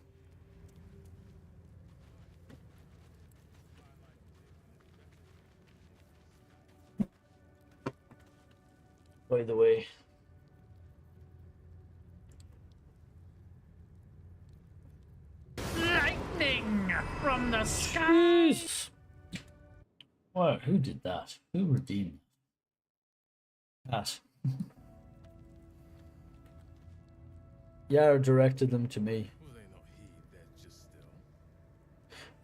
By the way. Lightning from the sky. Jeez. What? Who did that? Who redeemed that? Yara directed them to me.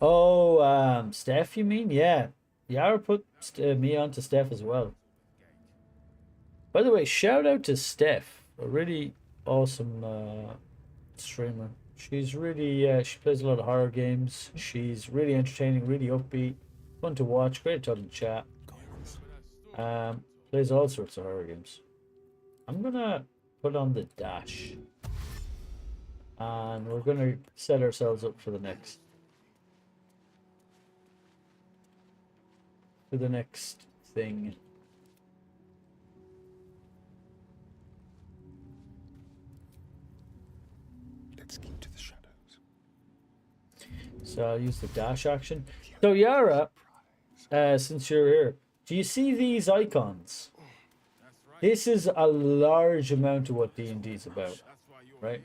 Oh, Steph, you mean? Yeah. Yara put me onto Steph as well. By the way, shout out to Steph, a really awesome streamer. She's really, she plays a lot of horror games. She's really entertaining, really upbeat, fun to watch, great to talk and chat. Plays all sorts of horror games. I'm gonna put on the dash. And we're gonna set ourselves up for the next. Thing. Let's keep to the shadows. So I'll use the dash action. So Yara, since you're here, do you see these icons? This is a large amount of what D&D is about, right?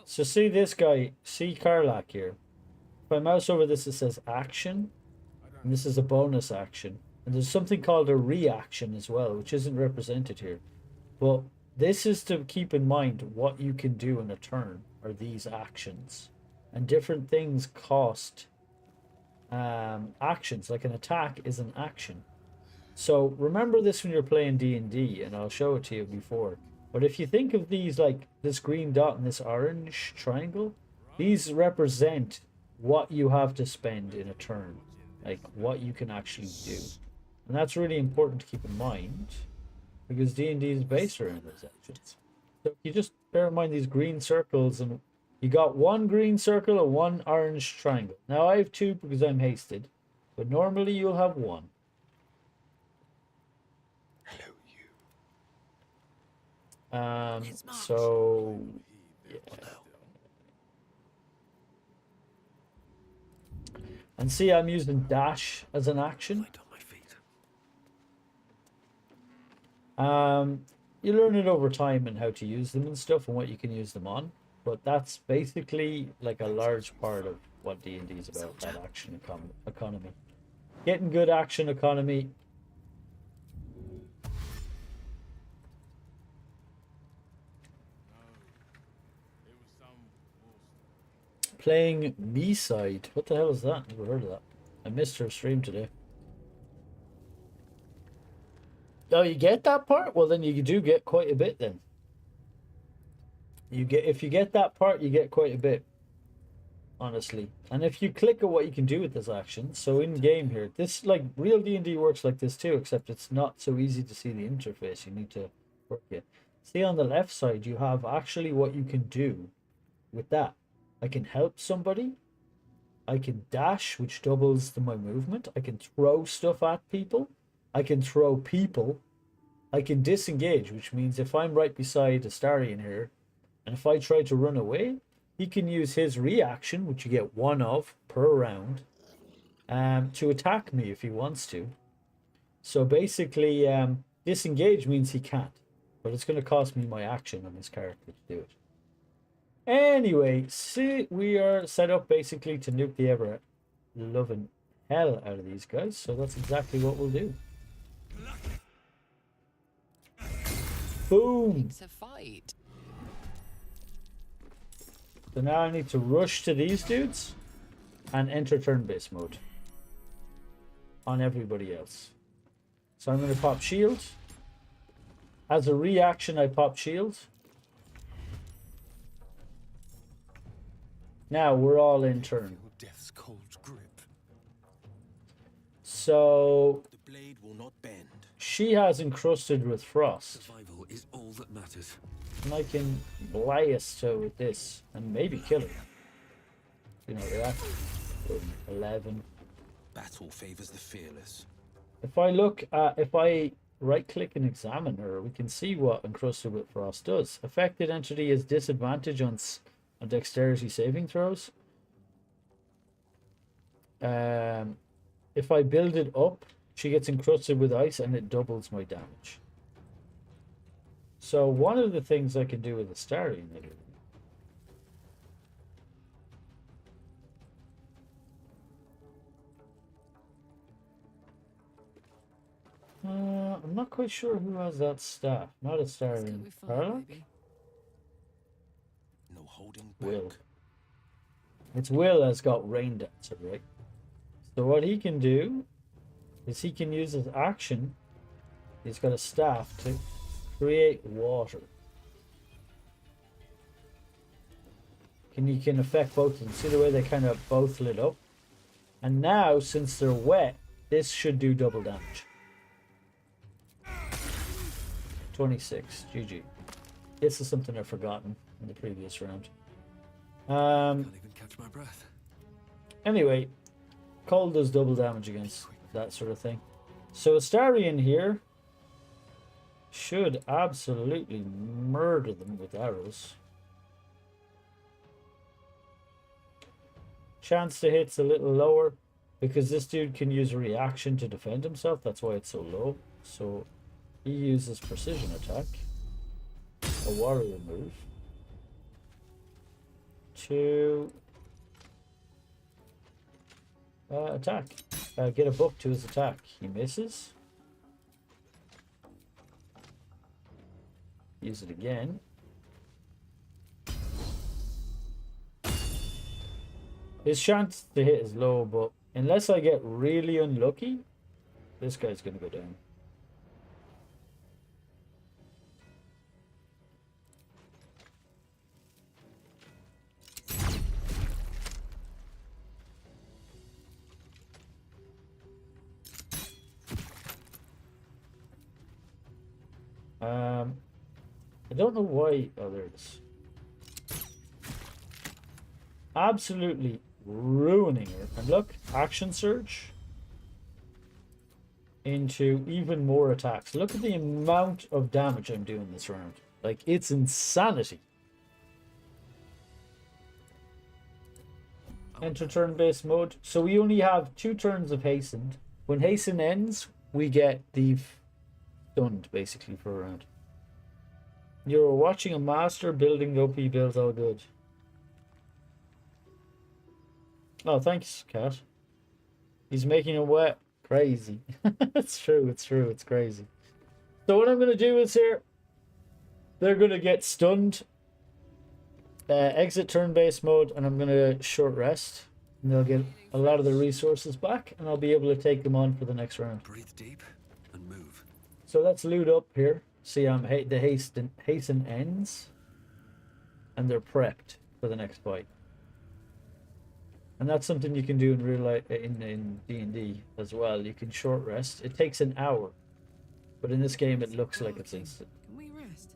So see this guy, see Karlak here. If I mouse over this, it says action, and this is a bonus action. And there's something called a reaction as well, which isn't represented here. But this is to keep in mind what you can do in a turn are these actions. And different things cost actions, like an attack is an action. So remember this when you're playing D&D, and I'll show it to you before. But if you think of these like this green dot and this orange triangle, these represent what you have to spend in a turn, like what you can actually do. And that's really important to keep in mind, because D&D is based around those actions. So you just bear in mind these green circles, and you got one green circle and one orange triangle. Now I have two because I'm hasted, but normally you'll have one. Hello, you. So yeah. And see, I'm using dash as an action. You learn it over time and how to use them and stuff and what you can use them on. But that's basically like a large part of what D&D is about, that action economy. Getting good action economy. Playing B-side. What the hell is that? Never heard of that. I missed her stream today. Oh, you get that part? Well, then you do get quite a bit then. If you get that part, you get quite a bit. Honestly. And if you click on what you can do with this action, so in game here, this like real D&D works like this too, except it's not so easy to see the interface. You need to work it. See on the left side, you have actually what you can do with that. I can help somebody. I can dash, which doubles my movement. I can throw stuff at people. I can throw people. I can disengage, which means if I'm right beside Astarion here, and if I try to run away, he can use his reaction, which you get one of per round, to attack me if he wants to. So basically, disengage means he can't, but it's going to cost me my action on this character to do it. Anyway, see, we are set up basically to nuke the ever loving hell out of these guys, so that's exactly what we'll do. Boom! It's a fight. So now I need to rush to these dudes and enter turn-based mode on everybody else. So I'm going to pop shield. As a reaction, I pop shield. Now we're all in turn. Death's cold grip. So The blade will not bend. she has encrusted with frost. Survival is all that matters. And I can blast her with this and maybe kill her. You know that. 11. Battle favors the fearless. If I right click and examine her, we can see what encrusted with frost does. Affected entity is disadvantage on dexterity saving throws. If I build it up, she gets encrusted with ice and it doubles my damage. So one of the things I can do with the Starion, I'm not quite sure who has that staff. Not a Starion. Harlock? No holding back. Will. It's Will has got Rain Dancer, right? So what he can do is he can use his action. He's got a staff to create water. You can affect both of them. See the way they kind of both lit up? And now, since they're wet, this should do double damage. 26. GG. This is something I've forgotten in the previous round. Can't even catch my breath. Anyway, cold does double damage against that sort of thing. So Astarion here should absolutely murder them with arrows. Chance to hit's a little lower because this dude can use a reaction to defend himself. That's why it's so low. So he uses precision attack, a warrior move, to attack. Get a buff to his attack. He misses. Use it again. His chance to hit is low, but unless I get really unlucky, this guy's going to go down. I don't know why. Oh, there it is. Absolutely ruining her. And look, action surge into even more attacks. Look at the amount of damage I'm doing this round. Like, it's insanity. Enter turn-based mode. So we only have 2 turns of hastened. When hasten ends, we get the stunned basically for a round. You're watching a master building OP builds. All good. Oh, thanks, Cat. He's making it wet. Crazy. It's true, it's true, it's crazy. So what I'm going to do is here, they're going to get stunned. Exit turn-based mode, and I'm going to short rest. And they'll get a lot of the resources back, and I'll be able to take them on for the next round. Breathe deep and move. So let's loot up here. See, the hasten ends, and they're prepped for the next fight. And that's something you can do in real life in D&D as well. You can short rest. It takes an hour, but in this game it looks like it's instant. Can we rest?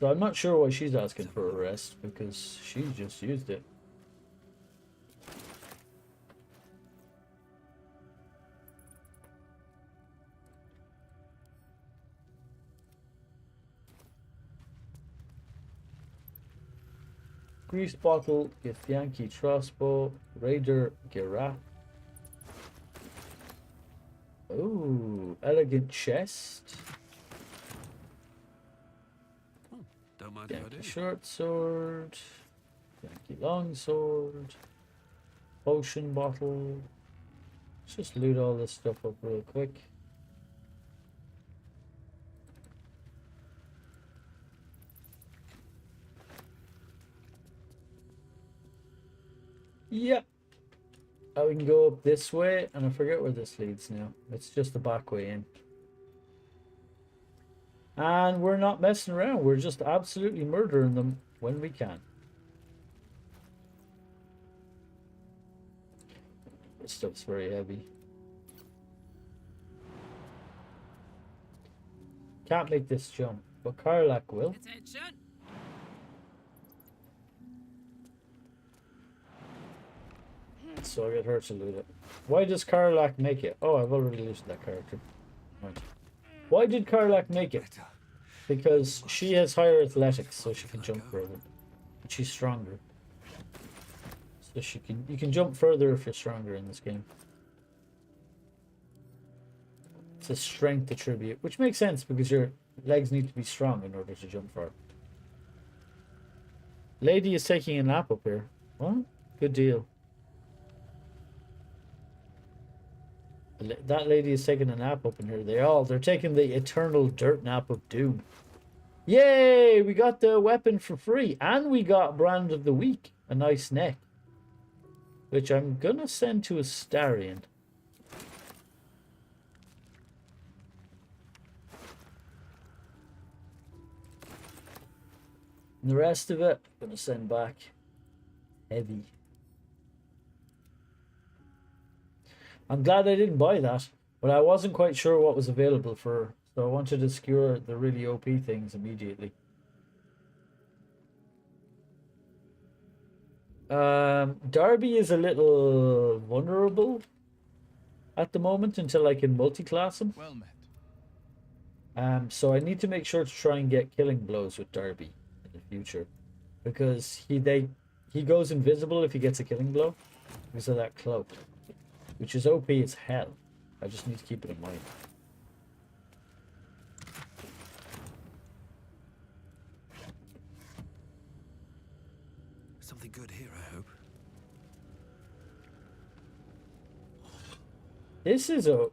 So I'm not sure why she's asking for a rest because she just used it. Grease bottle, Githyanki crossbow, Raider Gerat. Oh, elegant chest. mind if I Yankee do. short sword. Yankee long sword. Potion bottle. Let's just loot all this stuff up real quick. Yep. Oh, we can go up this way, and I forget where this leads now. It's just the back way in. And we're not messing around. We're just absolutely murdering them when we can. This stuff's very heavy. Can't make this jump, but Karlak will. Attention! So I get her to loot it. Why does Karlak make it? Oh, I've already looted that character. Right. Why did Karlak make it? Because she has higher athletics, so she can jump further. And she's stronger. So you can jump further if you're stronger in this game. It's a strength attribute, which makes sense because your legs need to be strong in order to jump far. Lady is taking a nap up here. What? Good deal. That lady is taking a nap up in here. They're taking the eternal dirt nap of doom. Yay! We got the weapon for free. And we got Brand of the Week. A nice neck. Which I'm gonna send to Astarion. And the rest of it, I'm gonna send back heavy. I'm glad I didn't buy that, but I wasn't quite sure what was available for, so I wanted to secure the really OP things immediately. Darby is a little vulnerable at the moment until I can multi-class him. Well met. So I need to make sure to try and get killing blows with Darby in the future, because he goes invisible if he gets a killing blow because of that cloak, which is OP as hell. I just need to keep it in mind. Something good here, I hope. This is a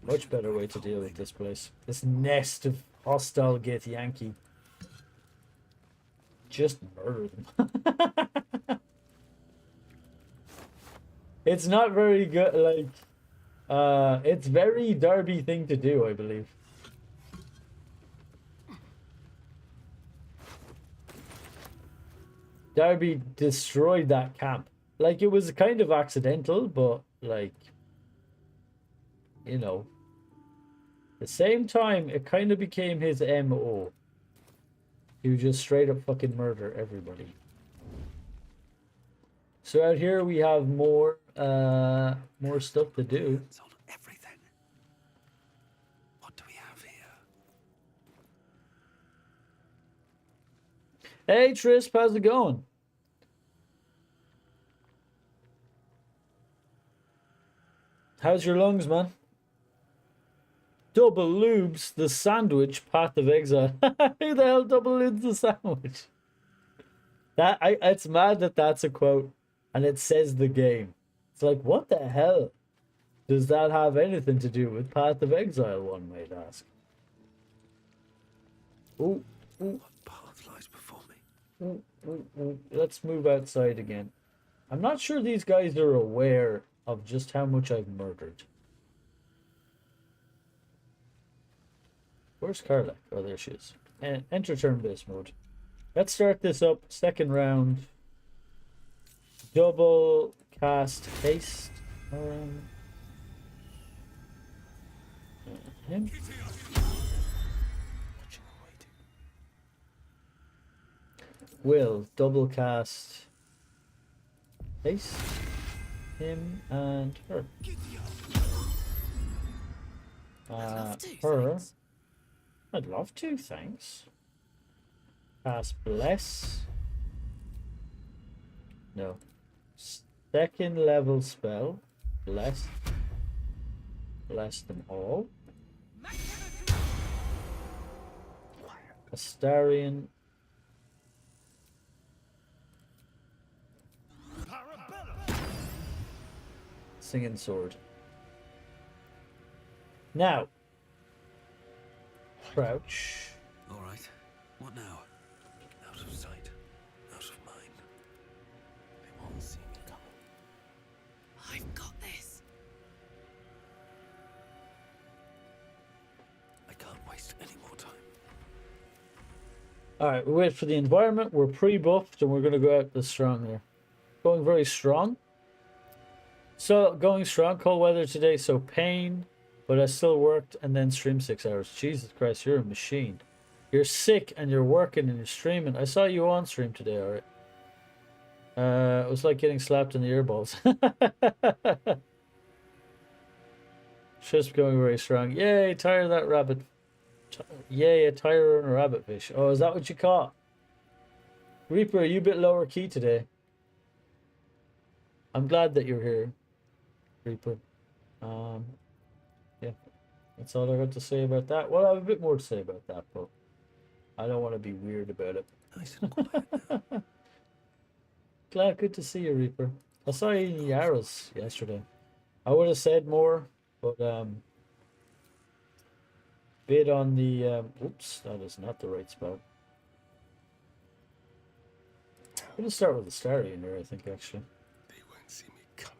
much better way to deal with this place. This nest of hostile Gith Yankee. Just murder them. It's not very good, like, it's very Darby thing to do, I believe. Darby destroyed that camp. Like, it was kind of accidental, but, like, you know, at the same time, it kind of became his MO. He would just straight up fucking murder everybody. So out here we have more stuff to do. On everything. What do we have here? Hey Trisp, how's it going? How's your lungs, man? Double lubes the sandwich, Path of Exile. Who the hell double lubes the sandwich? It's mad that that's a quote and it says the game. It's like, what the hell does that have anything to do with Path of Exile, one might ask? Ooh, ooh. What path lies before me? Ooh, ooh, ooh. Let's move outside again. I'm not sure these guys are aware of just how much I've murdered. Where's Karlak? Oh, there she is. Enter turn-based mode. Let's start this up. Second round. Double cast haste. Him. Will double cast haste. Him and her. Her. I'd love to, thanks. Cast bless. No. Second level spell. Bless. Bless them all. Astarion Singing sword. Now. Crouch. All right. What now? Out of sight, out of mind. They won't see me coming. I've got this. I can't waste any more time. Alright, we wait for the environment. We're pre-buffed and we're going to go out the strong here. Going very strong. So, going strong, cold weather today, so pain. But I still worked and then streamed 6 hours. Jesus Christ, you're a machine. You're sick and you're working and you're streaming. I saw you on stream today, alright. It was like getting slapped in the earballs. Just going very strong. Yay, tire that rabbit. Yay, a tire and a rabbit fish. Oh, is that what you caught? Reaper, are you a bit lower key today? I'm glad that you're here, Reaper. Yeah, that's all I got to say about that. Well, I have a bit more to say about that, but I don't want to be weird about it. Nice and quiet now. Glad, good to see you, Reaper. I saw you in the arrows yesterday. I would have said more, but bit on the oops, that is not the right spell. I'm gonna start with the starry in there, I think, actually. They won't see me coming.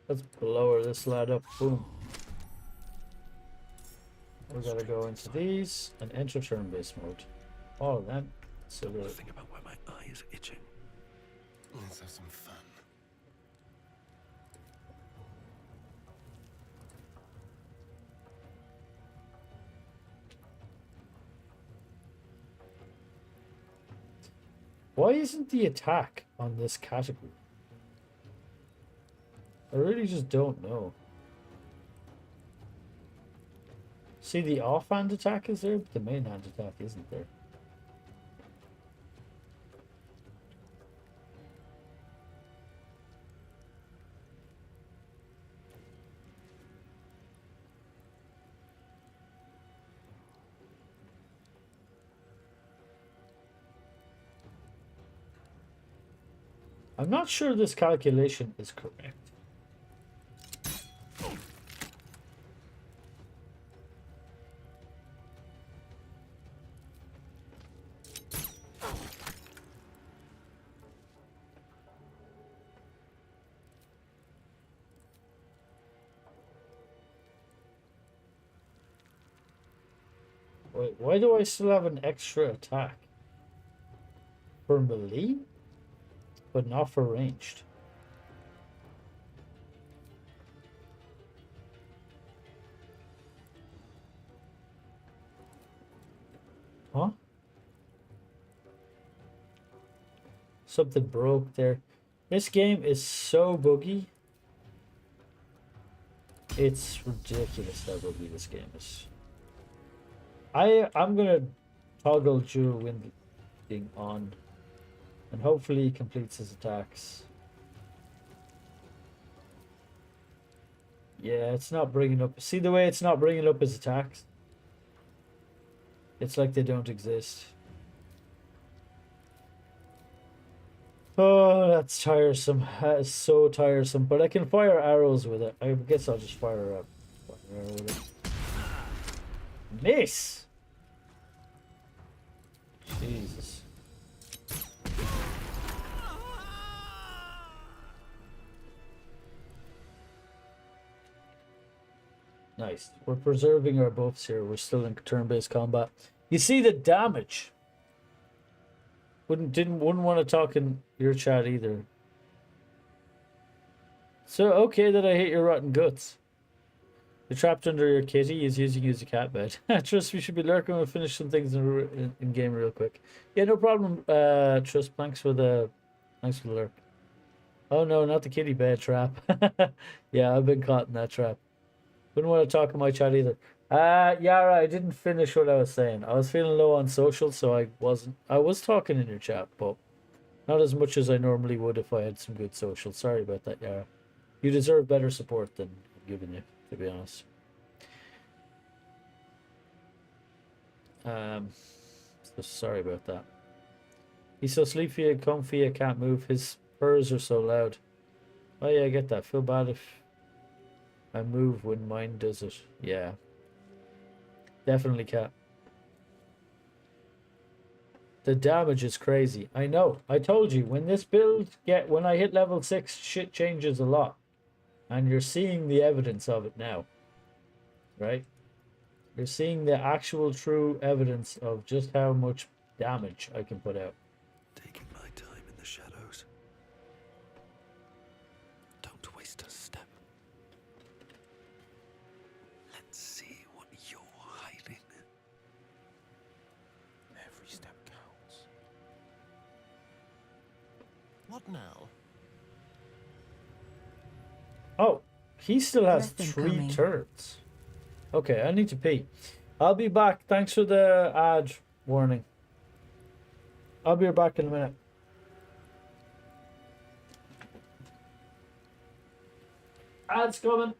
Let's lower this lad up. Boom. We gotta go into these and enter turn-based mode. All of them. So good. Think about why my eye is itching. Let's have some fun. Why isn't the attack on this category? I really just don't know. See, the offhand attack is there, but the main hand attack isn't there. I'm not sure this calculation is correct. Wait, why do I still have an extra attack? For melee? But not for ranged. Huh? Something broke there. This game is so buggy. It's ridiculous how buggy this game is. I'm gonna toggle dual winding on, and hopefully he completes his attacks. Yeah, it's not bringing up. See the way it's not bringing up his attacks? It's like they don't exist. Oh, that's tiresome. That is so tiresome. But I can fire arrows with it. I guess I'll just fire an arrow with it. Miss! Jesus. Nice. We're preserving our buffs here. We're still in turn-based combat. You see the damage. Wouldn't want to talk in your chat either. So okay that I hate your rotten guts. You're trapped under your kitty. He's using you as a cat bed. Trust, we should be lurking. We'll finish some things in game real quick. Yeah, no problem. Trust, thanks for the lurk. Oh no, not the kitty bed trap. Yeah, I've been caught in that trap. Wouldn't want to talk in my chat either. Yara, I didn't finish what I was saying. I was feeling low on social, so I was talking in your chat, but not as much as I normally would if I had some good social. Sorry about that, Yara. You deserve better support than I'm giving you, to be honest. So sorry about that. He's so sleepy and comfy, I can't move. His purrs are so loud. Oh yeah, I get that. Feel bad if I move when mine does it. Yeah. Definitely, cat. The damage is crazy. I know. I told you, when this build when I hit level 6, shit changes a lot. And you're seeing the evidence of it now. Right? You're seeing the actual true evidence of just how much damage I can put out. Taking my time in the shadows. Don't waste a step. Let's see what you're hiding. Every step counts. What now? Oh, he still has Breath 3 incoming. turns. Okay, I need to pee. I'll be back. Thanks for the ad warning. I'll be back in a minute. Ad's coming.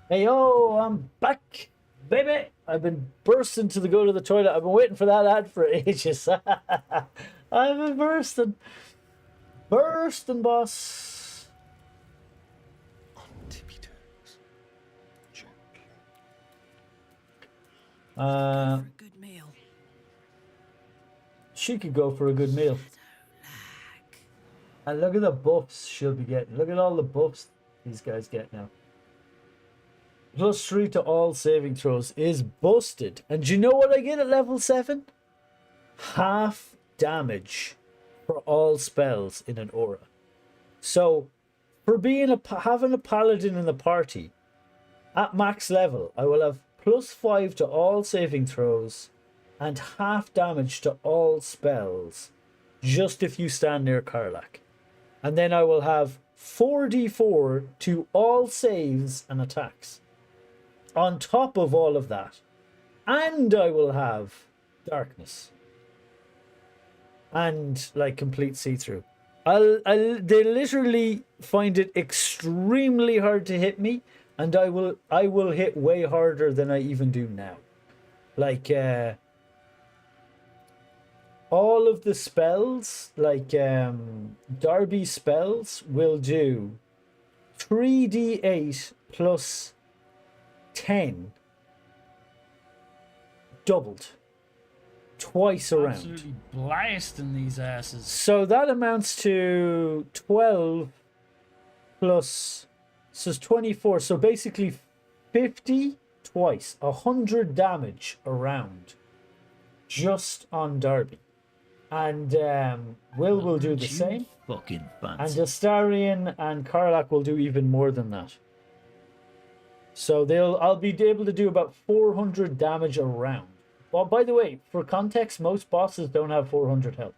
Hey yo, I'm back, baby. I've been bursting to go to the toilet. I've been waiting for that ad for ages. I've been bursting, boss. On tippy toes. Gently. For a good meal. She could go for a good meal. And look at the buffs she'll be getting. Look at all the buffs these guys get now. +3 to all saving throws is busted. And do you know what I get at level 7? Half damage for all spells in an aura. So, for having a paladin in the party, at max level, I will have +5 to all saving throws and half damage to all spells, just if you stand near Karlach. And then I will have 4d4 to all saves and attacks. On top of all of that, and I will have darkness and like complete see-through. They literally find it extremely hard to hit me, and I will hit way harder than I even do now. Like all of the spells, like Darby spells, will do 3d8 plus 10 doubled twice around. Absolutely blasting these asses. So that amounts to 12 plus, so it's 24. So basically 50 twice, 100 damage around just on Darby. And will do the same. Fucking fancy. And Astarion and Karlach will do even more than that. So I'll be able to do about 400 damage a round. Well, by the way, for context, most bosses don't have 400 health.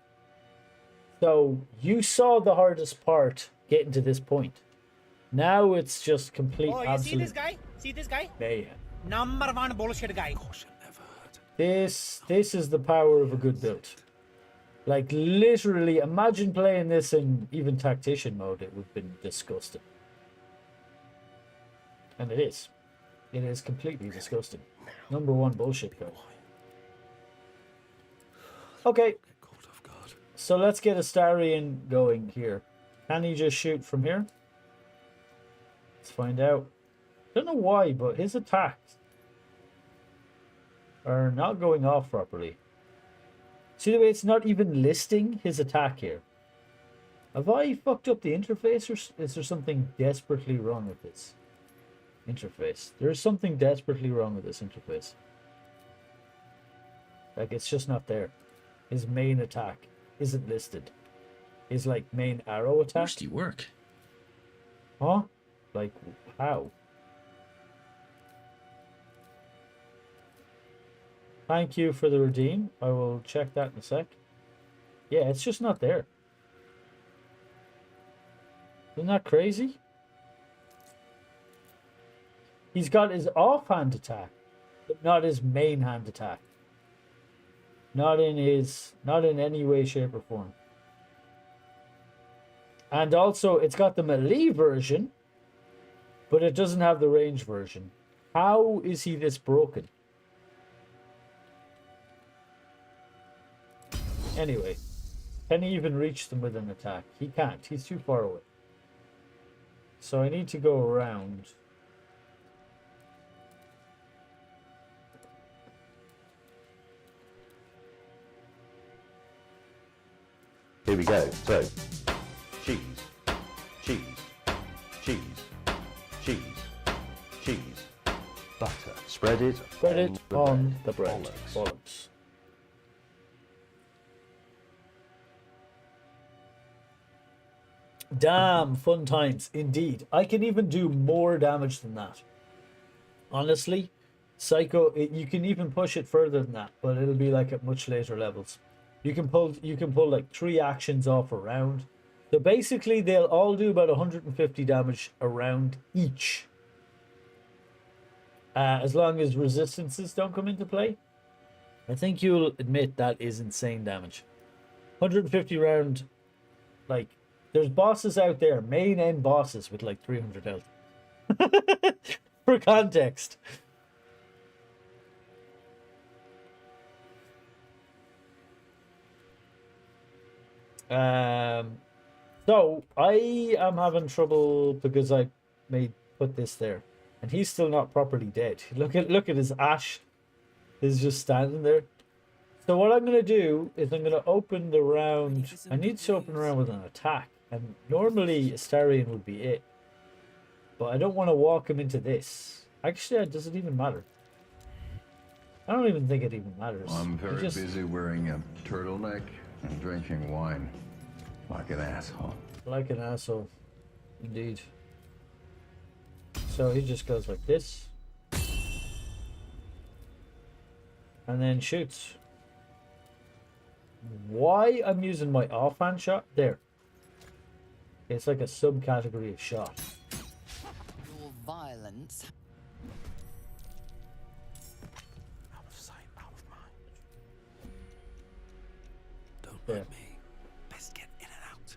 So you saw the hardest part getting to this point. Now it's just complete Oh, you absolute see this guy? See this guy? mayhem. Number one bullshit guy. This is the power of a good build. Like, literally, imagine playing this in even tactician mode. It would have been disgusting. And it is. It is completely disgusting. Number one bullshit guy. Okay. So let's get Astarion going here. Can he just shoot from here? Let's find out. Don't know why, but his attacks are not going off properly. See the way it's not even listing his attack here? Have I fucked up the interface, or is there something desperately wrong with this interface? There's something desperately wrong with this interface. Like, it's just not there. His main attack isn't listed. His, like, main arrow attack. Where's he work? Huh? Like, how? Thank you for the redeem. I will check that in a sec. Yeah, it's just not there. Isn't that crazy? He's got his offhand attack, but not his main hand attack. Not in any way, shape, or form. And also, it's got the melee version, but it doesn't have the range version. How is he this broken? Anyway, can he even reach them with an attack? He can't. He's too far away. So I need to go around. Here we go. So, cheese, cheese, cheese, cheese, cheese, butter. Spread it on the bread. Bollocks. Damn, fun times indeed. I can even do more damage than that. Honestly, Psycho, you can even push it further than that, but it'll be like at much later levels. You can pull like 3 actions off a round. So basically, they'll all do about 150 damage a round each. As long as resistances don't come into play. I think you'll admit that is insane damage. 150 round, like, there's bosses out there, main end bosses with like 300 health. For context. So I am having trouble because I may put this there, and he's still not properly dead. Look at his ash is just standing there. So what I'm gonna do is I'm gonna open the round. I need to open the round with an attack, and normally Astarion would be it, but I don't want to walk him into this. Actually, does it even matter? I don't even think it even matters. I'm very busy wearing a turtleneck and drinking wine. Like an asshole. Like an asshole. Indeed. So he just goes like this. And then shoots. Why I'm using my offhand shot? There. It's like a subcategory of shot. Your violence. Out of sight, out of mind. Don't mind me. Best get in and out.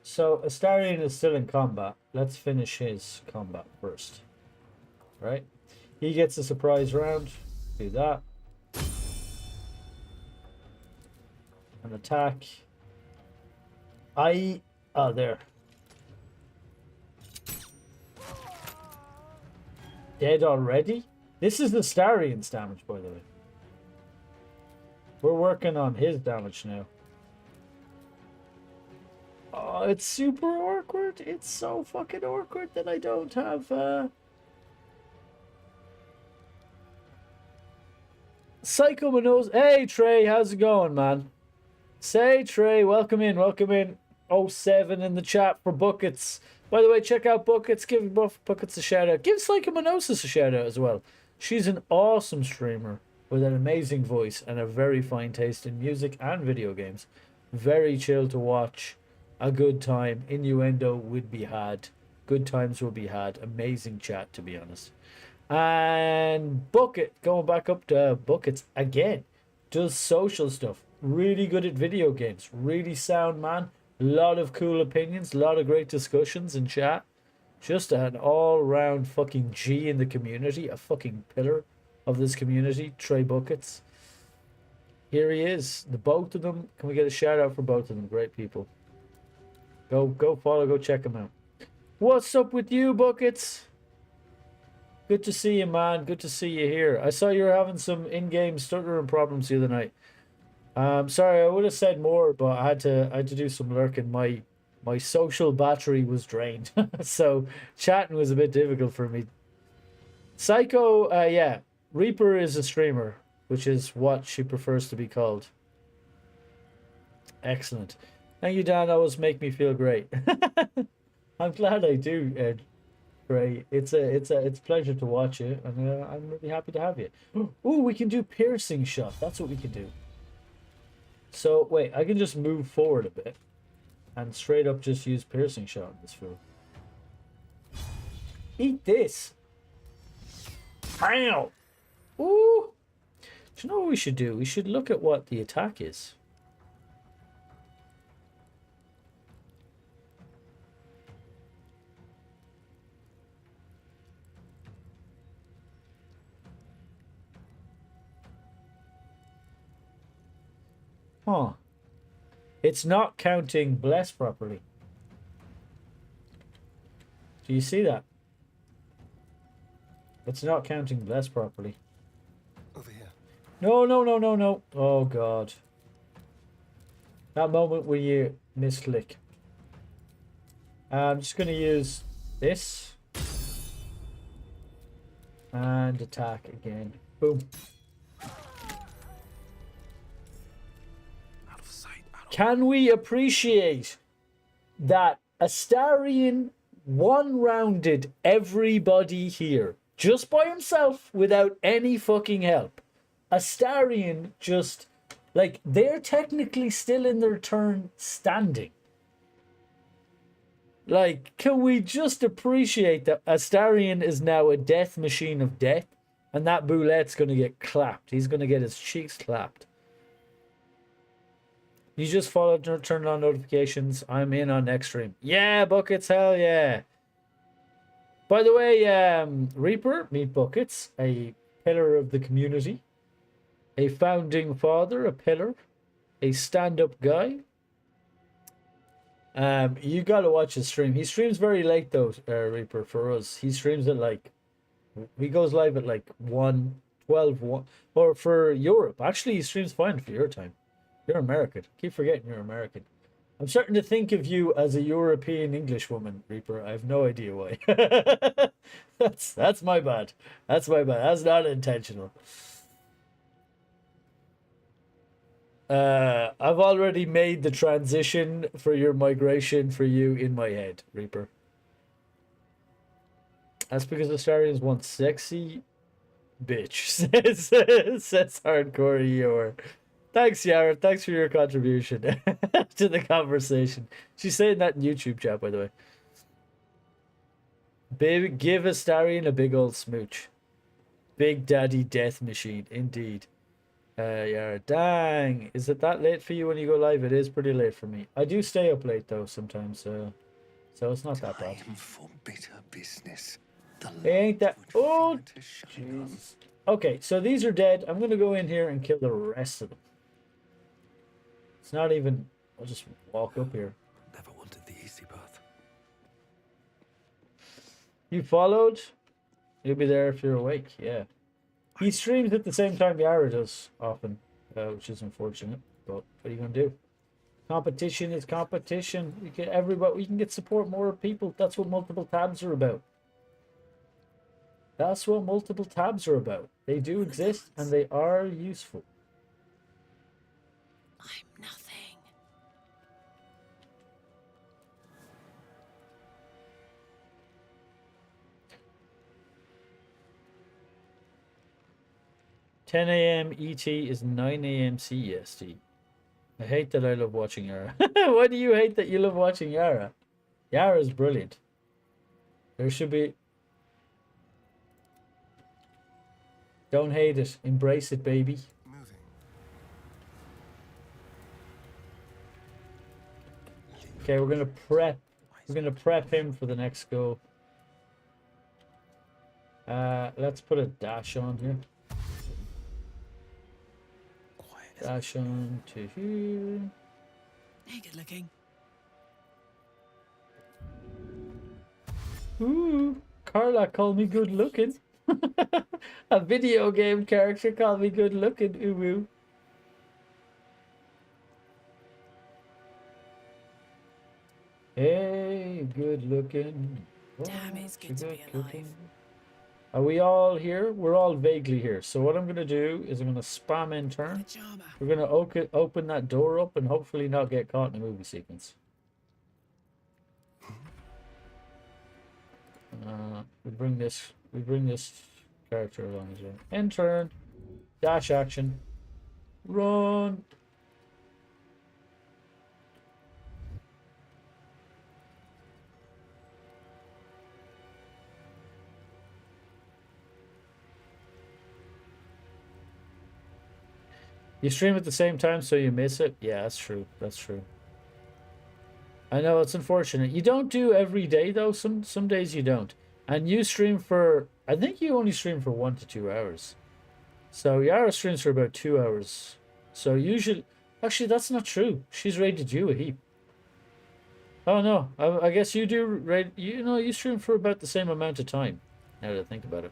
So Astarion is still in combat. Let's finish his combat first. Right? He gets a surprise round. Do that. An attack. Oh, there. Dead already? This is the Astarion's damage, by the way. We're working on his damage now. Oh, it's super awkward. It's so fucking awkward that I don't have, Psycho Manos. Hey, Trey, how's it going, man? Say, Trey, welcome in, welcome in. 07 in the chat for Buckets. By the way, check out Buckets. Give Buckets a shout out. Give Psychomanosis a shout out as well. She's an awesome streamer with an amazing voice and a very fine taste in music and video games. Very chill to watch. a good time. Innuendo would be had. Good times will be had. Amazing chat, to be honest. And Bucket, going back up to Buckets again. Does social stuff. Really good at video games. Really sound man. A lot of cool opinions. A lot of great discussions in chat. Just an all-round fucking G in the community. A fucking pillar of this community. Trey Buckets. Here he is. The both of them. Can we get a shout out for both of them? Great people. Go follow. Go check them out. What's up with you, Buckets? Good to see you, man. Good to see you here. I saw you were having some in-game stuttering problems the other night. Sorry, I would have said more, but I had to do some lurking. My social battery was drained, so chatting was a bit difficult for me. Psycho, yeah, Reaper is a streamer, which is what she prefers to be called. Excellent. Thank you, Dan. Always make me feel great. I'm glad I do, Ed. Great. It's a pleasure to watch you, and I'm really happy to have you. Oh, we can do piercing shot. That's what we can do. So wait, I can just move forward a bit, and straight up just use piercing shot in this food. Eat this. Ow. Ooh. Do you know what we should do? We should look at what the attack is. Huh. It's not counting bless properly. Do you see that? It's not counting bless properly. Over here. No. Oh, God. That moment where you misclick. I'm just going to use this. And attack again. Boom. Can we appreciate that Astarion one-rounded everybody here just by himself without any fucking help? Astarion just, like, they're technically still in their turn standing. Like, can we just appreciate that Astarion is now a death machine of death, and that Boulette's going to get clapped. He's going to get his cheeks clapped. You just followed or turned on notifications. I'm in on next stream. Yeah, Buckets, hell yeah. By the way, Reaper, meet Buckets, a pillar of the community, a founding father, a pillar, a stand-up guy. You gotta watch his stream. He streams very late though, Reaper, for us. He streams at like, he goes live at like 1:12, or for Europe. Actually, he streams fine for your time. You're American. Keep forgetting you're American. I'm starting to think of you as a European English woman, Reaper. I have no idea why. That's my bad. That's my bad. That's not intentional. I've already made the transition for your migration for you in my head, Reaper. That's because Astarians want sexy bitch, says Hardcore Eeyore. Thanks, Yara. Thanks for your contribution to the conversation. She's saying that in YouTube chat, by the way. Baby, give Astarion a big old smooch. Big Daddy Death Machine, indeed. Yara, dang. Is it that late for you when you go live? It is pretty late for me. I do stay up late, though, sometimes. So it's not that bad. For bitter business. Ain't that... Oh, Jesus. Okay, so these are dead. I'm going to go in here and kill the rest of them. It's not even... I'll just walk up here. Never wanted the easy path. You followed? You'll be there if you're awake, yeah. He streams at the same time Yara does, often, which is unfortunate. But what are you going to do? Competition is competition. We can, everybody, we can get support more people. That's what multiple tabs are about. That's what multiple tabs are about. They do exist, and they are useful. I'm nothing. $10 a.m. ET is 9 a.m. CEST. I hate that I love watching Yara. Why do you hate that you love watching Yara? Yara's brilliant. There should be... Don't hate it. Embrace it, baby. Okay, we're gonna prep. We're gonna prep him for the next go. Let's put a dash on here. Dash on to here. Hey, good looking. Ooh, Carla called me good looking. A video game character called me good looking. Ooh, ooh. Hey, good looking. Damn, it's good to be alive. Are we all here? We're all vaguely here. So what I'm going to do is I'm going to spam intern. We're going to open that door up and hopefully not get caught in a movie sequence. We bring this character along as well. Intern. Dash action. Run. You stream at the same time so you miss it? Yeah, that's true. That's true. I know, it's unfortunate. You don't do every day though. Some days you don't. And you stream for, I think you only stream for 1 to 2 hours. So Yara streams for about 2 hours. So usually, actually that's not true. She's rated you a heap. Oh no, I guess you do rate, you stream for about the same amount of time. Now that I think about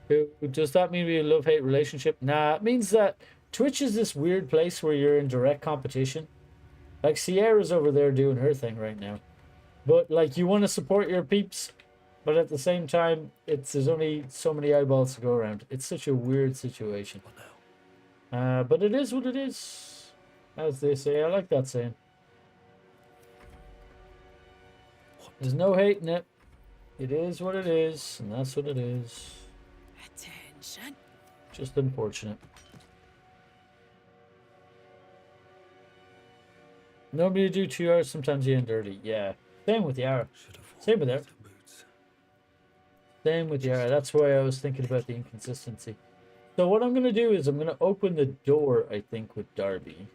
it. Does that mean we have a love-hate relationship? Nah, it means that Twitch is this weird place where you're in direct competition. Like Sierra's over there doing her thing right now. But like you want to support your peeps, but at the same time, there's only so many eyeballs to go around. It's such a weird situation. But it is what it is. As they say. I like that saying. There's no hate in it. It is what it is, and that's what it is. Attention. Just unfortunate. Normally you do 2 hours, sometimes you end early. Yeah. Same with Yara. Same with Yara. Same with Yara. That's why I was thinking about the inconsistency. So what I'm going to do is I'm going to open the door, I think, with Darby.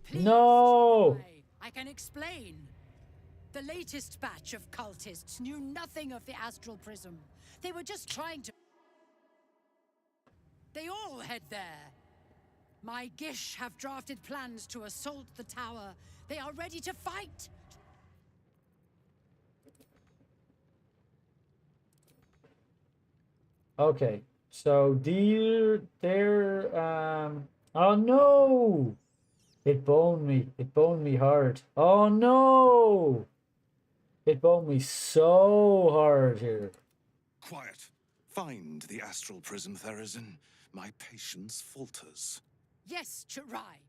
Please No! try. I can explain. The latest batch of cultists knew nothing of the astral prism. They were just trying to... They all head there. My Gish have drafted plans to assault the tower. They are ready to fight. Okay. So oh no! It boned me. It boned me hard. Oh no! It boned me so hard here. Quiet. Find the astral prism, Therazin. My patience falters. Yes, Chirai.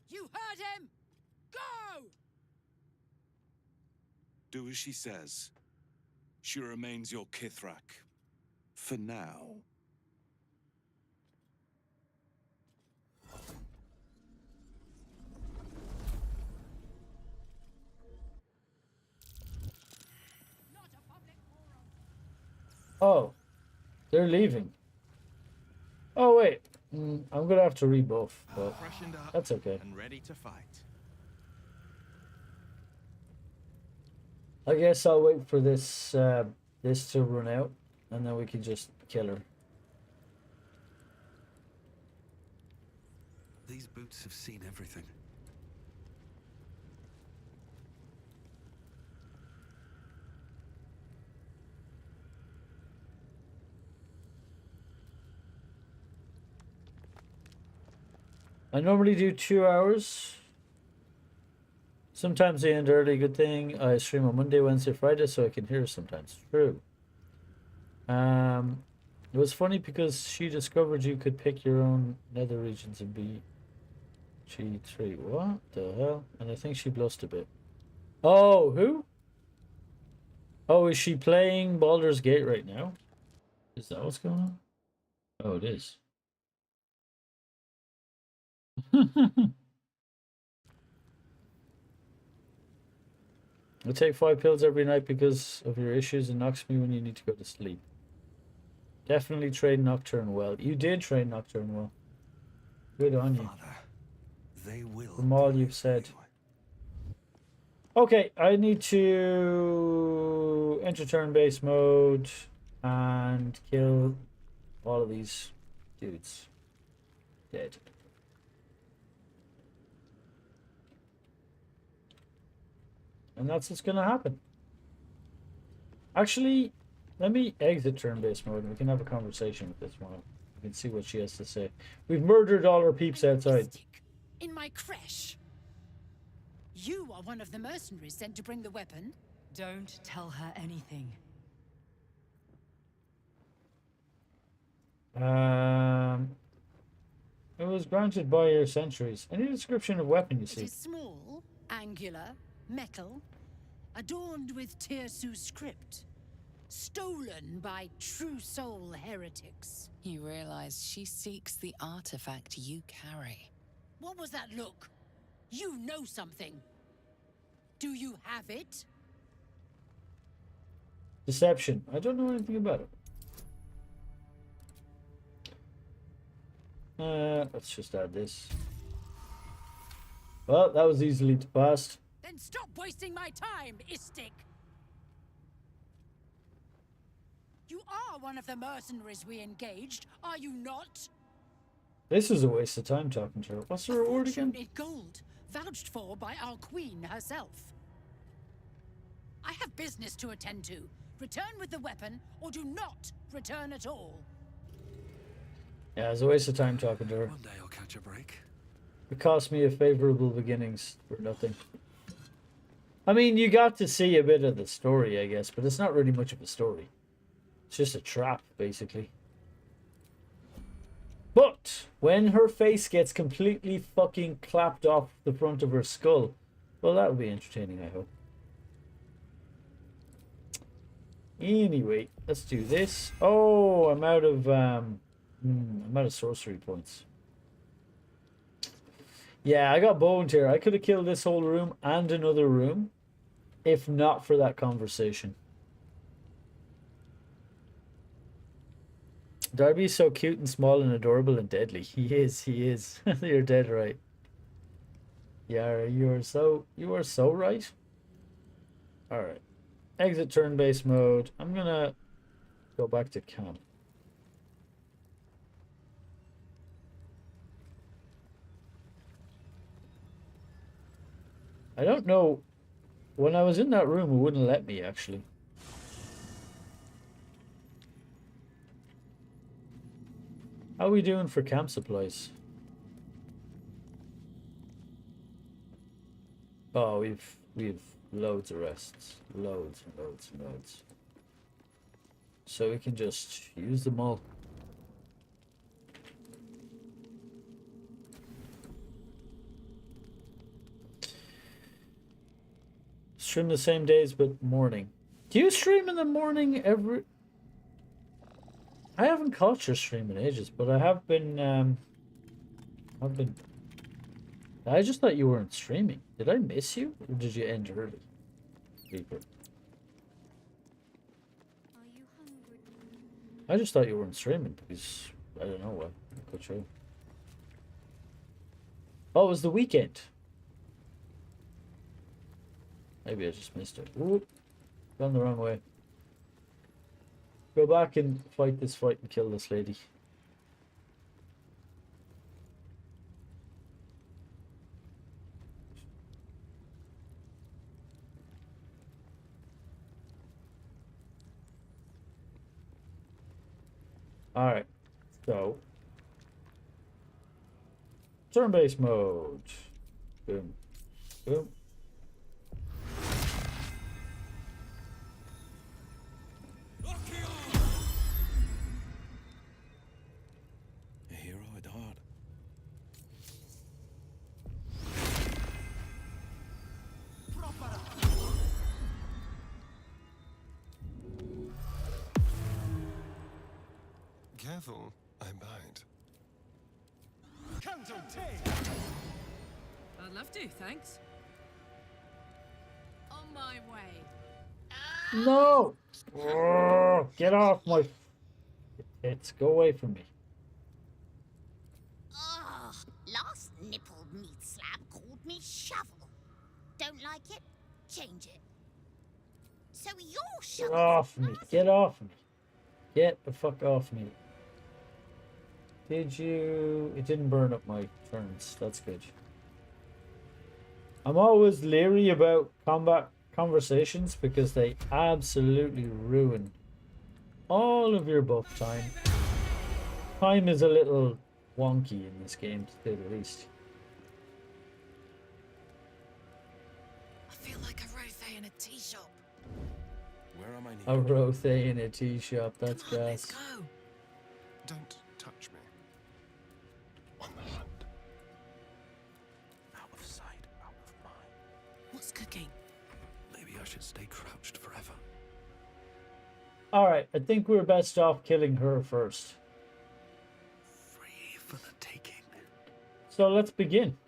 You heard him! Go! Do as she says. She remains your Kithrak. For now. Oh, they're leaving. Oh wait, I'm gonna have to read both, but that's okay. And ready to fight. I guess I'll wait for this this to run out, and then we can just kill her. These boots have seen everything. I normally do 2 hours. Sometimes I end early, good thing. I stream on Monday, Wednesday, Friday, so I can hear sometimes. True. It was funny because she discovered you could pick your own nether regions in BG3. What the hell? And I think she blushed a bit. Oh, who? Oh, is she playing Baldur's Gate right now? Is that what's going on? Oh, it is. I take 5 pills every night because of your issues and knocks me when you need to go to sleep. Definitely train Nocturne well. You did train Nocturne well. Good on you. They will. From all you've said. Okay, I need to enter turn-based mode and kill all of these dudes. Dead. And that's what's gonna happen. Actually, let me exit turn-based mode and we can have a conversation with this one. We can see what she has to say. We've murdered all our peeps outside. In my creche. You are one of the mercenaries sent to bring the weapon. Don't tell her anything. It was granted by your centuries. Any description of weapon you see? It is small, angular, metal, adorned with Tirsu script. Stolen by true soul heretics. You realize she seeks the artifact you carry. What was that look? You know something. Do you have it? Deception. I don't know anything about it. Let's just add this. Well, that was easily passed. Then stop wasting my time, Istik. You are one of the mercenaries we engaged, are you not? This is a waste of time talking to her. What's the reward again? In gold, vouched for by our queen herself. I have business to attend to. Return with the weapon, or do not return at all. Yeah, it's a waste of time talking to her. One day I'll catch a break. It cost me a favorable beginnings for nothing. I mean, you got to see a bit of the story, I guess, but it's not really much of a story. It's just a trap, basically. But when her face gets completely fucking clapped off the front of her skull, well, that'll be entertaining, I hope. Anyway, let's do this. Oh, I'm out of sorcery points. Yeah, I got boned here. I could have killed this whole room and another room if not for that conversation. Darby is so cute and small and adorable and deadly. He is. You're dead right. Yara, you are so right. Alright. Exit turn-based mode. I'm gonna go back to camp. I don't know. When I was in that room, it wouldn't let me, actually. How are we doing for camp supplies? Oh, we've loads of rests. Loads and loads and loads. So we can just use them all. Stream the same days but morning. Do you stream in the morning every... I haven't caught your stream in ages, but I have been I just thought you weren't streaming. Did I miss you? Or did you end early? Reaper. I just thought you weren't streaming because I don't know why. I'm quite sure. Oh, it was the weekend. Maybe I just missed it. Whoop. Gone the wrong way. Go back and fight this fight and kill this lady. Alright, so turn-based mode. Boom. Boom. A hero at heart. Careful, I bite. I'd love to, thanks. On my way. No! Oh, get off my... It's go away from me. Ugh, last nipple meat slab called me shovel. Don't like it? Change it. So you're Get shovel. off me. Get off me. Get the fuck off me. Did you... It didn't burn up my turns. That's good. I'm always leery about combat conversations because they absolutely ruin all of your buff time. Time is a little wonky in this game, to say the least. I feel like a Rothe in a tea shop. Where am I needed? A Rothe in a tea shop, that's gas. Let's go. Don't touch me. On the hunt. Out of sight, out of mind. What's cooking? Maybe I should stay crouched forever. Alright, I think we're best off killing her first. Free for the taking. So let's begin.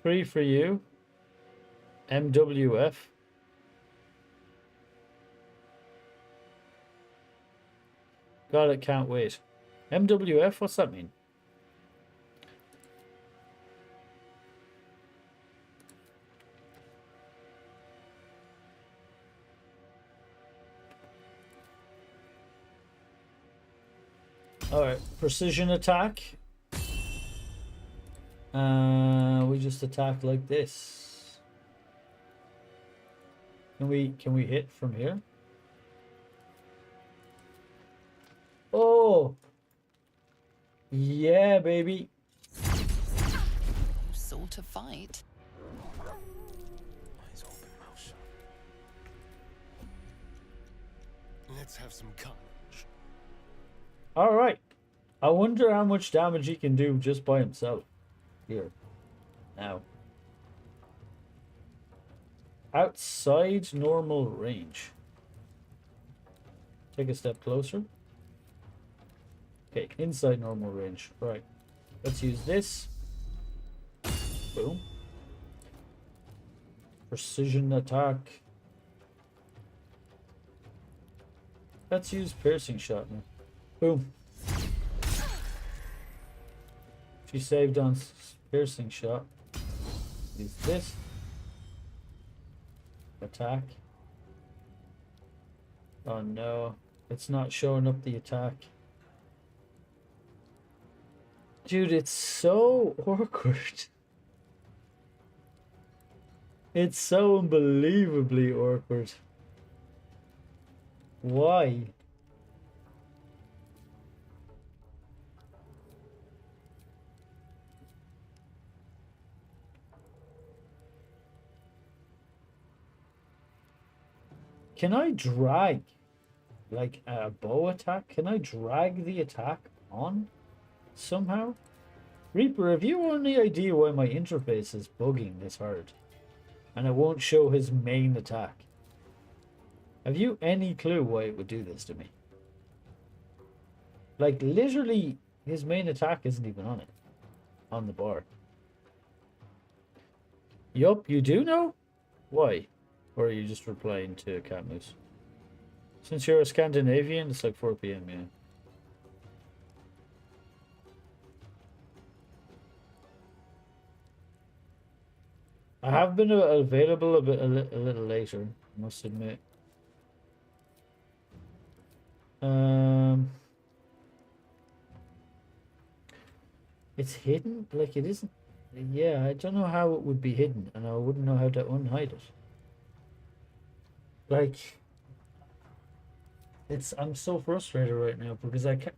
Three for you. MWF. God, I can't wait. MWF, what's that mean? Alright, precision attack. We just attack like this. Can we hit from here? Oh! Yeah, baby. Sort of fight. Eyes open, mouth shut. Let's have some carnage. Alright. I wonder how much damage he can do just by himself. Here. Now. Outside normal range. Take a step closer. Okay, inside normal range. Right. Let's use this. Boom. Precision attack. Let's use piercing shot now. Boom. She saved on piercing shot. Use this. Attack. Oh no. It's not showing up the attack. Dude, it's so awkward. It's so unbelievably awkward. Why? Can I drag, like a bow attack? Can I drag the attack on somehow? Reaper, have you any idea why my interface is bugging this hard? And it won't show his main attack. Have you any clue why it would do this to me? Like, literally, his main attack isn't even on it. On the bar. Yup, you do know? Why? Or are you just replying to Cat Moose? Since you're a Scandinavian, it's like 4 PM, yeah. I have been available a little later, I must admit. It's hidden? Like, it isn't... Yeah, I don't know how it would be hidden, and I wouldn't know how to unhide it. Like... I'm so frustrated right now, because I can't...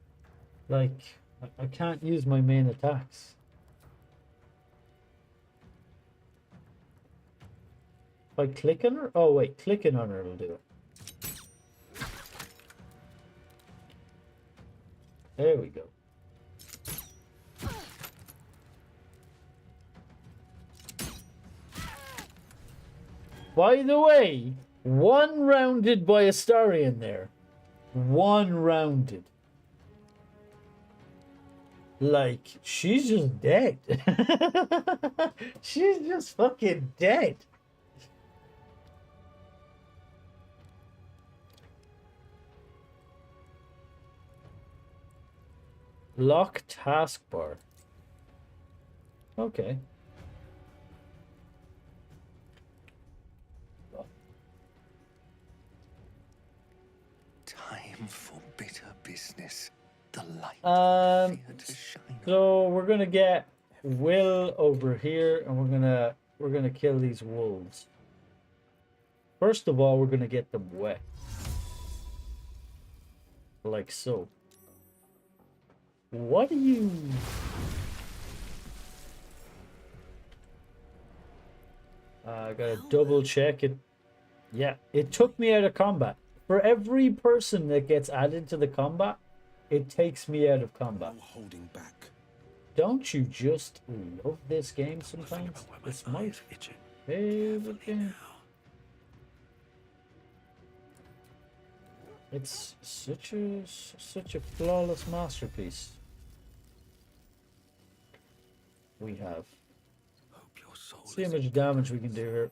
Like, I can't use my main attacks. If I click on her? Oh, wait, clicking on her will do it. There we go. By the way, one rounded by Astarion there. One rounded. Like, she's just dead. She's just fucking dead. Lock taskbar. Okay. Time for bitter business. The light fear to shine. So we're gonna get Will over here, and we're gonna kill these wolves. First of all, we're gonna get them wet, like so. What are you? I gotta double check it. Yeah, it took me out of combat. For every person that gets added to the combat, it takes me out of combat. No holding back. Don't you just love this game sometimes? It's my favorite game. It's such a flawless masterpiece. We have. See how much damage we can do here.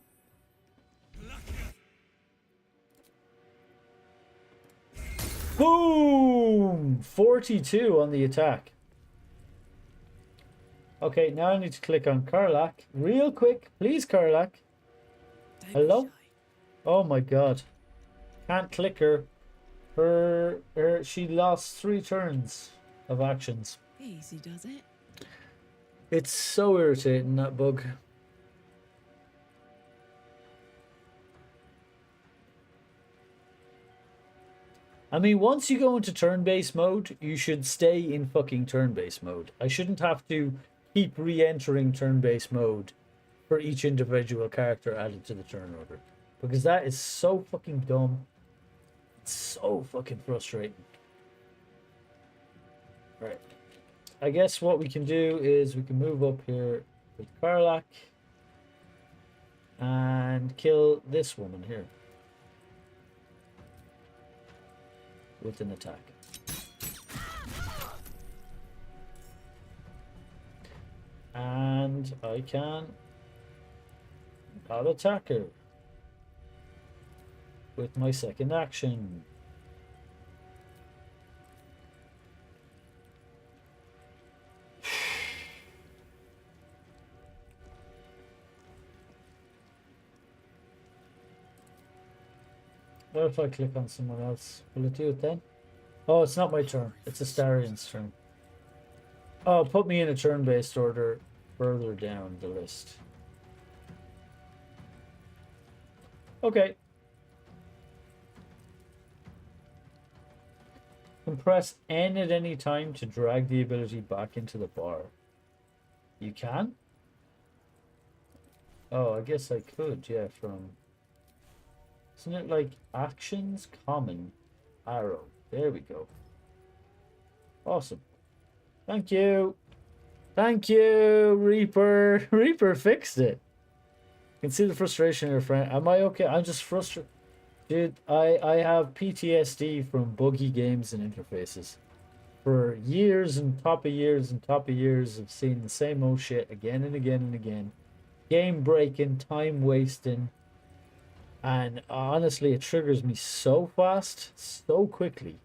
Boom! 42 on the attack. Okay, now I need to click on Karlach. Real quick, please, Karlach. Hello? Oh my god. Can't click her. She lost 3 turns of actions. Easy does it. It's so irritating, that bug. I mean, once you go into turn-based mode, you should stay in fucking turn-based mode. I shouldn't have to keep re-entering turn-based mode for each individual character added to the turn order. Because that is so fucking dumb. It's so fucking frustrating. Right. I guess what we can do is we can move up here with Karlach and kill this woman here with an attack. And I can not attack her with my second action. What if I click on someone else? Will it do it then? Oh, it's not my turn. It's Astarion's turn. Oh, put me in a turn-based order further down the list. Okay. You can press N at any time to drag the ability back into the bar. You can? Oh, I guess I could, yeah, from... Isn't it like actions, common, arrow? There we go. Awesome. Thank you. Thank you, Reaper. Reaper fixed it. You can see the frustration in your friend. Am I okay? I'm just frustrated. Dude, I have PTSD from buggy games and interfaces. For years and top of years and top of years of seeing the same old shit again and again and again. Game breaking, time wasting. And honestly, it triggers me so fast, so quickly.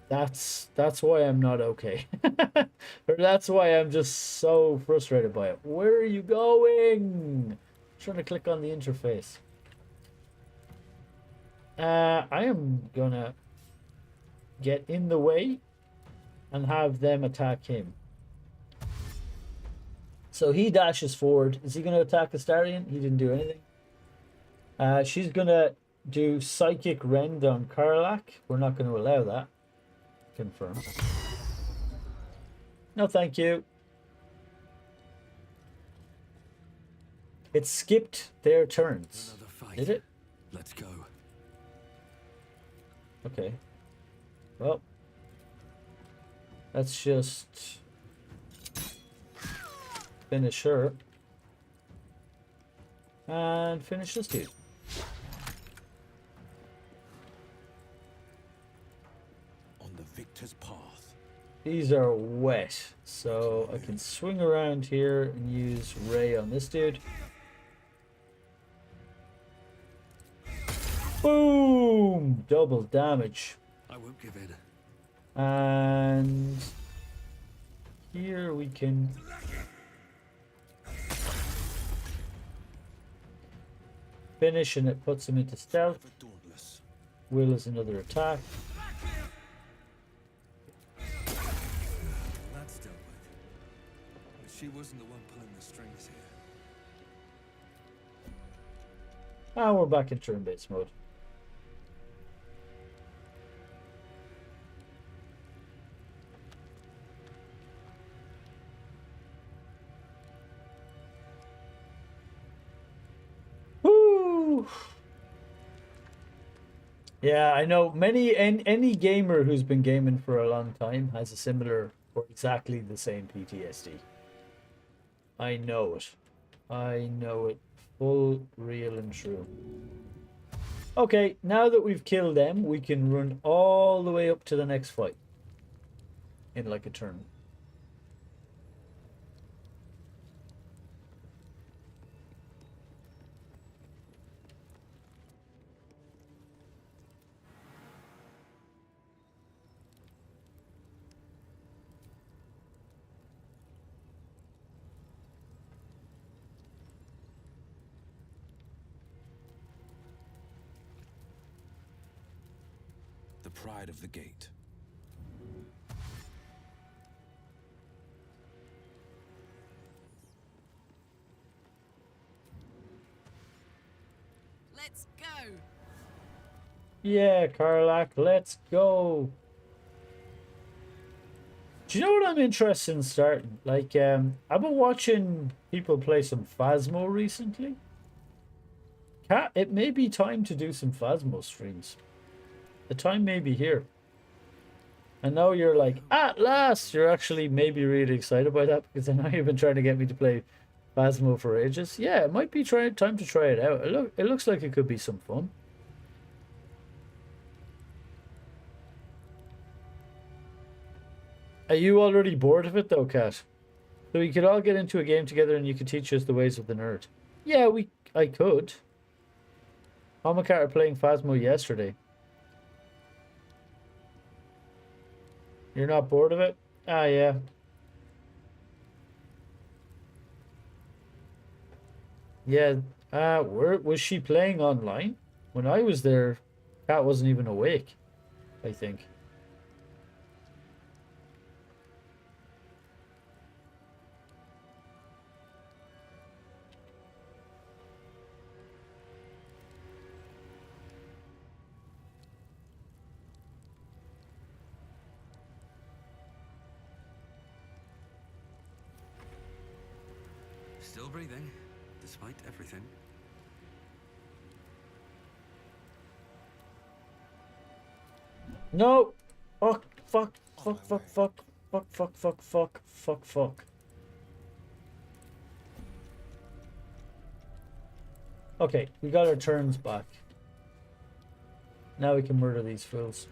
That's why I'm not okay. Or that's why I'm just so frustrated by it. Where are you going? I'm trying to click on the interface. I am gonna get in the way and have them attack him. So he dashes forward. Is he gonna attack Astarion? He didn't do anything. She's gonna do Psychic Rend on Karlach. We're not going to allow that. Confirm. No, thank you. It skipped their turns. Did it? Let's go. Okay. Well, let's just finish her. And finish this dude. On the victor's path. These are wet, so I can swing around here and use Ray on this dude. Boom! Double damage. I won't give in. And here we can finish, and it puts him into stealth. Will is another attack. That's dealt with. But she wasn't the one pulling the strings here. And we're back in turn-based mode. Woo! Yeah, I know any gamer who's been gaming for a long time has a similar or exactly the same PTSD. I know it. I know it. Full, real, and true. Okay, now that we've killed them, we can run all the way up to the next fight. In like a turn. The pride of the gate. Let's go. Yeah, Karlak, let's go. Do you know what I'm interested in starting? Like, I've been watching people play some Phasmo recently. Cat, it may be time to do some Phasmo streams. The time may be here. And now you're like, at last, you're actually maybe really excited by that, because I know you've been trying to get me to play Phasmo for ages. Yeah, it might be time to try it out. It looks like it could be some fun. Are you already bored of it though, Kat? So we could all get into a game together and you could teach us the ways of the nerd. Yeah, I could. Mom and Kat are playing Phasmo yesterday. You're not bored of it? Ah, yeah. Yeah, where was she playing online? When I was there, Kat wasn't even awake, I think. Still breathing, despite everything. No! Fuck, fuck, fuck, fuck, fuck, fuck, fuck, fuck, fuck, fuck, fuck. Okay, we got our turns back. Now we can murder these fools.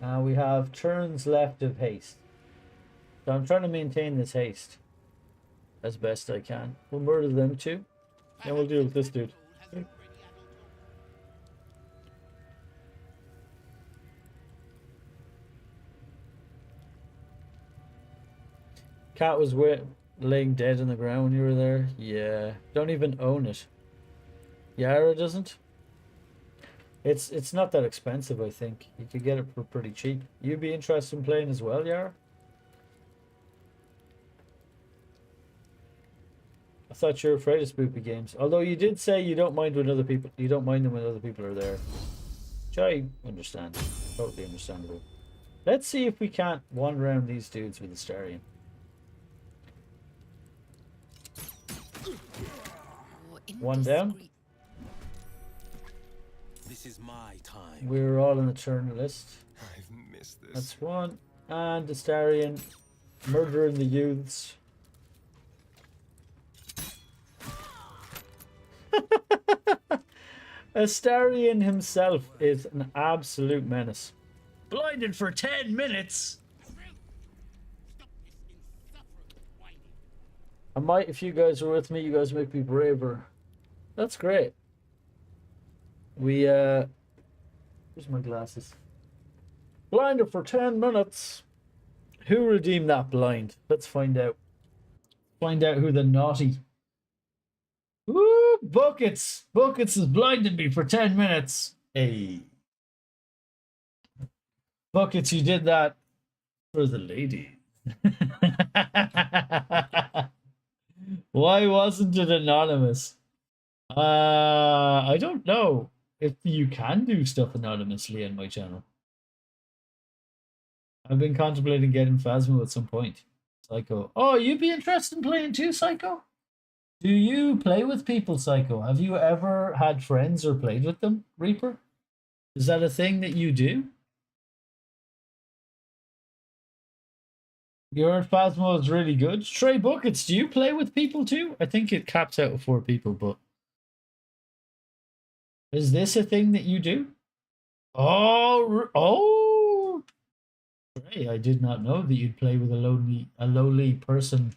We have turns left of haste. So I'm trying to maintain this haste as best I can. We'll murder them too. And we'll deal with this dude. Cat was laying dead on the ground when you were there. Yeah. Don't even own it. Yara doesn't? It's not that expensive, I think. You could get it for pretty cheap. You'd be interested in playing as well, Yara? I thought you were afraid of spoopy games. Although you did say you don't mind when other people them when other people are there. Which I understand. Totally understandable. Let's see if we can't wander around these dudes with the Starion. One down. This is my time. We're all in the turn list. I've missed this. That's one. And the Starion murdering the youths. Astarion himself is an absolute menace. Blinded for 10 minutes. I might, if you guys are with me, you guys make me braver. That's great. We, Where's my glasses? Blinded for 10 minutes. Who redeemed that blind? Let's find out. Find out who the naughty. Woo! Buckets! Buckets has blinded me for 10 minutes. Hey. Buckets, you did that for the lady. Why wasn't it anonymous? I don't know if you can do stuff anonymously on my channel. I've been contemplating getting Phasmo at some point. Psycho. Oh, you'd be interested in playing too, Psycho? Do you play with people, Psycho? Have you ever had friends or played with them, Reaper? Is that a thing that you do? Your Phasmo is really good. Trey Buckets, do you play with people too? I think it caps out at 4 people, but... Is this a thing that you do? Oh! Trey, I did not know that you'd play with a lowly person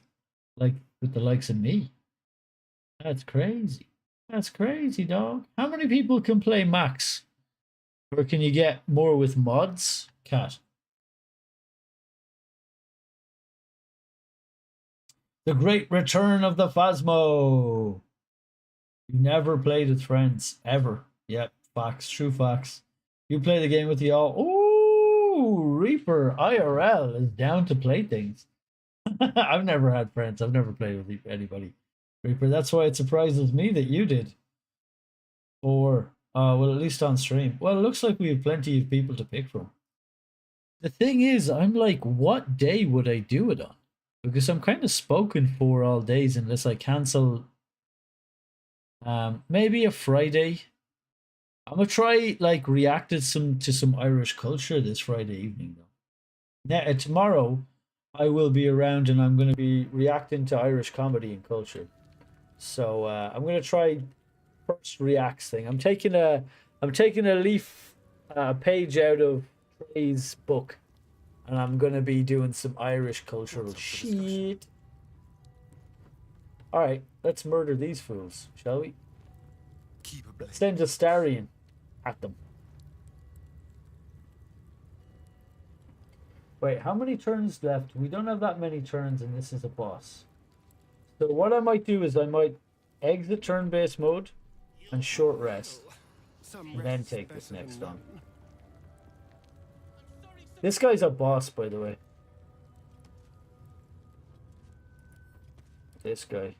like with the likes of me. That's crazy. That's crazy, dog. How many people can play max? Or can you get more with mods? Cat. The great return of the Phasmo. You never played with friends, ever. Yep, facts, true facts. You play the game with the all. Ooh, Reaper IRL is down to play things. I've never had friends. I've never played with anybody. Reaper, that's why it surprises me that you did. Or, well, at least on stream. Well, it looks like we have plenty of people to pick from. The thing is, I'm like, what day would I do it on? Because I'm kind of spoken for all days unless I cancel. Maybe a Friday. I'm gonna try like reacted to some Irish culture this Friday evening though. Now tomorrow, I will be around and I'm gonna be reacting to Irish comedy and culture. So I'm gonna try first reacts thing. I'm taking a leaf page out of Trey's book. And I'm gonna be doing some Irish cultural shit. Alright, let's murder these fools, shall we? Let's send Astarion at them. Wait, how many turns left? We don't have that many turns and this is a boss. So what I might do is I might exit turn-based mode and short rest. And then take this next on. This guy's a boss, by the way. This guy.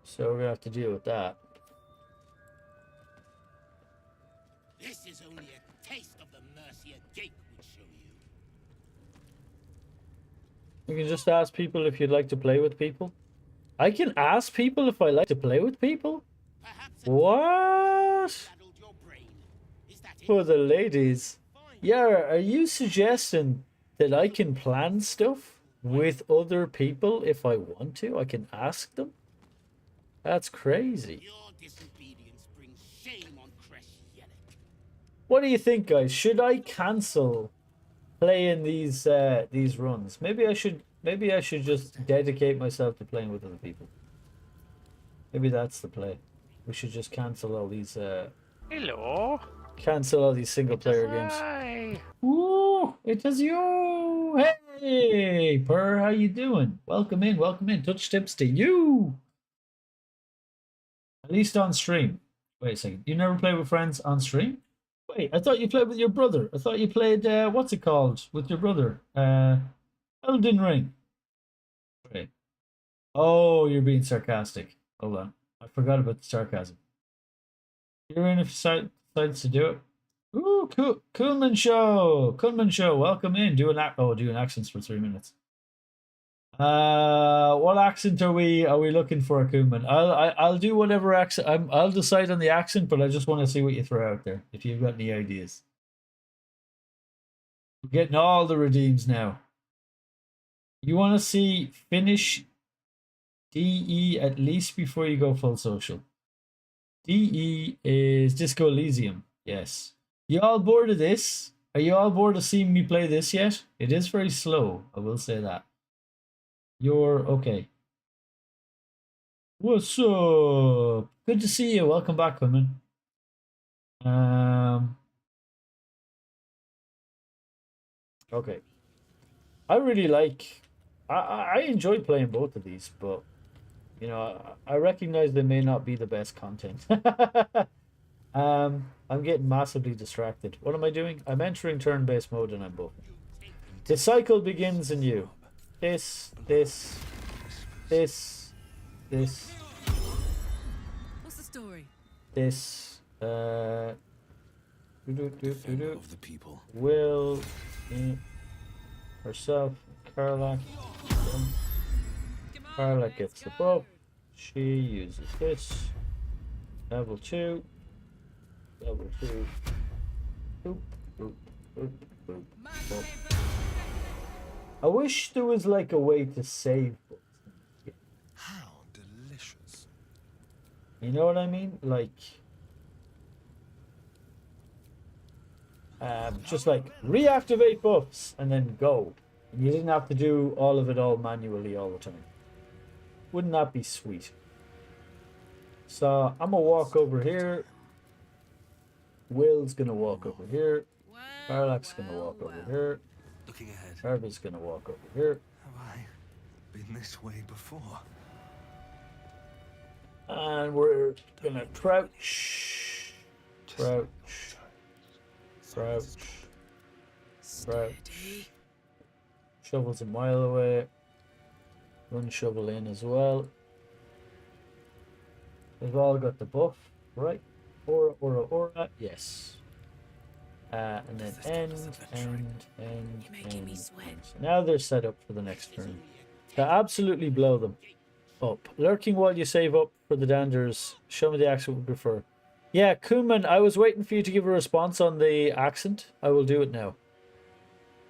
So we're gonna have to deal with that. This is only a taste of the mercy a gate would show you. You can just ask people if you'd like to play with people. I can ask people if I like to play with people? What? For the ladies. Yara, are you suggesting that I can plan stuff with other people if I want to? I can ask them? That's crazy. What do you think, guys? Should I cancel playing these runs? Maybe I should just dedicate myself to playing with other people. Maybe that's the play. We should just cancel all these Hello. Cancel all these single player games. Ooh, it is you. Hey, Per, how you doing? Welcome in, welcome in. Touch tips to you. At least on stream. Wait a second. You never play with friends on stream? Wait, I thought you played with your brother. I thought you played what's it called with your brother? Elden Ring. Wait. Oh, you're being sarcastic. Hold on. I forgot about the sarcasm. You're in if you decides to do it. Ooh, cool. Coolman Show. Coolman Show. Welcome in. Doing accents for 3 minutes. What accent are we looking for, Coolman? I'll do whatever accent. I'll decide on the accent, but I just want to see what you throw out there. If you've got any ideas. We're getting all the redeems now. You want to see Finnish DE at least before you go full social. DE is Disco Elysium. Yes. You all bored of this? Are you all bored of seeing me play this yet? It is very slow, I will say that. You're okay. What's up? Good to see you. Welcome back, women. Okay. I really like. I enjoy playing both of these, but you know, I recognize they may not be the best content. I'm getting massively distracted. What am I doing? I'm entering turn-based mode and I'm both. The cycle begins in you. This. What's the story? This. Of the people. Will. Herself. Carla. Carla gets the buff. She uses this. Level 2. Level 2. Boop, boop, boop, boop, boop. I wish there was like a way to save books. How delicious. You know what I mean? Like, just like reactivate buffs and then go. And you didn't have to do all of it all manually all the time. Wouldn't that be sweet? So I'm gonna walk over here. Will's gonna walk over here. Carlack's gonna walk over here. Looking ahead. Harvey's gonna walk over here. Have I been this way before? And we're gonna crouch. Crouch. Crouch. Crouch. Shovel's a mile away. Run shovel in as well. We've all got the buff, right? Aura. Yes. And then end. Now they're set up for the next turn. To absolutely blow them up. Lurking while you save up for the Danders. Show me the accent we prefer. Yeah, Kuman, I was waiting for you to give a response on the accent. I will do it now.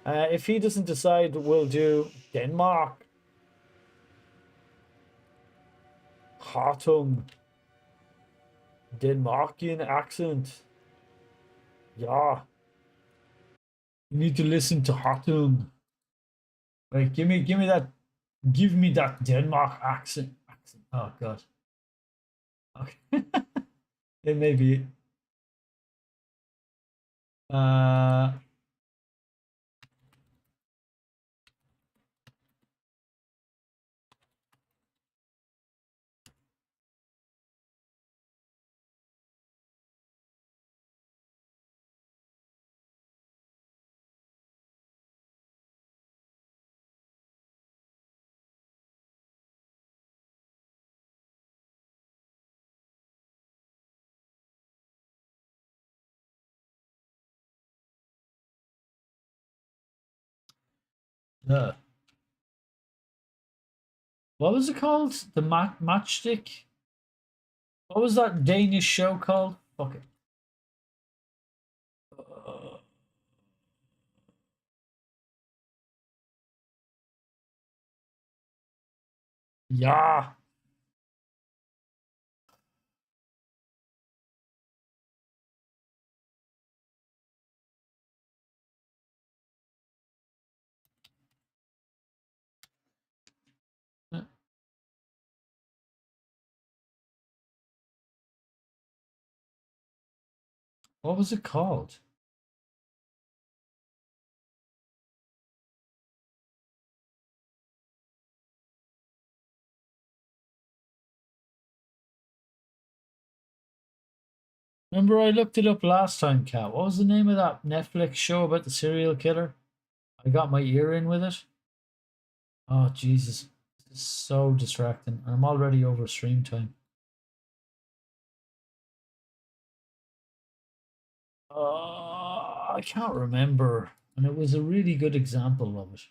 If he doesn't decide, we'll do Denmark. Hartung. Denmarkian accent. Yeah. You need to listen to Hartung. Right, give me that Denmark accent. Oh god. Okay. It may be. What was it called? The matchstick? What was that Danish show called? Fuck it. Yeah. What was it called? Remember I looked it up last time, Kat. What was the name of that Netflix show about the serial killer? I got my ear in with it. Oh, Jesus. This is so distracting. I'm already over stream time. I can't remember. And it was a really good example of it.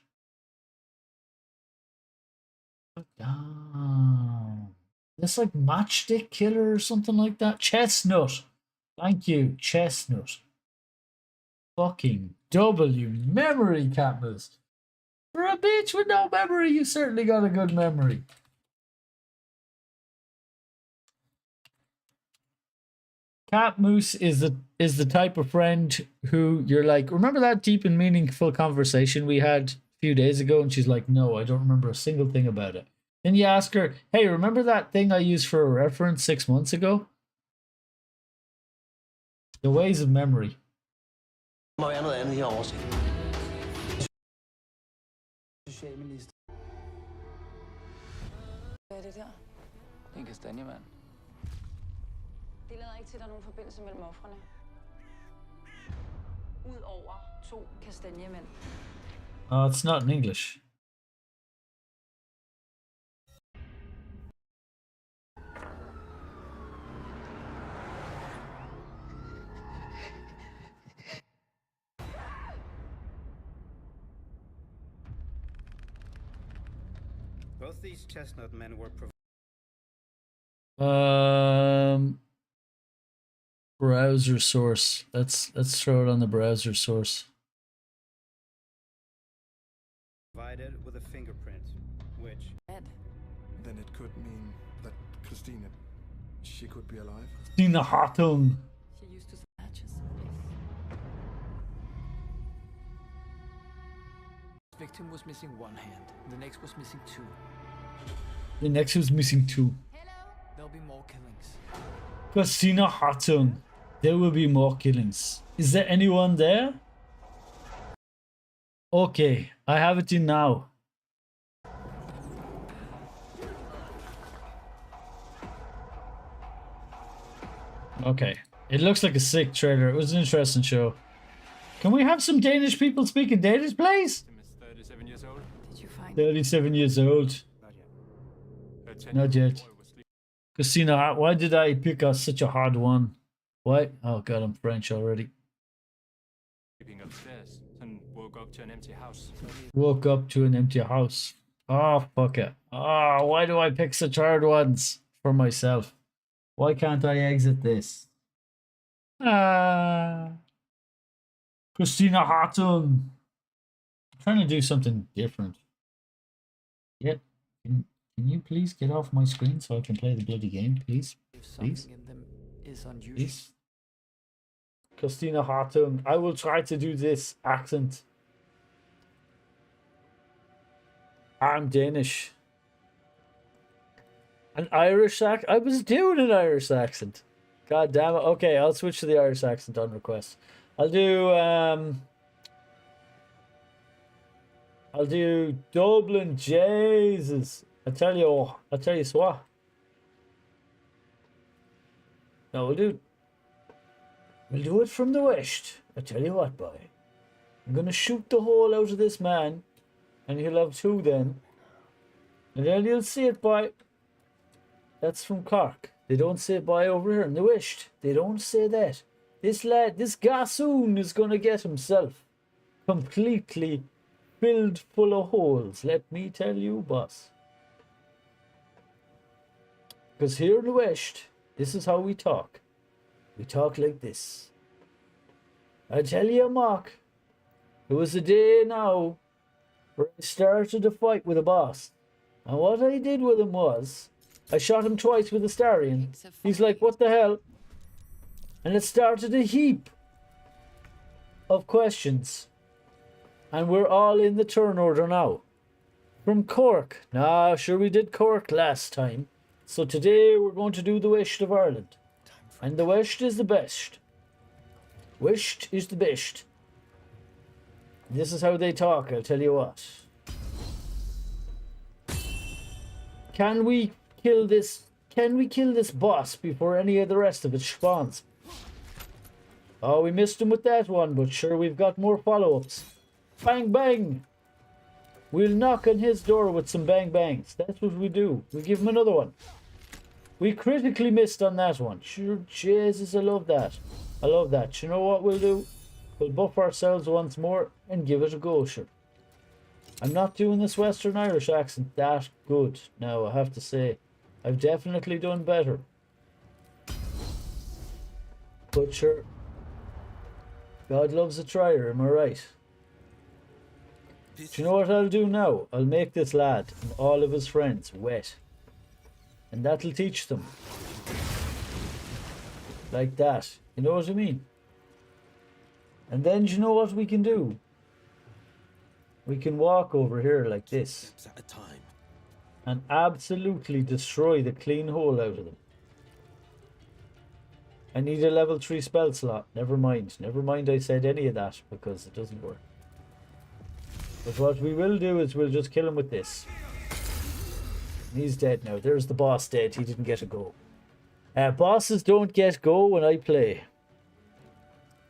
It's like Matchstick Killer or something like that. Chestnut. Thank you, Chestnut. Fucking W memory, Catmus. For a bitch with no memory, you certainly got a good memory. Cat Moose is the type of friend who you're like, remember that deep and meaningful conversation we had a few days ago? And she's like, no, I don't remember a single thing about it. Then you ask her, hey, remember that thing I used for a reference 6 months ago? The ways of memory. Hvad er det der? Det er en kastanjemand. Det lader ikke til, at der er nogen forbindelse mellem ofrene. Udover 2 kastanjemænd. It's not in English. Both these chestnut men were Browser source. Let's throw it on the browser source. provided with a fingerprint, which... Then it could mean that Christina, she could be alive? Christina Hartung. She used to matches. This victim was missing 1 hand. The next was missing 2. The next was missing 2. There'll be more killings. Christina Hartung. There will be more killings. Is there anyone there? Okay, I have it in now. Okay, it looks like a sick trailer. It was an interesting show. Can we have some Danish people speaking Danish, please? 37 years old. Did you find 37 years old. Not yet. Christina, why did I pick such a hard one? Why? Oh god, I'm French already. Sleeping upstairs and woke up to an empty house. Woke up to an empty house. Oh, fuck it. Oh, why do I pick such hard ones for myself? Why can't I exit this? Christina Hartung. I'm trying to do something different. Yep. Can you please get off my screen so I can play the bloody game, please? Please? In them is unusual. Please? Christina Hartung. I will try to do this accent. I'm Danish. An Irish accent? I was doing an Irish accent. God damn it. Okay, I'll switch to the Irish accent on request. I'll do Dublin. Jesus. I tell you what. No, we'll do it from the west. I tell you what, boy. I'm gonna shoot the hole out of this man, and he'll have 2 then. And then you'll see it, boy. That's from Cork. They don't say boy over here in the west. They don't say that. This lad, this gassoon is gonna get himself completely filled full of holes. Let me tell you, boss. Because here in the west, this is how we talk. We talk like this. I tell you, Mark, it was a day now where I started a fight with a boss. And what I did with him was, I shot him twice with a Starion. He's like, what the hell? And it started a heap of questions. And we're all in the turn order now. From Cork. Nah, sure we did Cork last time. So today we're going to do the West of Ireland. And the West is the best. West is the best. This is how they talk, I'll tell you what. Can we kill this boss before any of the rest of it spawns? Oh, we missed him with that one, but sure, we've got more follow-ups. Bang bang! We'll knock on his door with some bang bangs. That's what we do. We give him another one. We critically missed on that one. Sure, Jesus, I love that. I love that. You know what we'll do? We'll buff ourselves once more and give it a go, sure. I'm not doing this Western Irish accent that good now, I have to say. I've definitely done better. But sure, God loves a trier, am I right? Do you know what I'll do now? I'll make this lad and all of his friends wet. And that'll teach them. Like that. You know what I mean? And then do you know what we can do? We can walk over here like this. At a time. And absolutely destroy the clean hole out of them. I need a level 3 spell slot. Never mind. Never mind I said any of that because it doesn't work. But what we will do is we'll just kill him with this. He's dead now. There's the boss dead. He didn't get a go. Bosses don't get go when I play.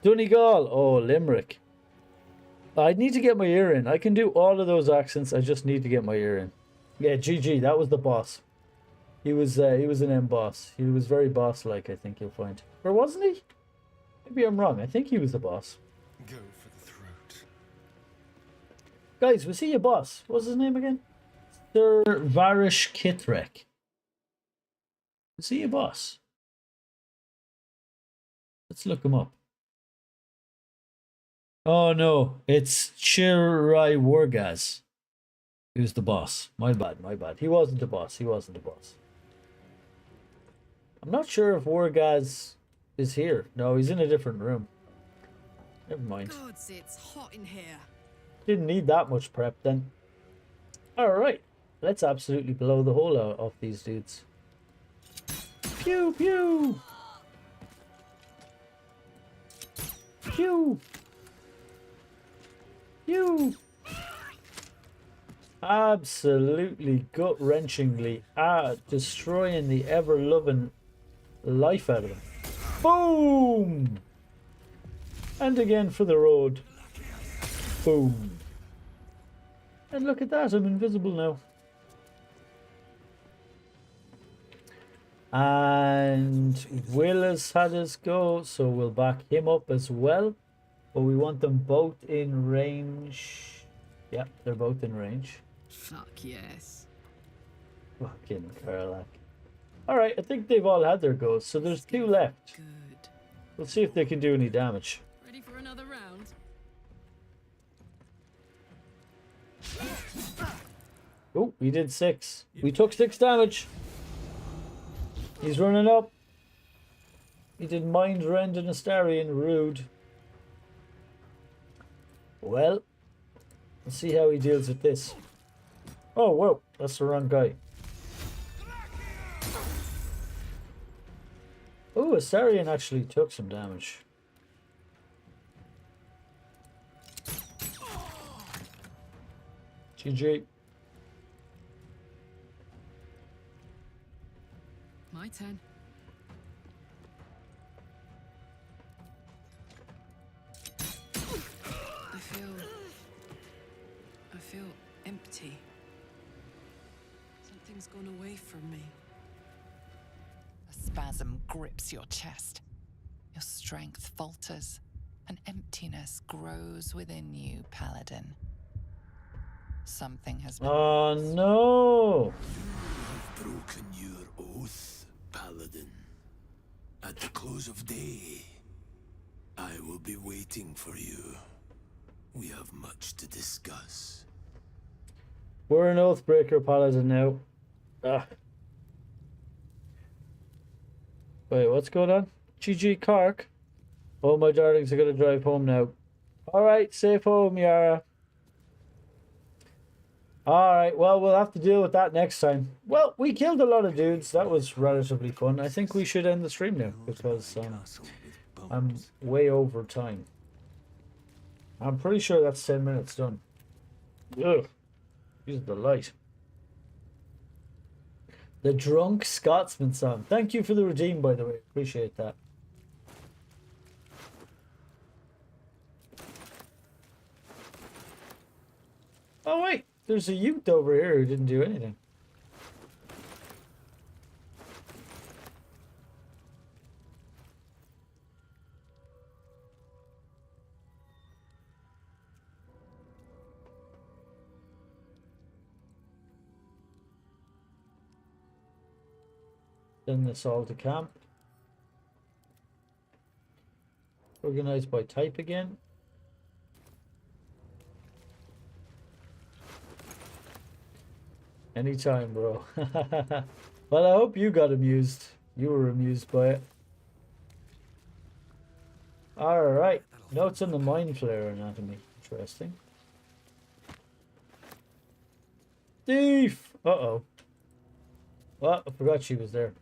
Donegal. Oh, Limerick. I need to get my ear in. I can do all of those accents. I just need to get my ear in. Yeah, GG. That was the boss. He was an M boss. He was very boss-like, I think you'll find. Or wasn't he? Maybe I'm wrong. I think he was the boss. Go for the throat. Guys, was he a boss? What's his name again? Sir Varish Kitrek. Was he a boss? Let's look him up. Oh no, it's Chirai Wargaz. Who's the boss? My bad, my bad. He wasn't the boss. He wasn't the boss. I'm not sure if Wargaz is here. No, he's in a different room. Never mind. Gods, it's hot in here. Didn't need that much prep then. Alright. Let's absolutely blow the hole out of these dudes. Pew pew! Pew! Pew! Absolutely gut-wrenchingly destroying the ever-loving life out of them. Boom! And again for the road. Boom. And look at that, I'm invisible now. And Will has had his go, so we'll back him up as well. But we want them both in range. Yeah, they're both in range. Fuck yes. Fucking Carlac. Alright, I think they've all had their goes, so there's 2 left. Good. We'll see if they can do any damage. Ready for another round? Oh, we did 6. We took 6 damage. He's running up. He did mind rend and Astarion. Rude. Well, let's see how he deals with this. Oh, whoa. That's the wrong guy. Oh, Astarion actually took some damage. GG. My turn. I feel empty. Something's gone away from me. A spasm grips your chest. Your strength falters. An emptiness grows within you, Paladin. Something has been... Oh no! I've broken your oath, Paladin. At the close of day, I will be waiting for you. We have much to discuss. We're an Oathbreaker Paladin now. Ah. Wait, what's going on? GG Cork. Oh, my darlings are going to drive home now. Alright, safe home, Yara. Alright, well, we'll have to deal with that next time. Well, we killed a lot of dudes. That was relatively fun. I think we should end the stream now because I'm way over time. I'm pretty sure that's 10 minutes done. Ugh. Use the light. The Drunk Scotsman song. Thank you for the redeem, by the way. Appreciate that. Oh, wait. There's a youth over here who didn't do anything. Send this all to camp. Organized by type again. Anytime, bro. Well, I hope you got amused. You were amused by it. Alright. Notes on the mind flare anatomy. Interesting. Thief! Uh-oh. Well, I forgot she was there.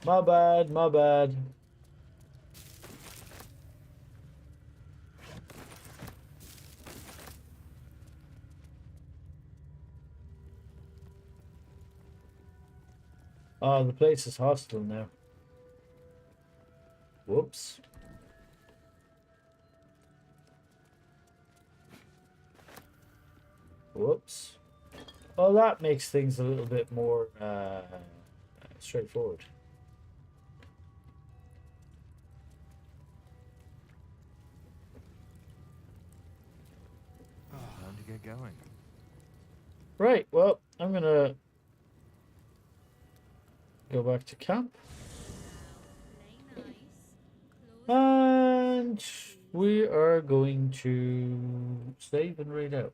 My bad, my bad. Oh, the place is hostile now. Whoops. Whoops. Well, that makes things a little bit more straightforward. Time to get going. Right, well, I'm gonna go back to camp. And we are going to save and raid out.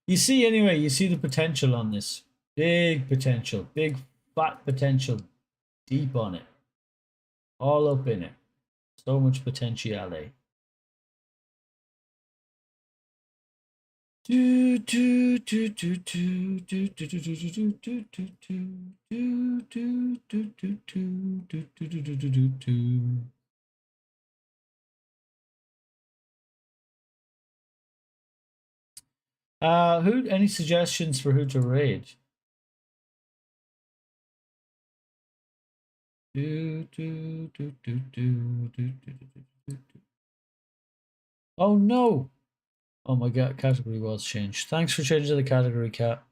You see, anyway, you see the potential on this. Big potential. Big fat potential. Deep on it. All up in it. So much potentiality. Do do do do do do do do do do do do do do do do do do. Who? Any suggestions for who to raid? Do do do do do do do do. Oh no! Oh my god, category was changed. Thanks for changing the category, Cat.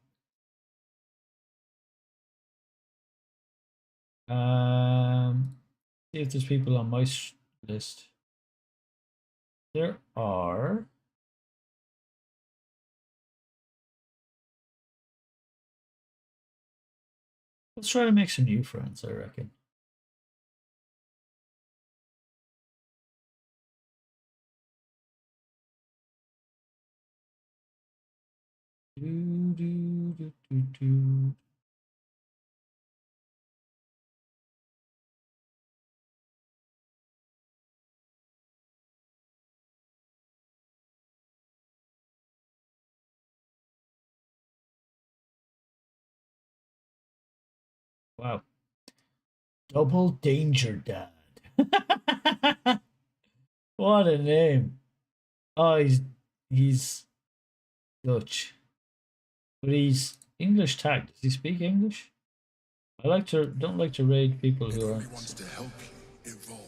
See if there's people on my list. There are. Let's try to make some new friends, I reckon. Do, do, do, do, do. Wow. Double Danger Dad. What a name. Oh, he's Dutch. But he's English tagged. Does he speak English? Don't like to raid people who aren't. Wants to help you evolve.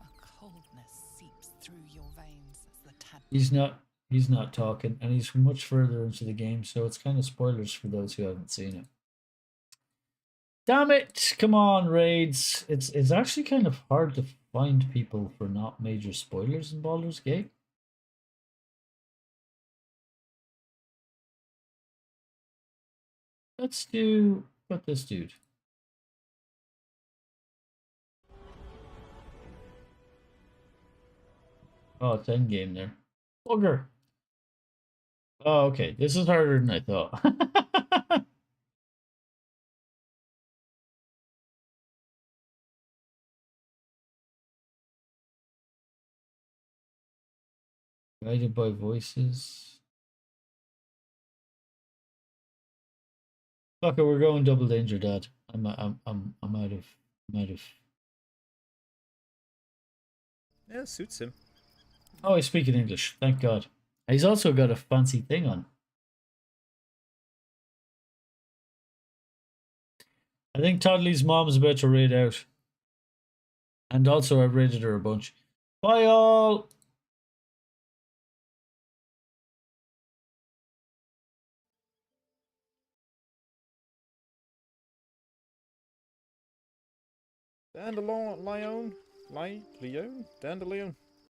A coldness seeps through your veins as the He's not talking, and he's much further into the game, so it's kind of spoilers for those who haven't seen it. Damn it! Come on, raids. It's actually kind of hard to find people for not major spoilers in Baldur's Gate. Let's do what this dude. Oh, it's endgame there. Bugger. Oh, okay. This is harder than I thought. Guided by voices. Fuck it, we're going double danger, Dad. I'm out of. Yeah, suits him. Oh, he's speaking English. Thank God. He's also got a fancy thing on. I think Toddley's mom's about to raid out. And also I've raided her a bunch. Bye all! Danderlione, Danderlione.